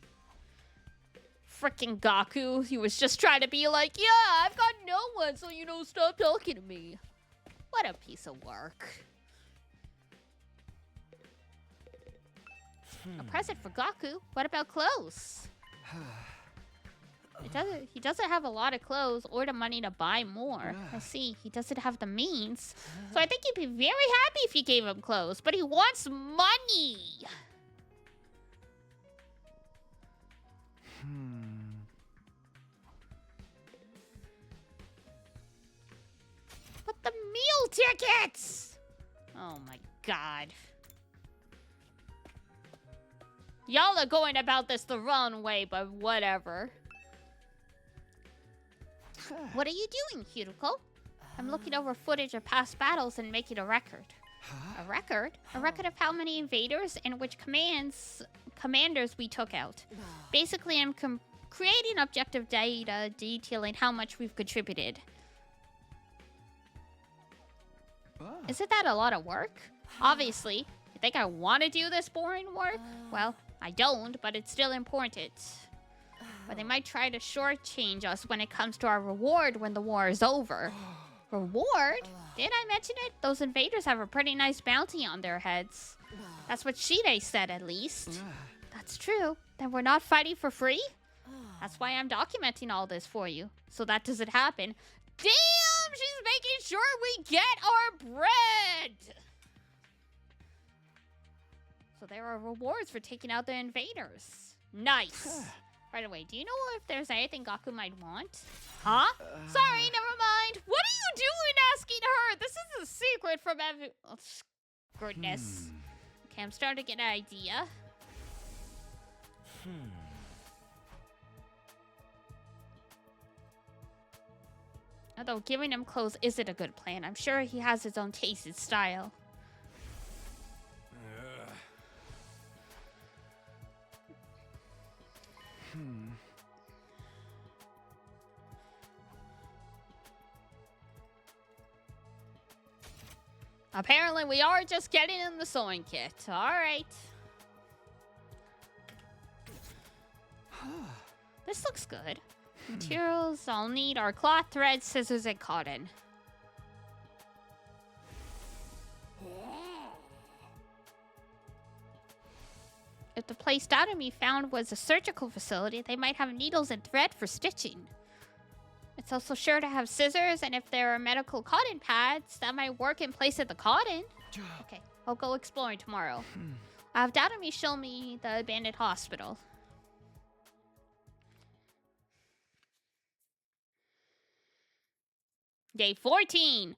Frickin' Gaku. He was just trying to be like, yeah, I've got no one, so stop talking to me. What a piece of work. A present for Gaku? What about clothes? He doesn't have a lot of clothes or the money to buy more. I see. He doesn't have the means. So I think he'd be very happy if you gave him clothes. But he wants money. But the meal tickets! Oh my god. Y'all are going about this the wrong way, but whatever. What are you doing, Hiroko? I'm looking over footage of past battles and making a record. A record? A record of how many invaders and which commanders we took out. Basically, I'm creating objective data detailing how much we've contributed. Isn't that a lot of work? Obviously. You think I want to do this boring work? Well, I don't, but it's still important. But they might try to shortchange us when it comes to our reward when the war is over. Reward? Did I mention it? Those invaders have a pretty nice bounty on their heads. That's what Shide said, at least. That's true. Then we're not fighting for free? That's why I'm documenting all this for you. So that doesn't happen. Damn! She's making sure we get our bread! So there are rewards for taking out the invaders. Nice. By the way, do you know if there's anything Gaku might want? Huh? Sorry, never mind. What are you doing asking her? This is a secret from oh, goodness. Okay, I'm starting to get an idea. Although giving him clothes isn't a good plan. I'm sure he has his own taste and style. Apparently, we are just getting in the sewing kit. All right. This looks good. Materials I'll need are cloth, thread, scissors, and cotton. If the place Dadami found was a surgical facility, they might have needles and thread for stitching. It's also sure to have scissors, and if there are medical cotton pads, that might work in place of the cotton. Okay, I'll go exploring tomorrow. I'll have Dadami show me the abandoned hospital. Day 14.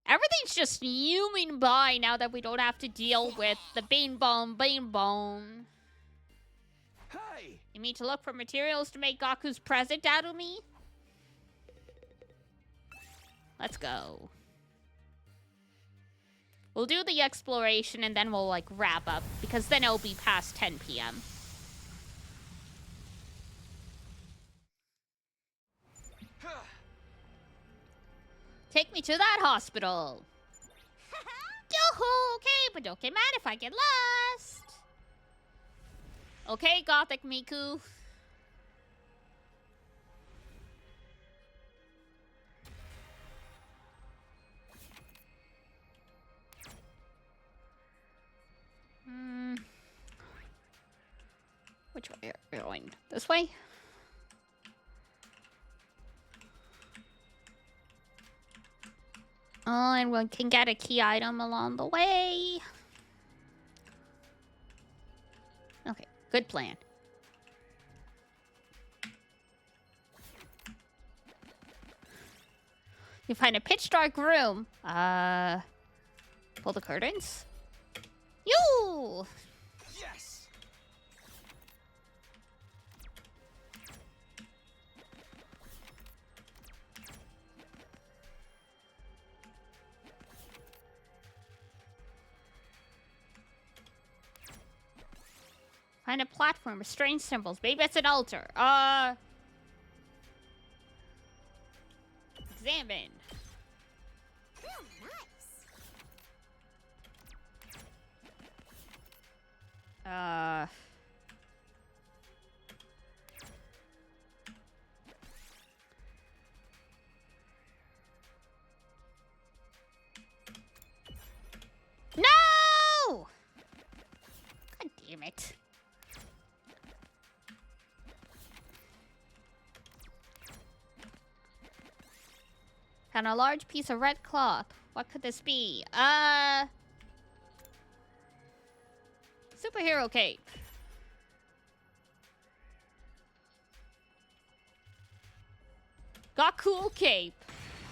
Everything's just zooming by now that we don't have to deal with the bean bone. Hey! You mean to look for materials to make Gaku's present, Dadumi? Let's go. We'll do the exploration and then we'll, like, wrap up. Because then it'll be past 10 p.m. Take me to that hospital. Yo-ho, okay, but don't get mad if I get lost. Okay, Gothic Miku. Which way are we going? This way? Oh, and we can get a key item along the way. Okay, good plan. You find a pitch dark room. Pull the curtains. You! Yes! Find a platform with strange symbols. Maybe it's an altar. Examine. Nice. No! God damn it. Found a large piece of red cloth. What could this be? Superhero cape. Got cool cape.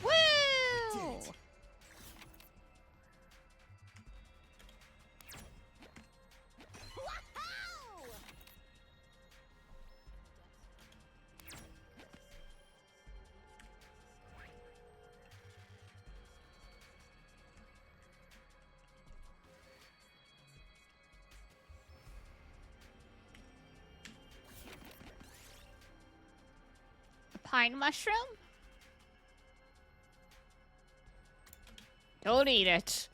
Woo! Did it. Wow! A pine mushroom? Don't eat it.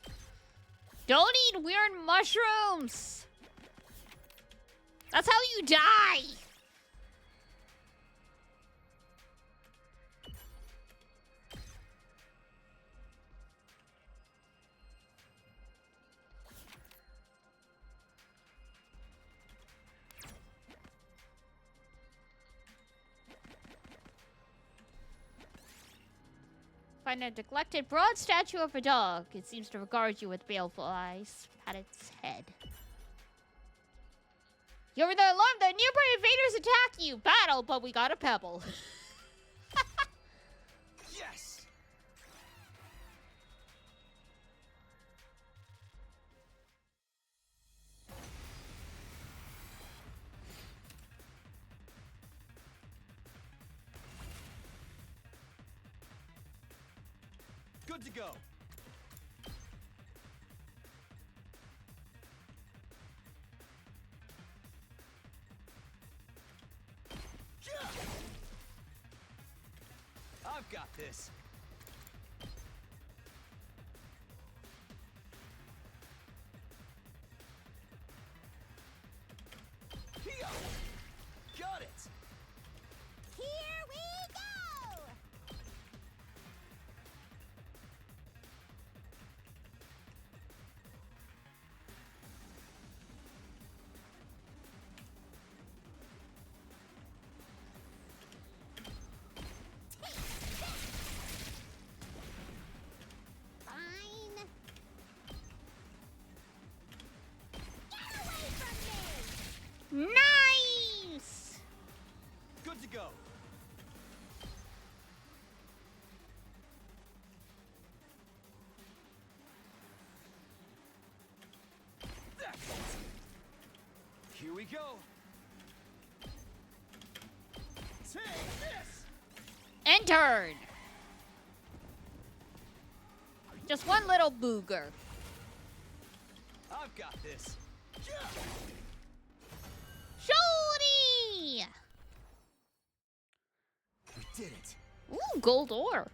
Don't eat weird mushrooms. That's how you die. Find a neglected bronze statue of a dog. It seems to regard you with baleful eyes. Pat its head. You over the alarm! The nearby invaders attack you! Battle, but we got a pebble. Yes! Good to go. I've got this. Got it. Here we go! Fine. Get away from me! Nice! Good to go. That's it. Here we go. Take this. Entered! Just one little booger. I've got this. Shorty! We did it. Ooh, gold ore.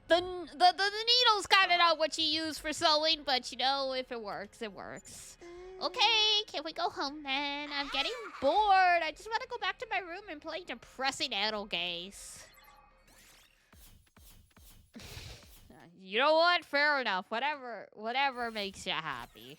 The needle's kind of not what you use for sewing, but you know, if it works, it works. Okay, can we go home then? I'm getting bored. I just want to go back to my room and play depressing Edelgase. You know what? Fair enough. Whatever makes you happy.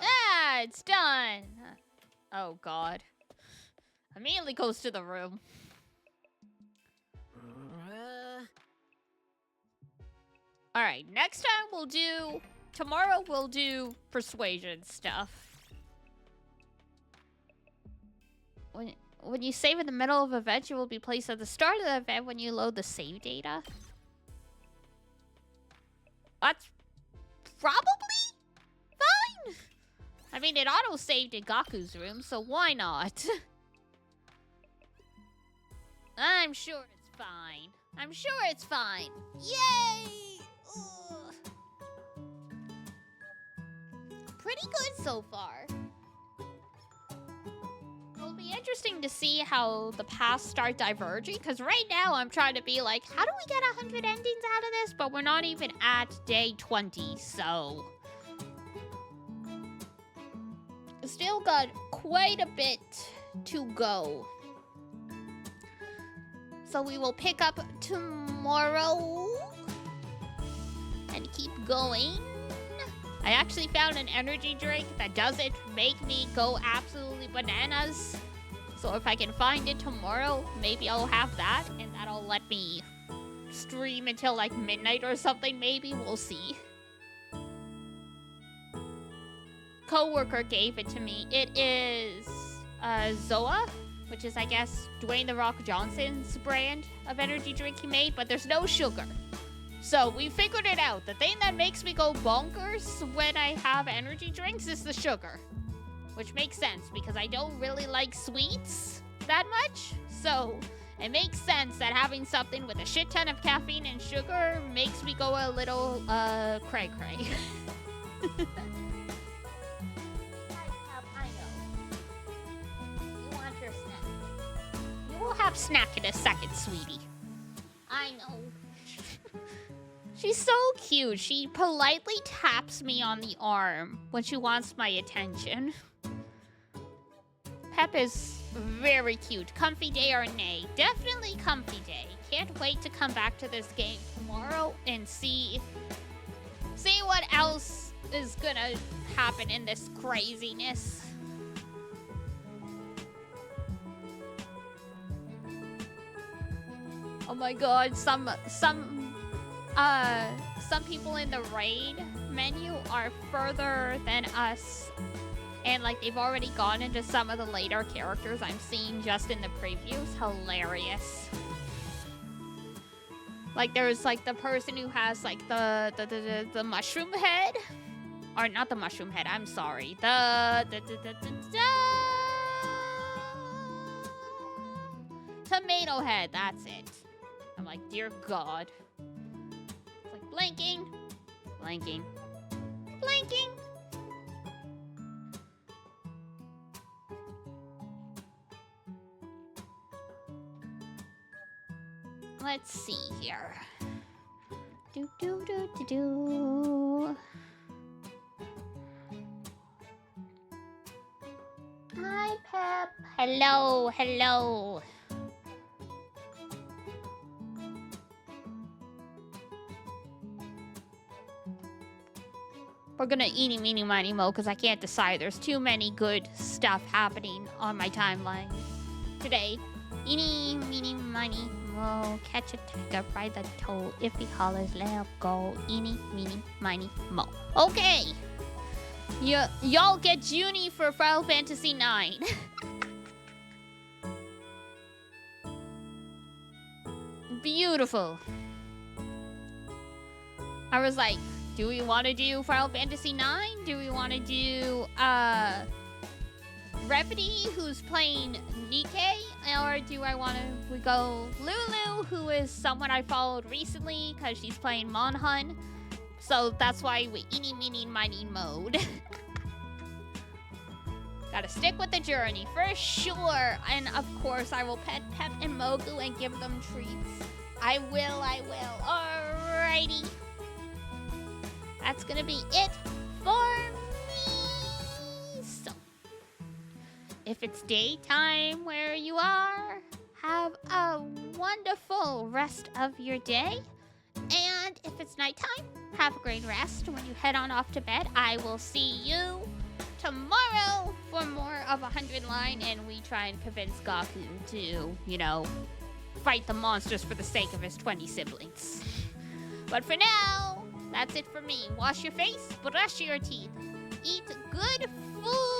Ah, it's done. Oh, God. Immediately goes to the room. Alright, next time tomorrow we'll do persuasion stuff. When you save in the middle of an event, you will be placed at the start of the event when you load the save data. That's probably fine. I mean, it auto-saved in Gaku's room, so why not? I'm sure it's fine. I'm sure it's fine. Yay! Ugh. Pretty good so far. It'll be interesting to see how the paths start diverging, because right now I'm trying to be like, how do we get 100 endings out of this? But we're not even at day 20, so... Still got quite a bit to go. So we will pick up tomorrow and keep going. I actually found an energy drink that doesn't make me go absolutely bananas. So if I can find it tomorrow, maybe I'll have that, and that'll let me stream until like midnight or something, maybe. We'll see. Coworker gave it to me. It is Zoa, which is, I guess, Dwayne The Rock Johnson's brand of energy drink he made, but there's no sugar. So we figured it out. The thing that makes me go bonkers when I have energy drinks is the sugar. Which makes sense, because I don't really like sweets that much. So it makes sense that having something with a shit ton of caffeine and sugar makes me go a little, cray-cray. We'll have snack in a second, sweetie. I know. She's so cute. She politely taps me on the arm when she wants my attention. Pep is very cute. Comfy day or nay? Definitely comfy day. Can't wait to come back to this game tomorrow and see what else is gonna happen in this craziness. Oh my god, some people in the raid menu are further than us. And like they've already gone into some of the later characters I'm seeing just in the previews. Hilarious. Like there's like the person who has like the mushroom head. Or not the mushroom head, I'm sorry. Tomato head, that's it. I'm like, dear God. It's like blinking, blinking, blinking. Let's see here. Do do do do do. Hi, Pep. Hello, hello. We're gonna eeny, meeny, miny, mo, because I can't decide. There's too many good stuff happening on my timeline today. Eeny, meeny, miny, mo. Catch a tiger by the toe. If he hollers, let him go. Eeny, meeny, miny, mo. Okay. Y'all get Junie for Final Fantasy IX. Beautiful. I was like, do we want to do Final Fantasy IX? Do we want to do Revity, who's playing Nikkei? Or do I want to go Lulu, who is someone I followed recently because she's playing Monhun? So that's why we eeny, meeny, miny mode. Gotta stick with the journey for sure. And of course, I will pet Pep and Mogu and give them treats. I will. Alrighty. that's gonna be it for me. So, if it's daytime where you are, have a wonderful rest of your day. And if it's nighttime, have a great rest when you head on off to bed. I will see you tomorrow for more of 100 Line, and we try and convince Gaku to, fight the monsters for the sake of his 20 siblings. But for now, that's it for me. Wash your face, brush your teeth, eat good food.